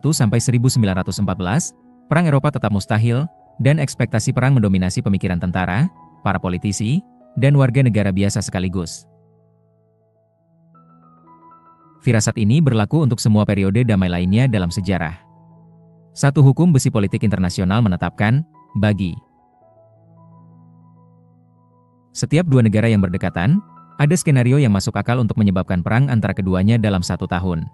sampai 1914, perang Eropa tetap mustahil, dan ekspektasi perang mendominasi pemikiran tentara, para politisi, dan warga negara biasa sekaligus. Firasat ini berlaku untuk semua periode damai lainnya dalam sejarah. Satu hukum besi politik internasional menetapkan, bagi setiap dua negara yang berdekatan, ada skenario yang masuk akal untuk menyebabkan perang antara keduanya dalam 1 tahun.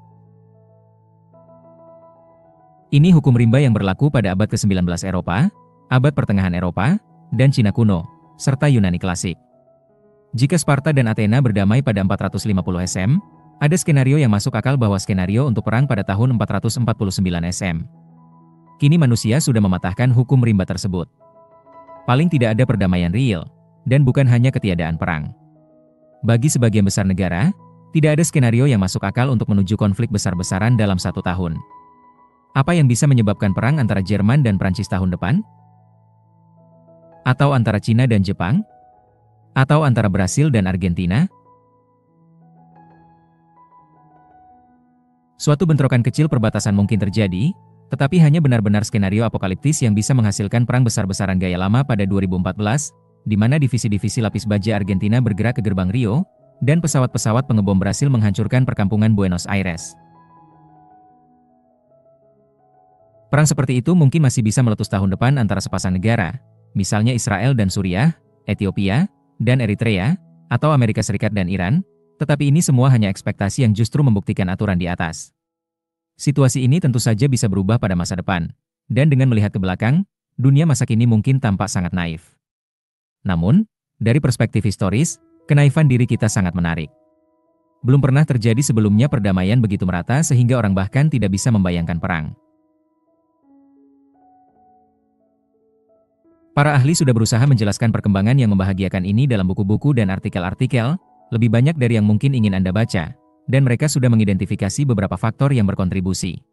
Ini hukum rimba yang berlaku pada abad ke-19 Eropa, abad pertengahan Eropa, dan Cina kuno, serta Yunani klasik. Jika Sparta dan Athena berdamai pada 450 SM, ada skenario yang masuk akal bahwa skenario untuk perang pada tahun 449 SM. Kini manusia sudah mematahkan hukum rimba tersebut. Paling tidak ada perdamaian real, dan bukan hanya ketiadaan perang. Bagi sebagian besar negara, tidak ada skenario yang masuk akal untuk menuju konflik besar-besaran dalam 1 tahun. Apa yang bisa menyebabkan perang antara Jerman dan Prancis tahun depan? Atau antara Cina dan Jepang? Atau antara Brasil dan Argentina? Suatu bentrokan kecil perbatasan mungkin terjadi, tetapi hanya benar-benar skenario apokaliptis yang bisa menghasilkan perang besar-besaran gaya lama pada 2014, di mana divisi-divisi lapis baja Argentina bergerak ke gerbang Rio, dan pesawat-pesawat pengebom berhasil menghancurkan perkampungan Buenos Aires. Perang seperti itu mungkin masih bisa meletus tahun depan antara sepasang negara, misalnya Israel dan Suriah, Ethiopia, dan Eritrea, atau Amerika Serikat dan Iran, tetapi ini semua hanya ekspektasi yang justru membuktikan aturan di atas. Situasi ini tentu saja bisa berubah pada masa depan, dan dengan melihat ke belakang, dunia masa kini mungkin tampak sangat naif. Namun, dari perspektif historis, kenaifan diri kita sangat menarik. Belum pernah terjadi sebelumnya perdamaian begitu merata sehingga orang bahkan tidak bisa membayangkan perang. Para ahli sudah berusaha menjelaskan perkembangan yang membahagiakan ini dalam buku-buku dan artikel-artikel, lebih banyak dari yang mungkin ingin Anda baca, dan mereka sudah mengidentifikasi beberapa faktor yang berkontribusi.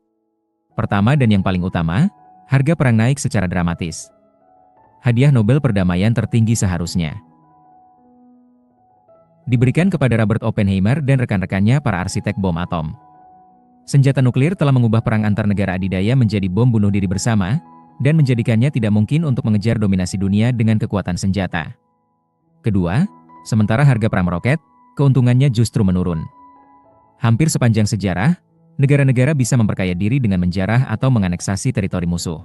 Pertama dan yang paling utama, harga perang naik secara dramatis. Hadiah Nobel perdamaian tertinggi seharusnya diberikan kepada Robert Oppenheimer dan rekan-rekannya para arsitek bom atom. Senjata nuklir telah mengubah perang antar negara adidaya menjadi bom bunuh diri bersama, dan menjadikannya tidak mungkin untuk mengejar dominasi dunia dengan kekuatan senjata. Kedua, sementara harga perang meroket, keuntungannya justru menurun. Hampir sepanjang sejarah, negara-negara bisa memperkaya diri dengan menjarah atau menganeksasi teritori musuh.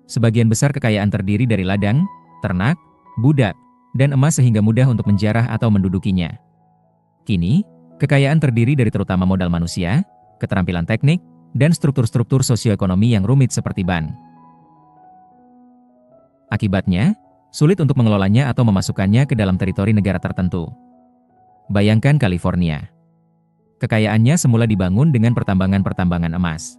Sebagian besar kekayaan terdiri dari ladang, ternak, budak, dan emas sehingga mudah untuk menjarah atau mendudukinya. Kini, kekayaan terdiri dari terutama modal manusia, keterampilan teknik, dan struktur-struktur sosioekonomi yang rumit seperti ban. Akibatnya, sulit untuk mengelolanya atau memasukkannya ke dalam teritori negara tertentu. Bayangkan California. Kekayaannya semula dibangun dengan pertambangan-pertambangan emas.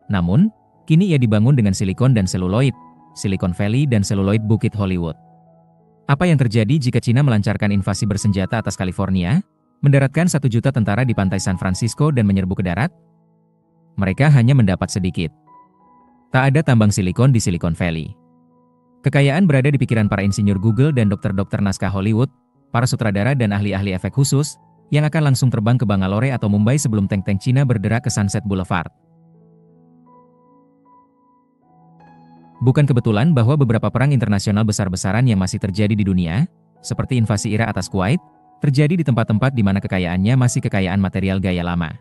Namun, kini ia dibangun dengan silikon dan seluloid, Silicon Valley dan seluloid Bukit Hollywood. Apa yang terjadi jika Cina melancarkan invasi bersenjata atas California, mendaratkan 1 juta tentara di pantai San Francisco dan menyerbu ke darat? Mereka hanya mendapat sedikit. Tak ada tambang silikon di Silicon Valley. Kekayaan berada di pikiran para insinyur Google dan dokter-dokter naskah Hollywood, para sutradara dan ahli-ahli efek khusus, yang akan langsung terbang ke Bangalore atau Mumbai sebelum tank-tank Cina berderak ke Sunset Boulevard. Bukan kebetulan bahwa beberapa perang internasional besar-besaran yang masih terjadi di dunia, seperti invasi Irak atas Kuwait, terjadi di tempat-tempat di mana kekayaannya masih kekayaan material gaya lama.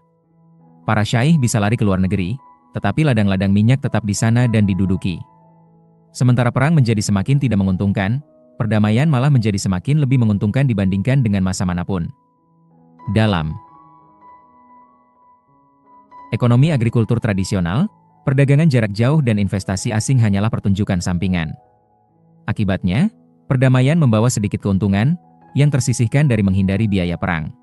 Para syaikh bisa lari ke luar negeri, tetapi ladang-ladang minyak tetap di sana dan diduduki. Sementara perang menjadi semakin tidak menguntungkan, perdamaian malah menjadi semakin lebih menguntungkan dibandingkan dengan masa manapun. Dalam ekonomi agrikultur tradisional, perdagangan jarak jauh dan investasi asing hanyalah pertunjukan sampingan. Akibatnya, perdamaian membawa sedikit keuntungan yang tersisihkan dari menghindari biaya perang.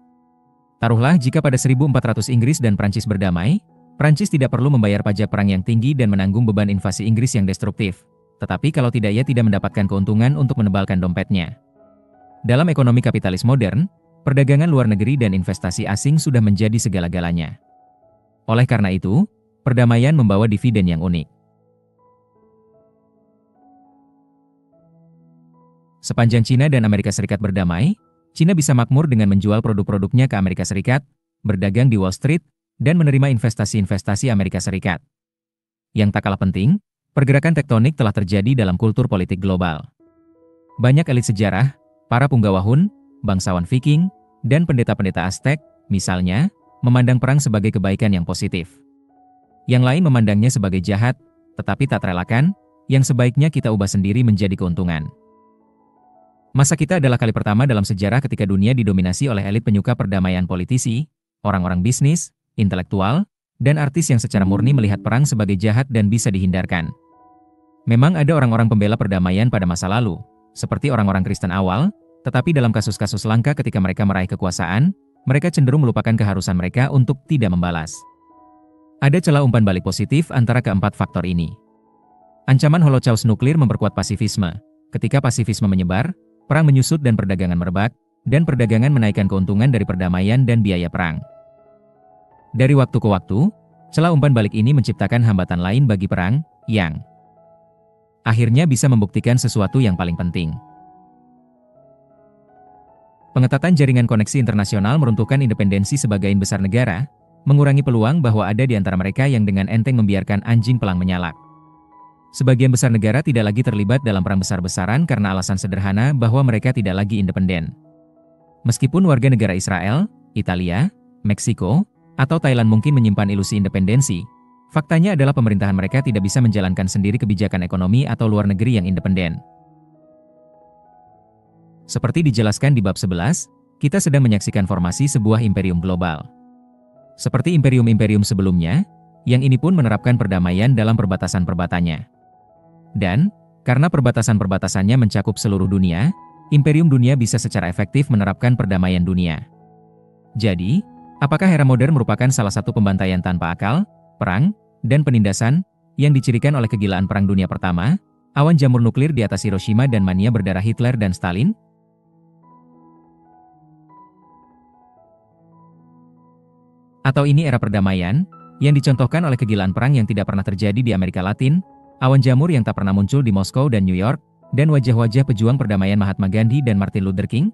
Taruhlah jika pada 1400 Inggris dan Prancis berdamai, Prancis tidak perlu membayar pajak perang yang tinggi dan menanggung beban invasi Inggris yang destruktif. Tetapi kalau tidak, ia tidak mendapatkan keuntungan untuk menebalkan dompetnya. Dalam ekonomi kapitalis modern, perdagangan luar negeri dan investasi asing sudah menjadi segala-galanya. Oleh karena itu, perdamaian membawa dividen yang unik. Sepanjang Cina dan Amerika Serikat berdamai, Cina bisa makmur dengan menjual produk-produknya ke Amerika Serikat, berdagang di Wall Street, dan menerima investasi-investasi Amerika Serikat. Yang tak kalah penting, pergerakan tektonik telah terjadi dalam kultur politik global. Banyak elit sejarah, para punggawa Hun, bangsawan Viking, dan pendeta-pendeta Aztec, misalnya, memandang perang sebagai kebaikan yang positif. Yang lain memandangnya sebagai jahat, tetapi tak terelakkan, yang sebaiknya kita ubah sendiri menjadi keuntungan. Masa kita adalah kali pertama dalam sejarah ketika dunia didominasi oleh elit penyuka perdamaian politisi, orang-orang bisnis, intelektual, dan artis yang secara murni melihat perang sebagai jahat dan bisa dihindarkan. Memang ada orang-orang pembela perdamaian pada masa lalu, seperti orang-orang Kristen awal, tetapi dalam kasus-kasus langka ketika mereka meraih kekuasaan, mereka cenderung melupakan keharusan mereka untuk tidak membalas. Ada celah umpan balik positif antara keempat faktor ini. Ancaman holocaust nuklir memperkuat pasifisme. Ketika pasifisme menyebar, perang menyusut dan perdagangan merebak, dan perdagangan menaikkan keuntungan dari perdamaian dan biaya perang. Dari waktu ke waktu, celah umpan balik ini menciptakan hambatan lain bagi perang, yang akhirnya bisa membuktikan sesuatu yang paling penting. Pengetatan jaringan koneksi internasional meruntuhkan independensi sebagian besar negara, mengurangi peluang bahwa ada di antara mereka yang dengan enteng membiarkan anjing pelang menyalak. Sebagian besar negara tidak lagi terlibat dalam perang besar-besaran karena alasan sederhana bahwa mereka tidak lagi independen. Meskipun warga negara Israel, Italia, Meksiko, atau Thailand mungkin menyimpan ilusi independensi, faktanya adalah pemerintahan mereka tidak bisa menjalankan sendiri kebijakan ekonomi atau luar negeri yang independen. Seperti dijelaskan di bab 11, kita sedang menyaksikan formasi sebuah imperium global. Seperti imperium-imperium sebelumnya, yang ini pun menerapkan perdamaian dalam perbatasan-perbatannya. Dan, karena perbatasan-perbatasannya mencakup seluruh dunia, imperium dunia bisa secara efektif menerapkan perdamaian dunia. Jadi, apakah era modern merupakan salah satu pembantaian tanpa akal, perang, dan penindasan, yang dicirikan oleh kegilaan Perang Dunia Pertama, awan jamur nuklir di atas Hiroshima dan mania berdarah Hitler dan Stalin? Atau ini era perdamaian, yang dicontohkan oleh kegilaan perang yang tidak pernah terjadi di Amerika Latin, awan jamur yang tak pernah muncul di Moskow dan New York, dan wajah-wajah pejuang perdamaian Mahatma Gandhi dan Martin Luther King?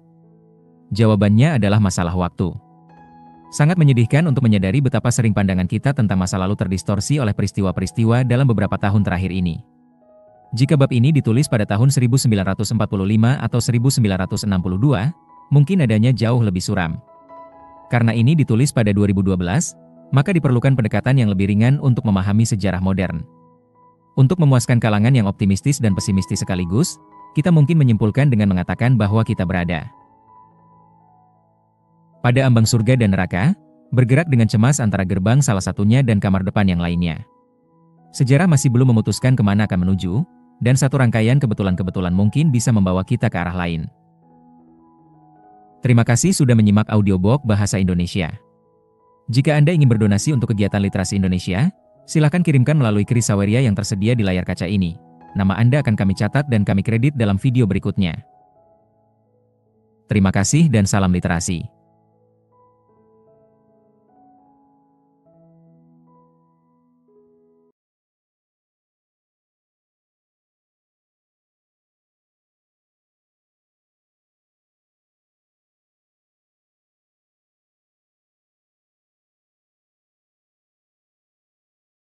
Jawabannya adalah masalah waktu. Sangat menyedihkan untuk menyadari betapa sering pandangan kita tentang masa lalu terdistorsi oleh peristiwa-peristiwa dalam beberapa tahun terakhir ini. Jika bab ini ditulis pada tahun 1945 atau 1962, mungkin adanya jauh lebih suram. Karena ini ditulis pada 2012, maka diperlukan pendekatan yang lebih ringan untuk memahami sejarah modern. Untuk memuaskan kalangan yang optimistis dan pesimistis sekaligus, kita mungkin menyimpulkan dengan mengatakan bahwa kita berada pada ambang surga dan neraka, bergerak dengan cemas antara gerbang salah satunya dan kamar depan yang lainnya. Sejarah masih belum memutuskan kemana akan menuju, dan satu rangkaian kebetulan-kebetulan mungkin bisa membawa kita ke arah lain. Terima kasih sudah menyimak audiobook Bahasa Indonesia. Jika Anda ingin berdonasi untuk kegiatan literasi Indonesia, silakan kirimkan melalui QRIS Saweria yang tersedia di layar kaca ini. Nama Anda akan kami catat dan kami kredit dalam video berikutnya. Terima kasih dan salam literasi.